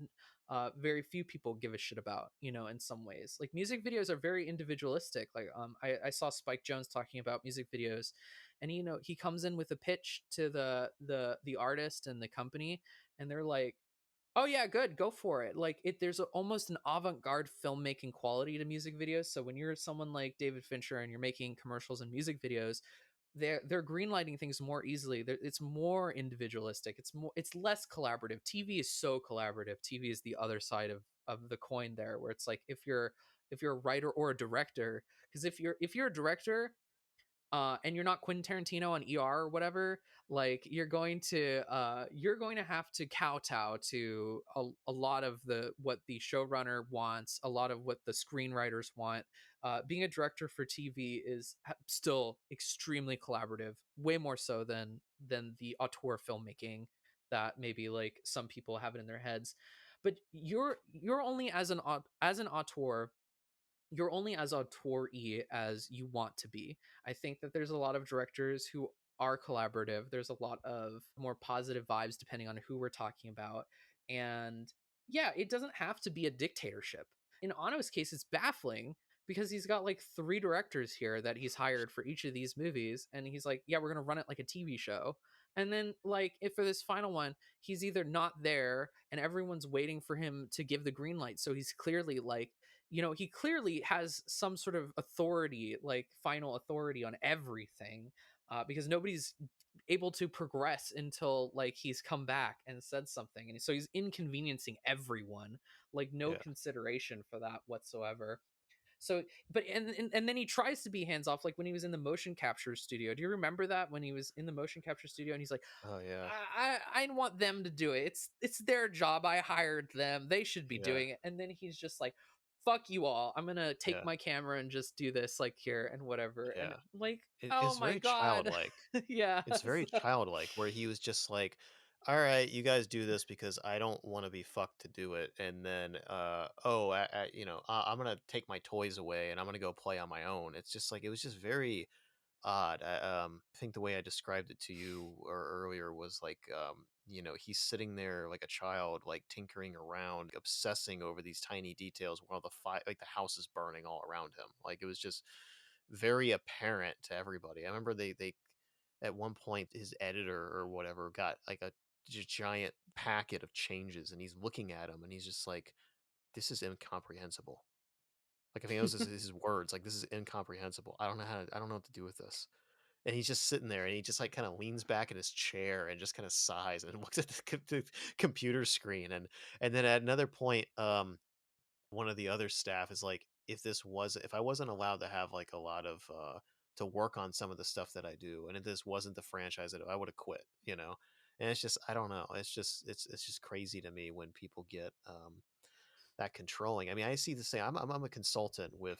very few people give a shit about, in some ways. Like music videos are very individualistic. Like I saw Spike Jones talking about music videos, and he comes in with a pitch to the artist and the company, and they're like, oh yeah, good, go for it. Like almost an avant-garde filmmaking quality to music videos. So when you're someone like David Fincher and you're making commercials and music videos, they're greenlighting things more easily. It's more individualistic. It's less collaborative. TV is so collaborative. TV is the other side of the coin there, where it's like, if you're a writer or a director, because if you're a director, and you're not Quentin Tarantino on ER or whatever, like you're going to have to kowtow to a lot of what the showrunner wants, a lot of what the screenwriters want. Being a director for TV is still extremely collaborative, way more so than the auteur filmmaking that maybe like some people have it in their heads. But you're only as an auteur, you're only as auteur-y as you want to be. I think that there's a lot of directors who are collaborative. There's a lot of more positive vibes depending on who we're talking about. And yeah, it doesn't have to be a dictatorship. In Ano's case, it's baffling because he's got like three directors here that he's hired for each of these movies. And he's like, yeah, we're going to run it like a TV show. And then, like, if for this final one, he's either not there and everyone's waiting for him to give the green light. So he's clearly like, he clearly has some sort of authority, like final authority on everything, because nobody's able to progress until like he's come back and said something, and so he's inconveniencing everyone, like no Yeah. consideration for that whatsoever. So, but and then he tries to be hands off, like when he was in the motion capture studio. Do you remember that, when he was in the motion capture studio and he's like, Oh yeah. I want them to do it. It's their job. I hired them. They should be Yeah. doing it. And then he's just like, fuck you all. I'm gonna take Yeah. my camera and just do this like here and whatever. And Yeah. like, oh It's my very god. childlike. Yeah. It's very childlike where he was just like, all right, you guys do this because I don't want to be fucked to do it. And then, I'm going to take my toys away and I'm going to go play on my own. It's just like, it was just very odd. I think the way I described it to you or earlier was like, he's sitting there like a child, like tinkering around, obsessing over these tiny details while like the house is burning all around him. Like it was just very apparent to everybody. I remember they at one point his editor or whatever got like a giant packet of changes and he's looking at them and he's just like, this is incomprehensible. Like I think those are his words. Like this is incomprehensible. I don't know what to do with this. And he's just sitting there and he just like kind of leans back in his chair and just kind of sighs and looks at the computer screen. And then at another point, one of the other staff is like, if I wasn't allowed to have like a lot of to work on some of the stuff that I do, and if this wasn't the franchise that I would have quit. And it's just, I don't know, it's just crazy to me when people get that controlling. I mean, I see the same. I'm a consultant with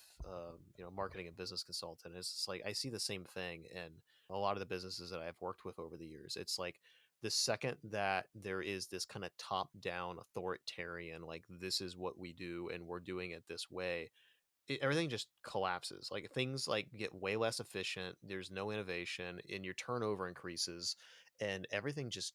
marketing and business consultant. It's just like I see the same thing in a lot of the businesses that I've worked with over the years. It's like the second that there is this kind of top down authoritarian, like this is what we do and we're doing it this way, everything just collapses. Like things like get way less efficient, there's no innovation, and your turnover increases, and everything just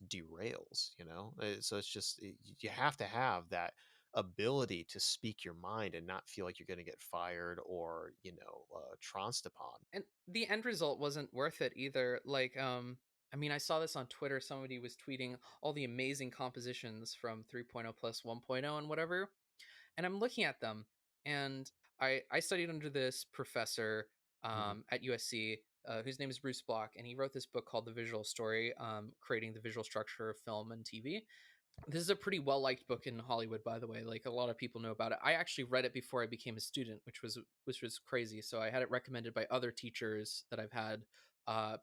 derails, you know. So it's just you have to have that ability to speak your mind and not feel like you're going to get fired or, you know, trounced upon. And the end result wasn't worth it either. Like, I mean, I saw this on Twitter. Somebody was tweeting all the amazing compositions from 3.0 plus 1.0 and whatever. And I'm looking at them, and I studied under this professor Hmm. at USC, whose name is Bruce Block, and he wrote this book called The Visual Story, creating the visual structure of film and TV. This is a pretty well liked book in Hollywood, by the way. Like, a lot of people know about it. I actually read it before I became a student, which was crazy. So I had it recommended by other teachers that I've had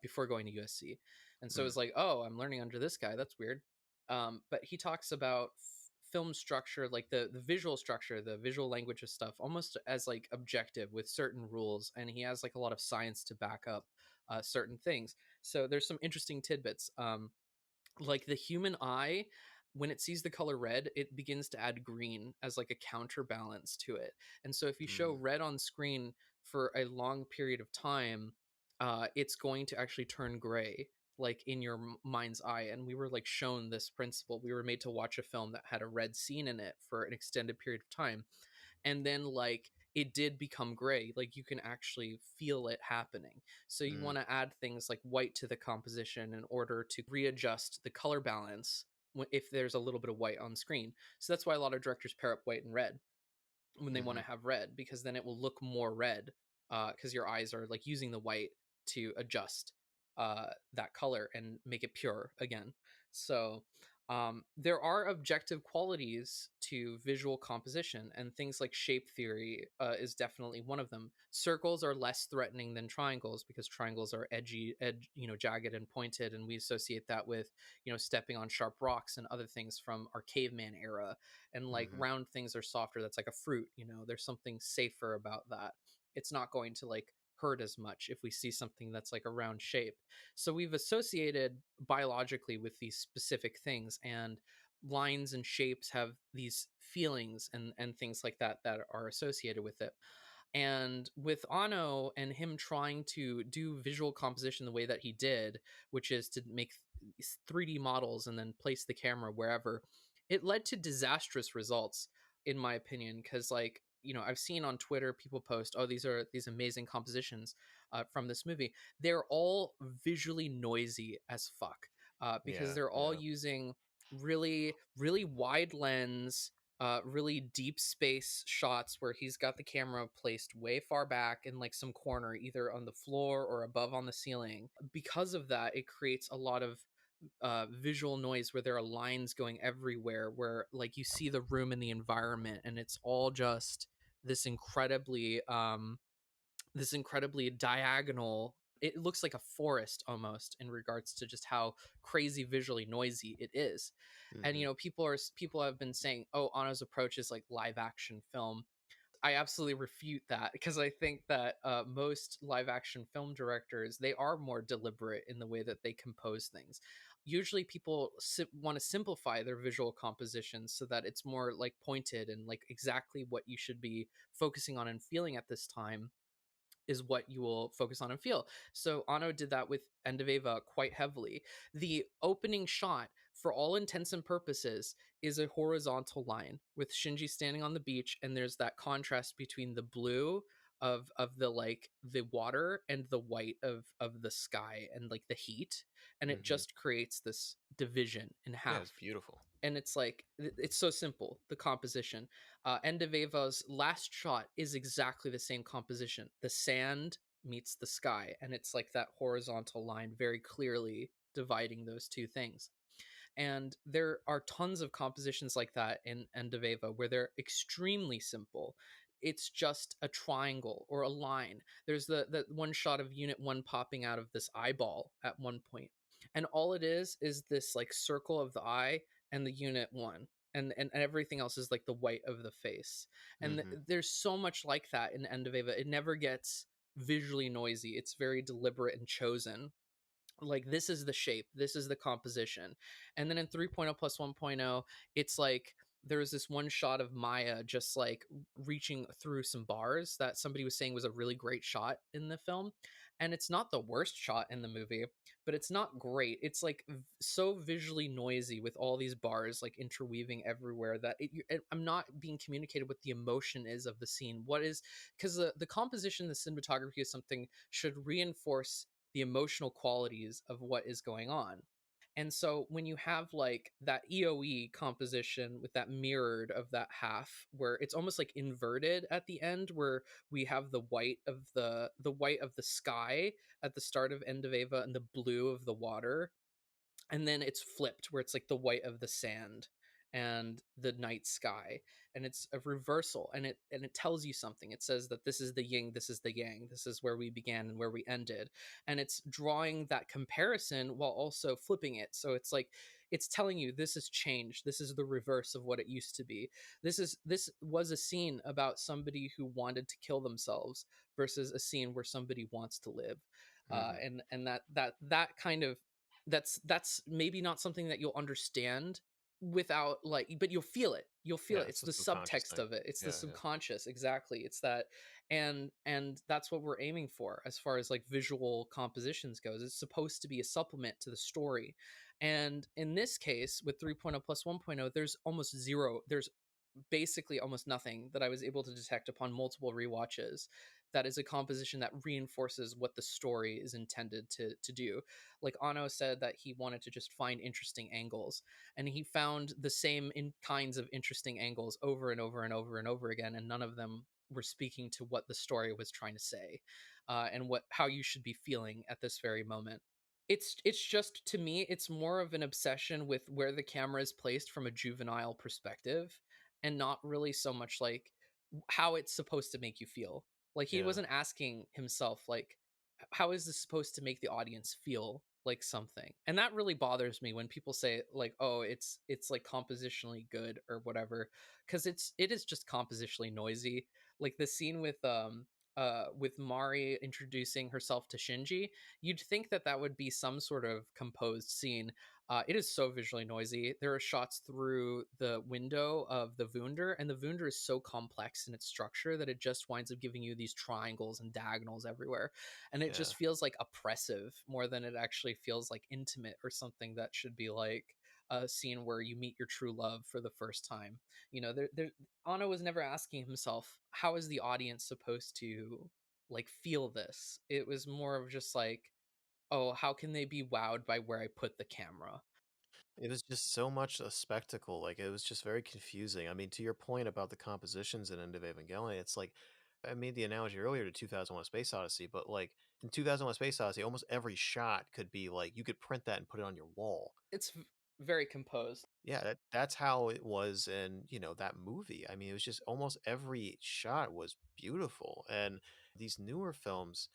before going to USC, and so it Mm. was like, oh, I'm learning under this guy. That's weird. But he talks about film structure, like the visual structure, the visual language of stuff, almost as like objective with certain rules, and he has like a lot of science to back up certain things. So there's some interesting tidbits. Like the human eye, when it sees the color red, it begins to add green as like a counterbalance to it. And so if you show Mm. red on screen for a long period of time, it's going to actually turn gray, like in your mind's eye. And we were like shown this principle. We were made to watch a film that had a red scene in it for an extended period of time, and then like it did become gray, like you can actually feel it happening. So you Mm. want to add things like white to the composition in order to readjust the color balance if there's a little bit of white on screen. So that's why a lot of directors pair up white and red when they want Hmm. to have red, because then it will look more red, because your eyes are like using the white to adjust that color and make it pure again. So there are objective qualities to visual composition, and things like shape theory is definitely one of them. Circles are less threatening than triangles because triangles are jagged and pointed, and we associate that with, stepping on sharp rocks and other things from our caveman era. And like Hmm. round things are softer. That's like a fruit, there's something safer about that. It's not going to like hurt as much if we see something that's like a round shape. So we've associated biologically with these specific things, and lines and shapes have these feelings and things like that are associated with it. And with Ano and him trying to do visual composition the way that he did, which is to make 3D models and then place the camera wherever, it led to disastrous results, in my opinion. Because, like, I've seen on Twitter people post, oh, these are these amazing compositions from this movie. They're all visually noisy as fuck, because Yeah. they're all Yeah. using really, really wide lens, really deep space shots where he's got the camera placed way far back in like some corner, either on the floor or above on the ceiling. Because of that, it creates a lot of visual noise where there are lines going everywhere, where like you see the room and the environment, and it's all just this incredibly diagonal. It looks like a forest almost, in regards to just how crazy visually noisy it is. And Hmm. people have been saying, oh, Anno's approach is like live action film. I absolutely refute that, because I think that most live action film directors, they are more deliberate in the way that they compose things. Usually people want to simplify their visual composition so that it's more like pointed and like exactly what you should be focusing on and feeling at this time is what you will focus on and feel. So Anno did that with End of Eva quite heavily. The opening shot, for all intents and purposes, is a horizontal line with Shinji standing on the beach, and there's that contrast between the blue of the like the water and the white of the sky and like the heat, and it Hmm. just creates this division in Yeah, half. it's beautiful. And it's like it's so simple, the composition. End of Ava's last shot is exactly the same composition. The sand meets the sky, and it's like that horizontal line very clearly dividing those two things. And there are tons of compositions like that in End of Ava where they're extremely simple. It's just a triangle or a line. There's the one shot of Unit 1 popping out of this eyeball at one point. And all it is this like circle of the eye and the Unit 1. And everything else is like the white of the face. And Hmm. there's so much like that in End of Ava. It never gets visually noisy. It's very deliberate and chosen. Like, this is the shape, this is the composition. And then in 3.0 plus 1.0, it's like there's this one shot of Maya just like reaching through some bars that somebody was saying was a really great shot in the film. And it's not the worst shot in the movie, but it's not great. It's like so visually noisy with all these bars like interweaving everywhere that I'm not being communicated what the emotion is of the scene. What is, because the composition, the cinematography is something should reinforce the emotional qualities of what is going on. And so when you have like that EOE composition with that mirrored of that half where it's almost like inverted at the end, where we have the white of the sky at the start of End of Ava and the blue of the water, and then it's flipped where it's like the white of the sand and the night sky, and it's a reversal, and it tells you something. It says that this is the yin, this is the yang, this is where we began and where we ended, and it's drawing that comparison while also flipping it. So it's like it's telling you this has changed, this is the reverse of what it used to be. This was a scene about somebody who wanted to kill themselves versus a scene where somebody wants to live. Hmm. And that kind of, that's maybe not something that you'll understand without like, but you'll feel Yeah, it. It's it's a the subconscious subtext thing. of it, it's the Yeah, yeah. subconscious, exactly. It's that. And that's what we're aiming for as far as like visual compositions goes. It's supposed to be a supplement to the story. And in this case with 3.0 plus 1.0, there's almost zero, there's basically almost nothing that I was able to detect upon multiple rewatches that is a composition that reinforces what the story is intended to do. Like Anno said that he wanted to just find interesting angles, and he found the same kinds of interesting angles over and over and over and over again, and none of them were speaking to what the story was trying to say, and what how you should be feeling at this very moment. It's just, to me it's more of an obsession with where the camera is placed from a juvenile perspective, and not really so much like how it's supposed to make you feel. Like he Yeah. wasn't asking himself like how is this supposed to make the audience feel like something. And that really bothers me when people say like, oh, it's like compositionally good or whatever, because it is just compositionally noisy. Like the scene with Mari introducing herself to Shinji, you'd think that that would be some sort of composed scene. It is so visually noisy. There are shots through the window of the Wunder, and the Wunder is so complex in its structure that it just winds up giving you these triangles and diagonals everywhere. And it Yeah. just feels like oppressive more than it actually feels like intimate or something that should be like a scene where you meet your true love for the first time. You know, Anno was never asking himself, how is the audience supposed to like feel this? It was more of just like, oh, how can they be wowed by where I put the camera? It was just so much a spectacle. Like it was just very confusing. I mean, to your point about the compositions in End of Evangelion, it's like I made the analogy earlier to 2001: Space Odyssey, but like in 2001: Space Odyssey, almost every shot could be like you could print that and put it on your wall. It's very composed. Yeah, that's how it was in, that movie. I mean, it was just almost every shot was beautiful. And these newer films,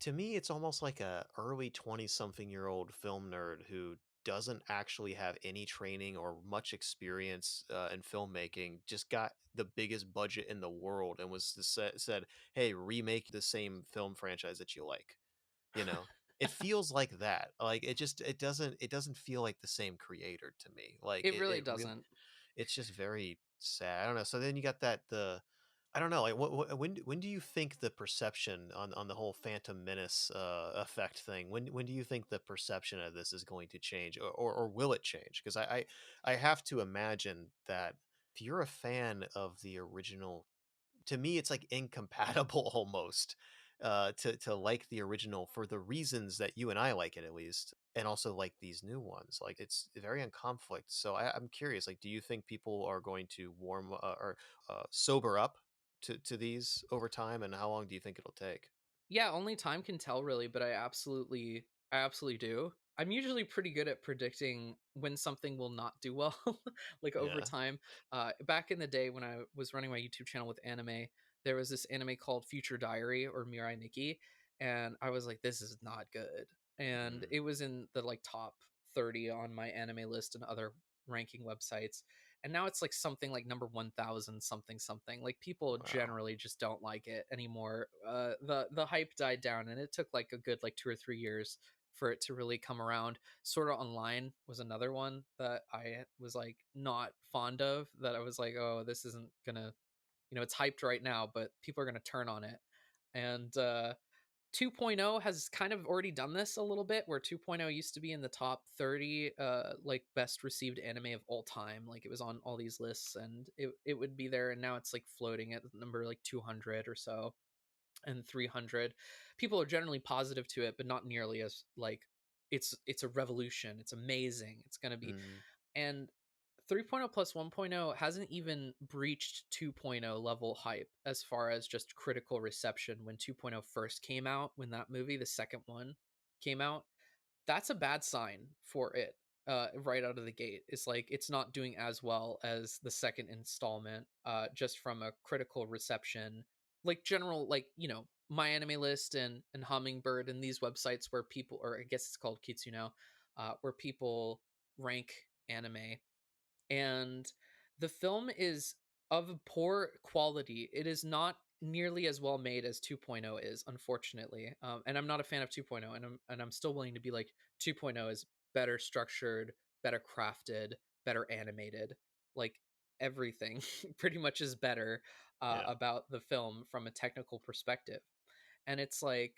to me, it's almost like a early 20-something-year-old film nerd who doesn't actually have any training or much experience in filmmaking, just got the biggest budget in the world and was said, "Hey, remake the same film franchise that you like." You know, it feels like that. Like it doesn't feel like the same creator to me. Like It it, really it really, doesn't. it's just very sad. I don't know. So then you got the I don't know. Like, when do you think the perception on the whole Phantom Menace effect thing? When do you think the perception of this is going to change, or will it change? Because I have to imagine that if you're a fan of the original, to me it's like incompatible almost to like the original for the reasons that you and I like it, at least, and also like these new ones. Like it's very in conflict. So I'm curious, like, do you think people are going to warm or sober up to these over time, and how long do you think it'll take? Yeah, only time can tell really, but I absolutely do. I'm usually pretty good at predicting when something will not do well, like over Yeah. time. Back in the day when I was running my YouTube channel with anime, there was this anime called Future Diary or Mirai Nikki, and I was like, this is not good. And Mm, it was in the like top 30 on my anime list and other ranking websites, and now it's like something like number 1000 something something. Like people wow. generally just don't like it anymore. The hype died down, and it took like a good like 2 or 3 years for it to really come around. Sort of Online was another one that I was like not fond of, that I was like, oh, this isn't gonna, it's hyped right now, but people are gonna turn on it. And 2.0 has kind of already done this a little bit, where 2.0 used to be in the top 30 like best received anime of all time. Like it was on all these lists and it would be there, and now it's like floating at number like 200 or so, and 300. People are generally positive to it, but not nearly as like it's a revolution, it's amazing, it's going to be. Mm, And 3.0 plus 1.0 hasn't even breached 2.0 level hype as far as just critical reception. When 2.0 first came out, when that movie, the second one, came out, that's a bad sign for it. Right out of the gate, it's like it's not doing as well as the second installment, just from a critical reception, like general, like My Anime List and Hummingbird and these websites where people, or I guess it's called Kitsu now, where people rank anime. And the film is of poor quality. It is not nearly as well made as 2.0 is, unfortunately. And I'm not a fan of 2.0, and I'm still willing to be like 2.0 is better structured, better crafted, better animated. Like everything pretty much is better yeah. about the film from a technical perspective. And it's like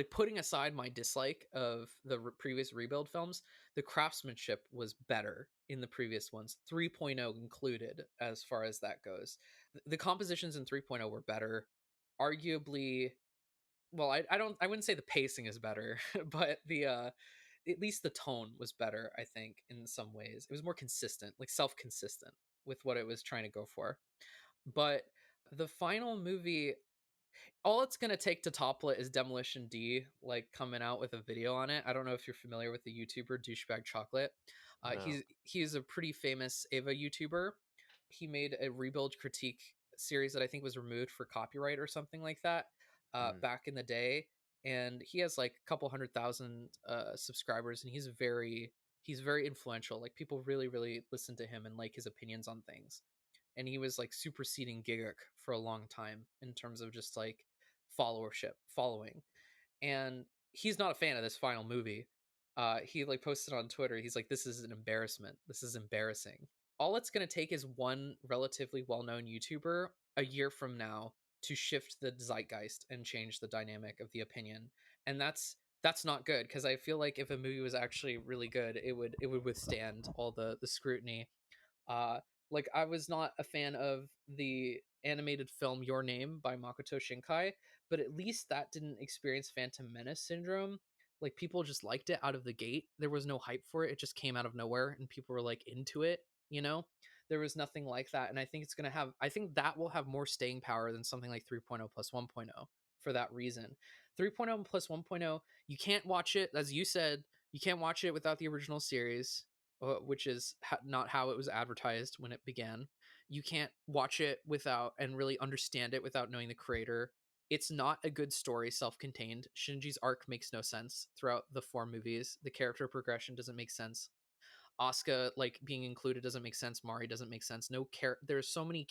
putting aside my dislike of the previous Rebuild films, the craftsmanship was better in the previous ones, 3.0 included, as far as that goes. The compositions in 3.0 were better, arguably. Well, I wouldn't say the pacing is better, but the at least the tone was better, I think, in some ways. It was more consistent, like self-consistent with what it was trying to go for. But the final movie, all it's gonna take to topple it is Demolition D, like coming out with a video on it. I don't know if you're familiar with the YouTuber Douchebag Chocolate. No. He's a pretty famous Ava YouTuber. He made a rebuild critique series that I think was removed for copyright or something like that, Mm, back in the day, and he has like a couple 100,000 subscribers, and he's very influential. Like people really listen to him and like his opinions on things, and he was like superseding Giguk for a long time in terms of just like following. And he's not a fan of this final movie. He like posted on Twitter, he's like, this is an embarrassment, this is embarrassing. All it's going to take is one relatively well-known YouTuber a year from now to shift the zeitgeist and change the dynamic of the opinion. And that's not good, because I feel like if a movie was actually really good, it would withstand all the scrutiny. uh, like I was not a fan of the animated film Your Name by Makoto Shinkai, but at least that didn't experience Phantom Menace syndrome. Like people just liked it out of the gate. There was no hype for it. It just came out of nowhere and people were like into it, you know? There was nothing like that, and I think that will have more staying power than something like 3.0 plus 1.0 for that reason. 3.0 plus 1.0, you can't watch it, as you said, you can't watch it without the original series, which is not how it was advertised when it began. You can't watch it without and really understand it without knowing the creator. It's not a good story self-contained. Shinji's arc makes no sense throughout the four movies. The character progression doesn't make sense. Asuka like being included doesn't make sense. Mari doesn't make sense. There's so many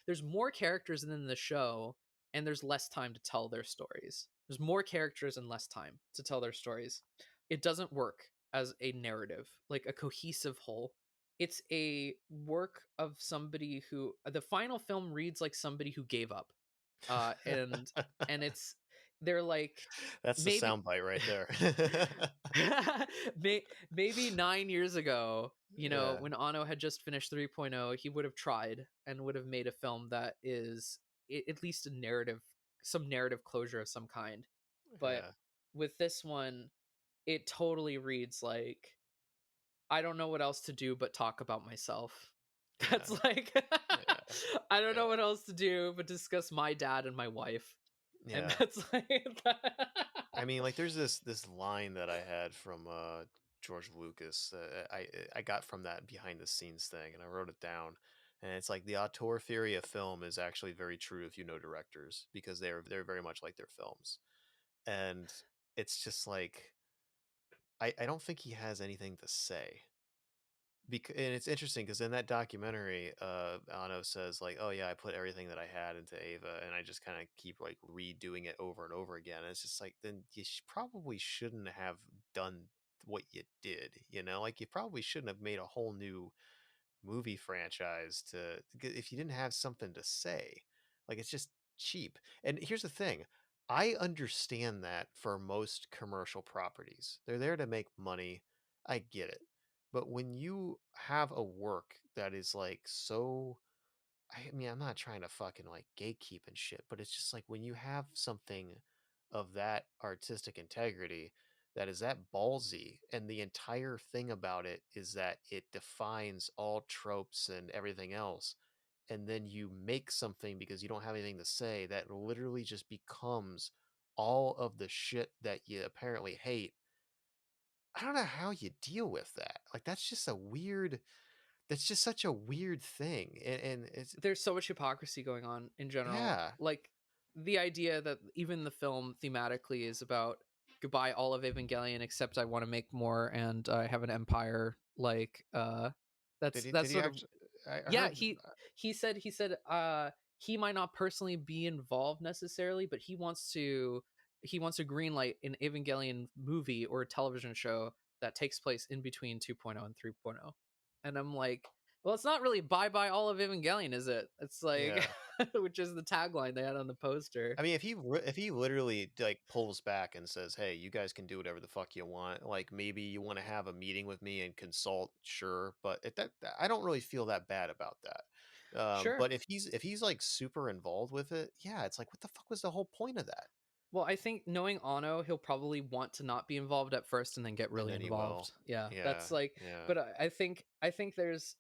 there's more characters than the show, and there's less time to tell their stories. There's more characters and less time to tell their stories. It doesn't work as a narrative, like a cohesive whole. It's a work of somebody who, the final film reads like somebody who gave up. And it's, they're like, that's the maybe soundbite right there. maybe 9 years ago, Yeah, when Anno had just finished 3.0, he would have tried and would have made a film that is at least a narrative, some narrative closure of some kind. But yeah, with this one, it totally reads like, I don't know what else to do but talk about myself. yeah, That's like, yeah, I don't know yeah, what else to do but discuss my dad and my wife. And yeah. that's like, I mean, like, there's this line that I had from George Lucas. I got from that behind the scenes thing, and I wrote it down. And it's like the auteur theory of film is actually very true if you know directors, because they're very much like their films. And it's just like I don't think he has anything to say And it's interesting because in that documentary, Anno says like, "Oh yeah, I put everything that I had into Ava, and I just kind of keep like redoing it over and over again." And it's just like, then you probably shouldn't have done what you did. You know, like you probably shouldn't have made a whole new movie franchise if you didn't have something to say. Like it's just cheap. And here's the thing. I understand that for most commercial properties. They're there to make money. I get it. But when you have a work that is like so, I mean, I'm not trying to fucking like gatekeep and shit, but it's just like when you have something of that artistic integrity that is that ballsy, and the entire thing about it is that it defines all tropes and everything else, and then you make something because you don't have anything to say that literally just becomes all of the shit that you apparently hate. I don't know how you deal with that. Like that's just such a weird thing. And it's There's so much hypocrisy going on in general. yeah. Like the idea that even the film thematically is about goodbye all of Evangelion except I want to make more and I have an empire. Like Did that's he sort of actually? I yeah, heard. he said he might not personally be involved necessarily, but he wants to greenlight an Evangelion movie or a television show that takes place in between 2.0 and 3.0. And I'm like, well, it's not really bye bye all of Evangelion, is it? It's like, Yeah. which is the tagline they had on the poster. I mean, if he literally like pulls back and says, "Hey, you guys can do whatever the fuck you want. Like maybe you want to have a meeting with me and consult, sure." But I don't really feel that bad about that. Sure. But if he's like super involved with it, yeah, it's like what the fuck was the whole point of that? Well, I think knowing Ano, he'll probably want to not be involved at first and then get And really then he will. involved. Yeah, Yeah. that's like, Yeah. but I think there's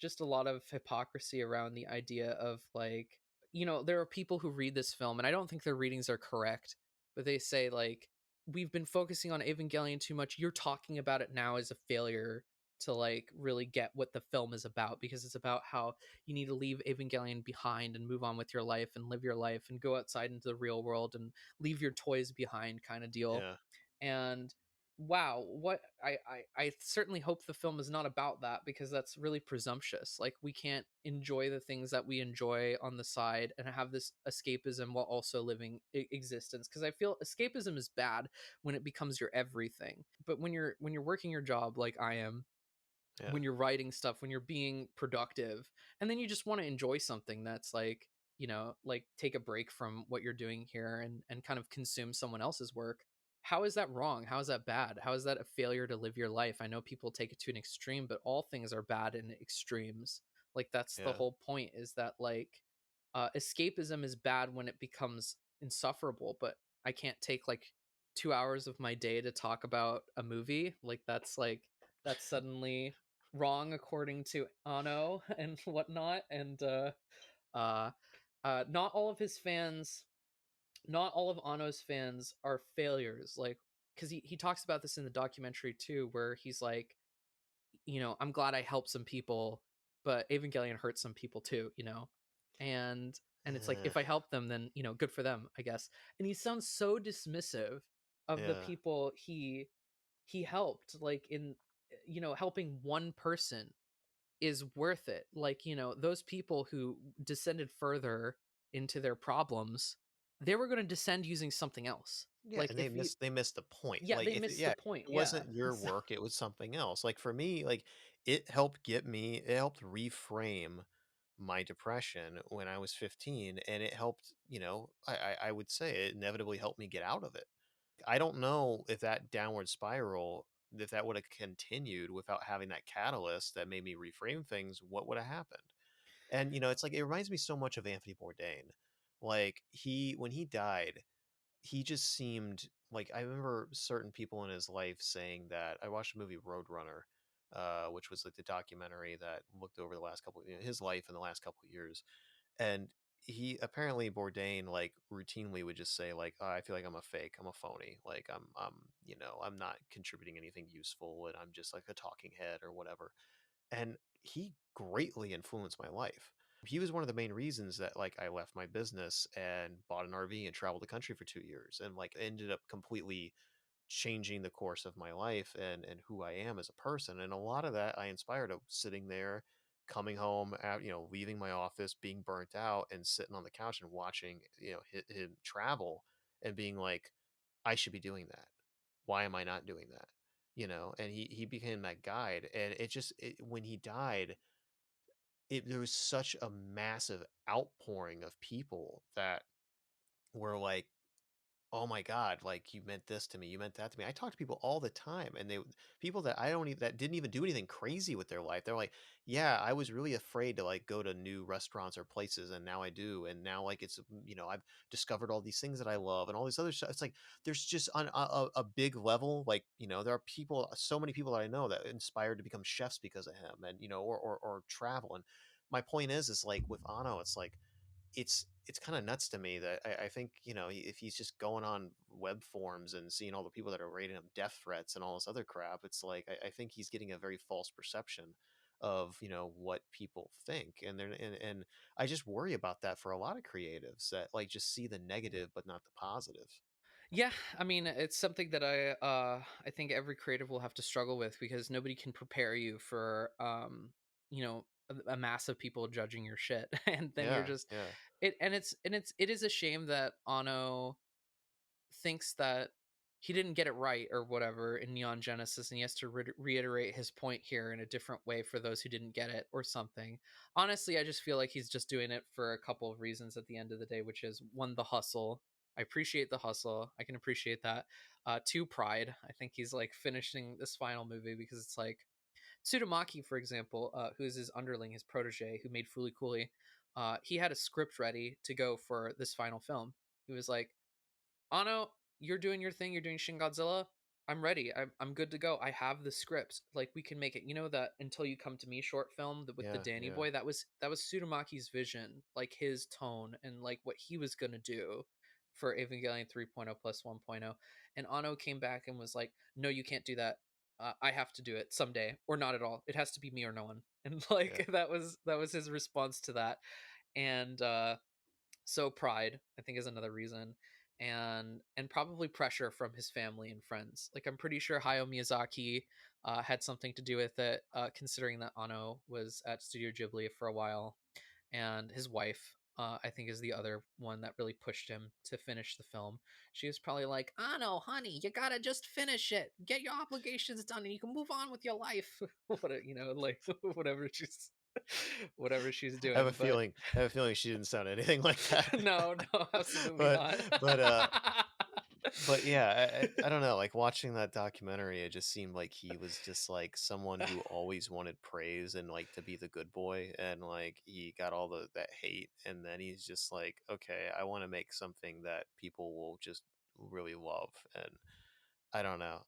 just a lot of hypocrisy around the idea of like, there are people who read this film, and I don't think their readings are correct, but they say like, we've been focusing on Evangelion too much. You're talking about it now as a failure to like really get what the film is about, because it's about how you need to leave Evangelion behind and move on with your life and live your life and go outside into the real world and leave your toys behind kind of deal. Yeah. And wow, what I certainly hope the film is not about that, because that's really presumptuous. Like we can't enjoy the things that we enjoy on the side and have this escapism while also living existence, because I feel escapism is bad when it becomes your everything. But when you're working your job like I am, Yeah. when you're writing stuff, when you're being productive, and then you just want to enjoy something that's like, like take a break from what you're doing here and kind of consume someone else's work. How is that wrong? How is that bad? How is that a failure to live your life? I know people take it to an extreme, but all things are bad in extremes. Like that's the Yeah. whole point, is that like escapism is bad when it becomes insufferable, but I can't take like 2 hours of my day to talk about a movie. Like that's suddenly wrong according to Ano and whatnot. And uh, not all of his fans, not all of Ano's fans are failures. Like, because he talks about this in the documentary too, where he's like, I'm glad I helped some people, but Evangelion hurt some people too, and it's like, Uh, if I help them, then good for them, I guess. And he sounds so dismissive of the yeah. people he helped, like in helping one person is worth it. Like, those people who descended further into their problems, they were going to descend using something else. Yeah, Like and if you they missed the point. Yeah, Like they if missed the yeah, point. it Yeah. wasn't your So, work, it was something else. Like for me, like it helped reframe my depression when I was 15, and it helped, I would say it inevitably helped me get out of it. I don't know if that downward spiral, if that would have continued without having that catalyst that made me reframe things, what would have happened? And it's like it reminds me so much of Anthony Bourdain. Like when he died, he just seemed like I remember certain people in his life saying that I watched the movie Roadrunner, which was like the documentary that looked over the last his life in the last couple of years, and he apparently Bourdain like routinely would just say like, oh, I feel like I'm a fake, I'm a phony, like I'm not contributing anything useful, and I'm just like a talking head or whatever. And he greatly influenced my life. He was one of the main reasons that like I left my business and bought an RV and traveled the country for 2 years and like ended up completely changing the course of my life and who I am as a person. And a lot of that I inspired of sitting there, coming home out, leaving my office, being burnt out, and sitting on the couch and watching, him travel and being like, I should be doing that. Why am I not doing that? And he became that guide. And when he died, there was such a massive outpouring of people that were like, oh my god, like, you meant this to me, you meant that to me. I talk to people all the time, and people that I don't even that didn't even do anything crazy with their life. They're like, yeah, I was really afraid to like go to new restaurants or places, and now I do. And now, like, I've discovered all these things that I love and all these other stuff. It's like there's just on a big level, like, there are people, so many people that I know that inspired to become chefs because of him, and or travel. And my point is like with Ano, it's like it's kind of nuts to me that I think, if he's just going on web forums and seeing all the people that are rating him death threats and all this other crap, it's like I think he's getting a very false perception of, what people think. And I just worry about that for a lot of creatives that like just see the negative but not the positive. Yeah, I mean, it's something that I think every creative will have to struggle with, because nobody can prepare you for you know a mass of people judging your shit, and then you're Yeah, just yeah, it is a shame that Ano thinks that he didn't get it right or whatever in Neon Genesis, and he has to reiterate his point here in a different way for those who didn't get it or something. Honestly, I just feel like he's just doing it for a couple of reasons at the end of the day, which is one, the hustle. I appreciate the hustle. I can appreciate that. Two, pride. I think he's like finishing this final movie because it's like Tsutamaki, for example, who's his underling, his protege, who made Fooly Cooly. He had a script ready to go for this final film. He was like, Ano, you're doing your thing. You're doing Shin Godzilla. I'm ready. I'm good to go. I have the script. Like, we can make it. You know that Until You Come to Me short film with the yeah, Danny yeah, boy. That was Tsuramaki's vision, like his tone and like what he was gonna do for Evangelion 3.0 plus 1.0. And Ano came back and was like, "No, you can't do that. I have to do it someday, or not at all. It has to be me or no one." And yeah. like that was his response to that. And so pride, I think, is another reason, and probably pressure from his family and friends. Like, I'm pretty sure Hayao Miyazaki had something to do with it, considering that Ano was at Studio Ghibli for a while, and his wife, I think, is the other one that really pushed him to finish the film. She was probably like, Ano, honey, you gotta just finish it, get your obligations done, and you can move on with your life. Like whatever she's I have a doing. But feeling I have a feeling she didn't sound anything like that. no, no, absolutely but not. but But yeah, I don't know, like, watching that documentary, it just seemed like he was just, like, someone who always wanted praise and, like, to be the good boy, and, like, he got all that hate, and then he's just like, "Okay, I wanna make something that people will just really love," and I don't know.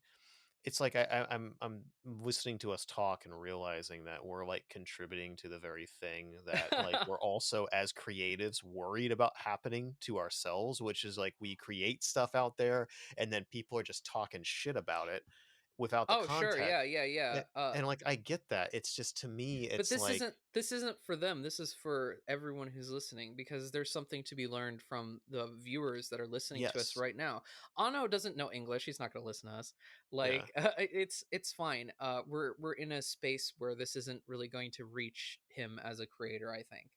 It's like I'm listening to us talk and realizing that we're like contributing to the very thing that like we're also as creatives worried about happening to ourselves, which is like we create stuff out there and then people are just talking shit about it without the Oh, sure, context. yeah, yeah, yeah. And like I get that. It's just to me, But it's this like isn't this isn't for them. This is for everyone who's listening, because there's something to be learned from the viewers that are listening to us yes, right now. Ano doesn't know English. He's not going to listen to us. yeah. Like, it's fine. We're in a space where this isn't really going to reach him as a creator, I think.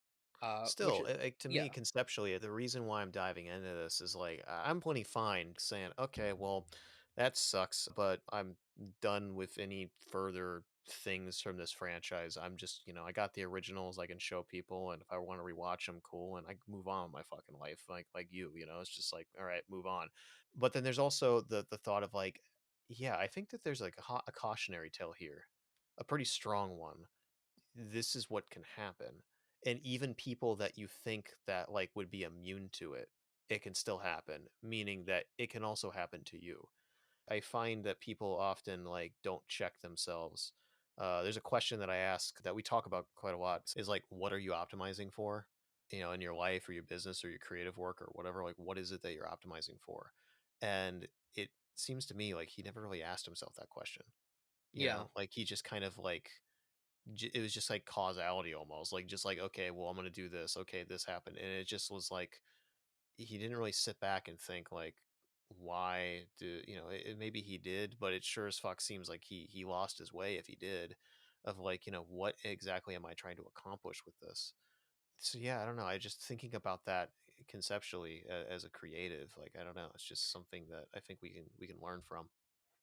Which Still, like to me, yeah. conceptually, the reason why I'm diving into this is like I'm plenty fine saying, okay, well, that sucks, but I'm done with any further things from this franchise. I'm just, I got the originals I can show people, and if I want to rewatch them, cool, and I can move on with my fucking life, like it's just like, all right, move on. But then there's also the thought of like, yeah, I think that there's like a cautionary tale here, a pretty strong one. This is what can happen. And even people that you think that like would be immune to it, it can still happen, meaning that it can also happen to you. I find that people often like don't check themselves. There's a question that I ask that we talk about quite a lot is like, what are you optimizing for? In your life or your business or your creative work or whatever, like, what is it that you're optimizing for? And it seems to me like he never really asked himself that question. Yeah. Like he just kind of like it was just like causality almost like just like okay, well, I'm gonna do this, okay, this happened, and it just was like he didn't really sit back and think like why do maybe he did, but it sure as fuck seems like he lost his way if he did, of like, what exactly am I trying to accomplish with this? So yeah, I don't know. I just thinking about that conceptually as a creative, like, I don't know. It's just something that I think we can learn from.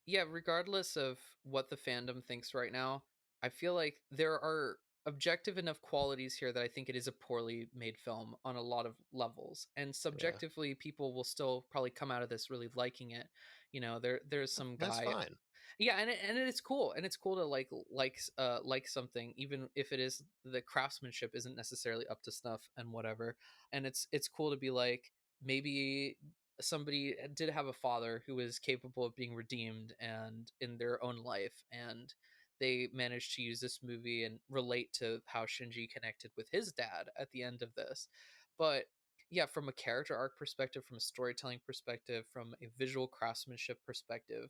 Yeah, regardless of what the fandom thinks right now, I feel like there are objective enough qualities here that I think it is a poorly made film on a lot of levels. And Yeah, subjectively, people will still probably come out of this really liking it. There's some that's guy. fine. Yeah, and it's cool, and it's cool to like something, even if it is the craftsmanship isn't necessarily up to snuff and whatever. And it's cool to be like, maybe somebody did have a father who was capable of being redeemed and in their own life, and they managed to use this movie and relate to how Shinji connected with his dad at the end of this. But yeah, from a character arc perspective, from a storytelling perspective, from a visual craftsmanship perspective,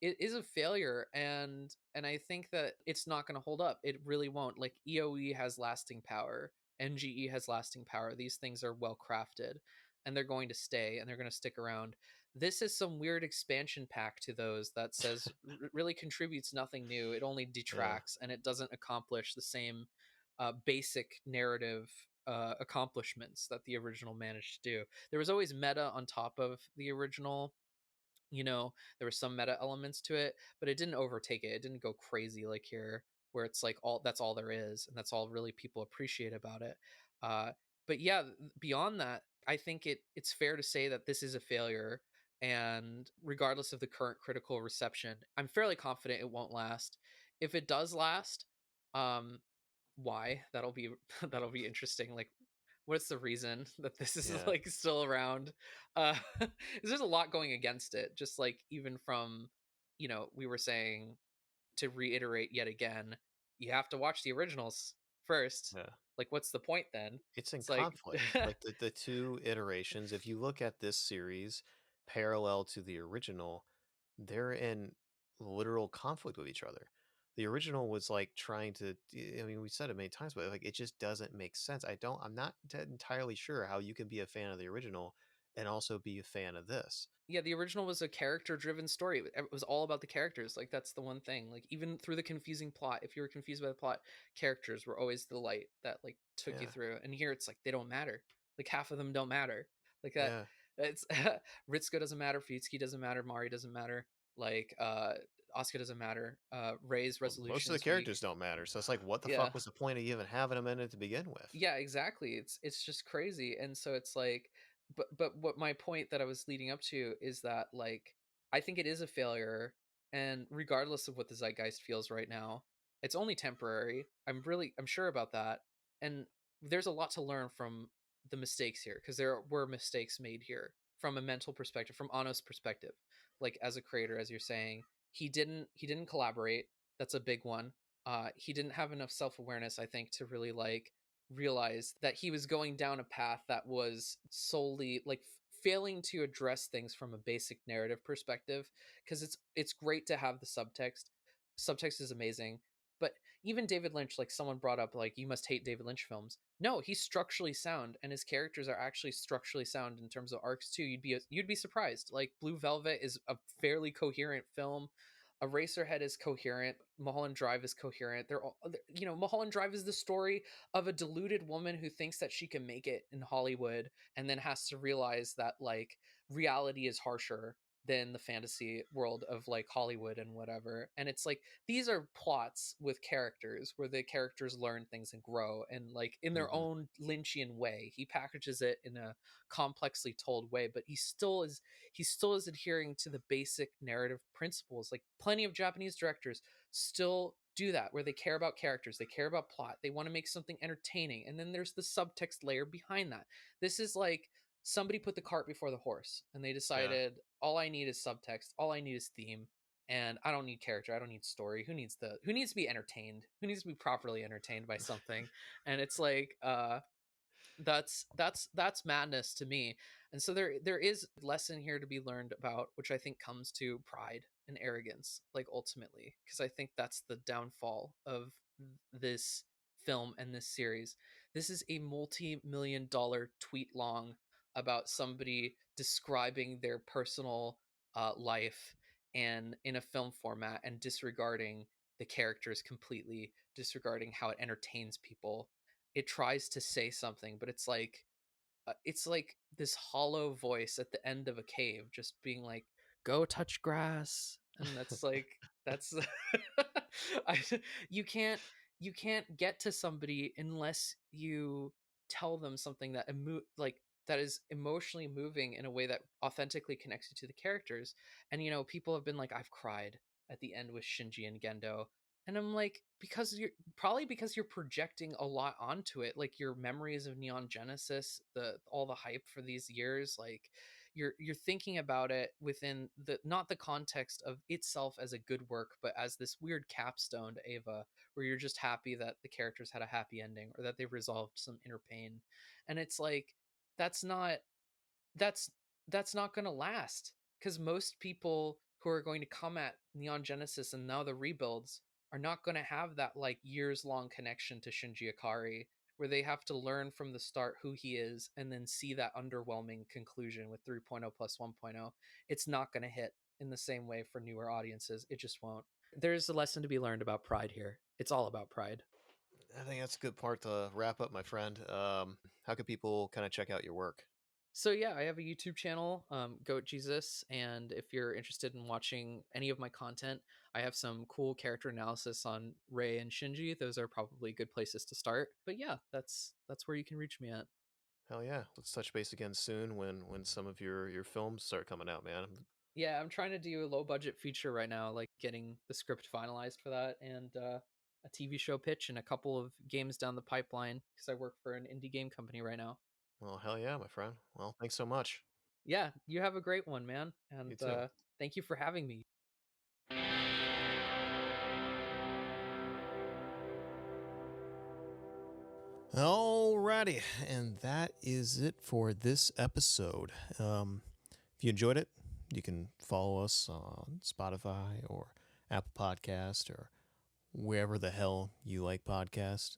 it is a failure. And I think that it's not going to hold up. It really won't. Like, EOE has lasting power, NGE has lasting power. These things are well crafted, and they're going to stay, and they're going to stick around. This is some weird expansion pack to those that says really contributes nothing new. It only Yeah, detracts, and it doesn't accomplish the same basic narrative accomplishments that the original managed to do. There was always meta on top of the original. There were some meta elements to it, but it didn't overtake it. It didn't go crazy like here, where it's like all that's all there is, and that's all really people appreciate about it. uh but yeah, beyond that, I think it's fair to say that this is a failure. And regardless of the current critical reception, I'm fairly confident it won't last. If it does last, um why? That'll be that'll be interesting. Like, what's the reason that this is yeah, like still around? uh there's a lot going against it, just like, even from, we were saying, to reiterate yet again, you have to watch the originals first. yeah. Like, what's the point then? It's in It's like conflict. Like the two iterations, if you look at this series parallel to the original, they're in literal conflict with each other. The original was like trying to, I mean, we said it many times, but like it just doesn't make sense. I'm not entirely sure how you can be a fan of the original and also be a fan of this. yeah, the original was a character driven story. It was all about the characters. Like, that's the one thing. Like, even through the confusing plot, if you were confused by the plot, characters were always the light that like took you Yeah, through. And here it's like they don't matter. Like, half of them don't matter. Like that. yeah. It's Ritsuko doesn't matter. Fitsuki doesn't matter. Mari doesn't matter. Like, Asuka doesn't matter. Ray's Well, most resolution of the is weak. characters don't matter, so it's like, what the Yeah. fuck was the point of even having them in it to begin with? Yeah, exactly. It's just crazy. And so it's like, but what my point that I was leading up to is that, like, I think it is a failure. And regardless of what the zeitgeist feels right now, it's only temporary. I'm sure about that. And there's a lot to learn from the mistakes here, because there were mistakes made here from a mental perspective, from Anno's perspective. Like, as a creator, as you're saying, he didn't collaborate. That's a big one. He didn't have enough self-awareness, I think, to really like realize that he was going down a path that was solely like failing to address things from a basic narrative perspective. Because it's great to have the subtext is amazing. But even David Lynch, like, someone brought up, like, you must hate David Lynch films. No, he's structurally sound, and his characters are actually structurally sound in terms of arcs too. You'd be surprised. Like, Blue Velvet is a fairly coherent film. Eraserhead is coherent. Mulholland Drive is coherent. Mulholland Drive is the story of a deluded woman who thinks that she can make it in Hollywood, and then has to realize that, like, reality is harsher than the fantasy world of like Hollywood and whatever. And it's like, these are plots with characters where the characters learn things and grow, and like in their Hmm. own Lynchian way. He packages it in a complexly told way, but he still is adhering to the basic narrative principles. Like, plenty of Japanese directors still do that, where they care about characters, they care about plot, they want to make something entertaining, and then there's the subtext layer behind that. This is like somebody put the cart before the horse, and they Yeah. decided, all I need is subtext, all I need is theme, and I don't need character, I don't need story. Who needs to be entertained? Who needs to be properly entertained by something? And it's like, that's madness to me. And so there is a lesson here to be learned about, which I think comes to pride and arrogance, like, ultimately, because I think that's the downfall of this film and this series. This is a multi-million-dollar tweet long about somebody describing their personal life and in a film format and disregarding the characters completely, disregarding how it entertains people. It tries to say something, but it's like this hollow voice at the end of a cave just being like, go touch grass. And that's like, that's I, you can't you can't get to somebody unless you tell them something that like that is emotionally moving in a way that authentically connects you to the characters. And people have been like, I've cried at the end with Shinji and Gendo. And I'm like, because you're projecting a lot onto it, like your memories of Neon Genesis, the all the hype for these years, like you're thinking about it within the not the context of itself as a good work, but as this weird capstone to Ava, where you're just happy that the characters had a happy ending or that they resolved some inner pain. And it's like that's not that's that's not going to last, because most people who are going to come at Neon Genesis and now the rebuilds are not going to have that like years long connection to Shinji Ikari, where they have to learn from the start who he is and then see that underwhelming conclusion with 3.0 plus 1.0. It's not going to hit in the same way for newer audiences. It just won't. There's a lesson to be learned about pride here. It's all about pride. I think that's a good part to wrap up, my friend. How can people kind of check out your work? So yeah, I have a YouTube channel, GoatJesus, and if you're interested in watching any of my content, I have some cool character analysis on Rei and Shinji. Those are probably good places to start. But yeah, that's where you can reach me at. Hell yeah. Let's touch base again soon when some of your films start coming out, man. Yeah, I'm trying to do a low budget feature right now, like getting the script finalized for that, and a TV show pitch and a couple of games down the pipeline, because I work for an indie game company right now. Well, hell yeah, my friend. Well, thanks so much. Yeah, you have a great one, man, You and too. thank you for having me. Alrighty, and that is it for this episode. If you enjoyed it, you can follow us on Spotify or Apple Podcast or wherever the hell you like podcasts.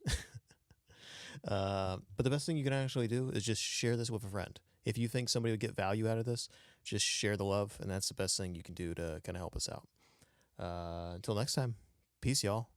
But the best thing you can actually do is just share this with a friend. If you think somebody would get value out of this, just share the love, and that's the best thing you can do to kind of help us out. Until next time, peace, y'all.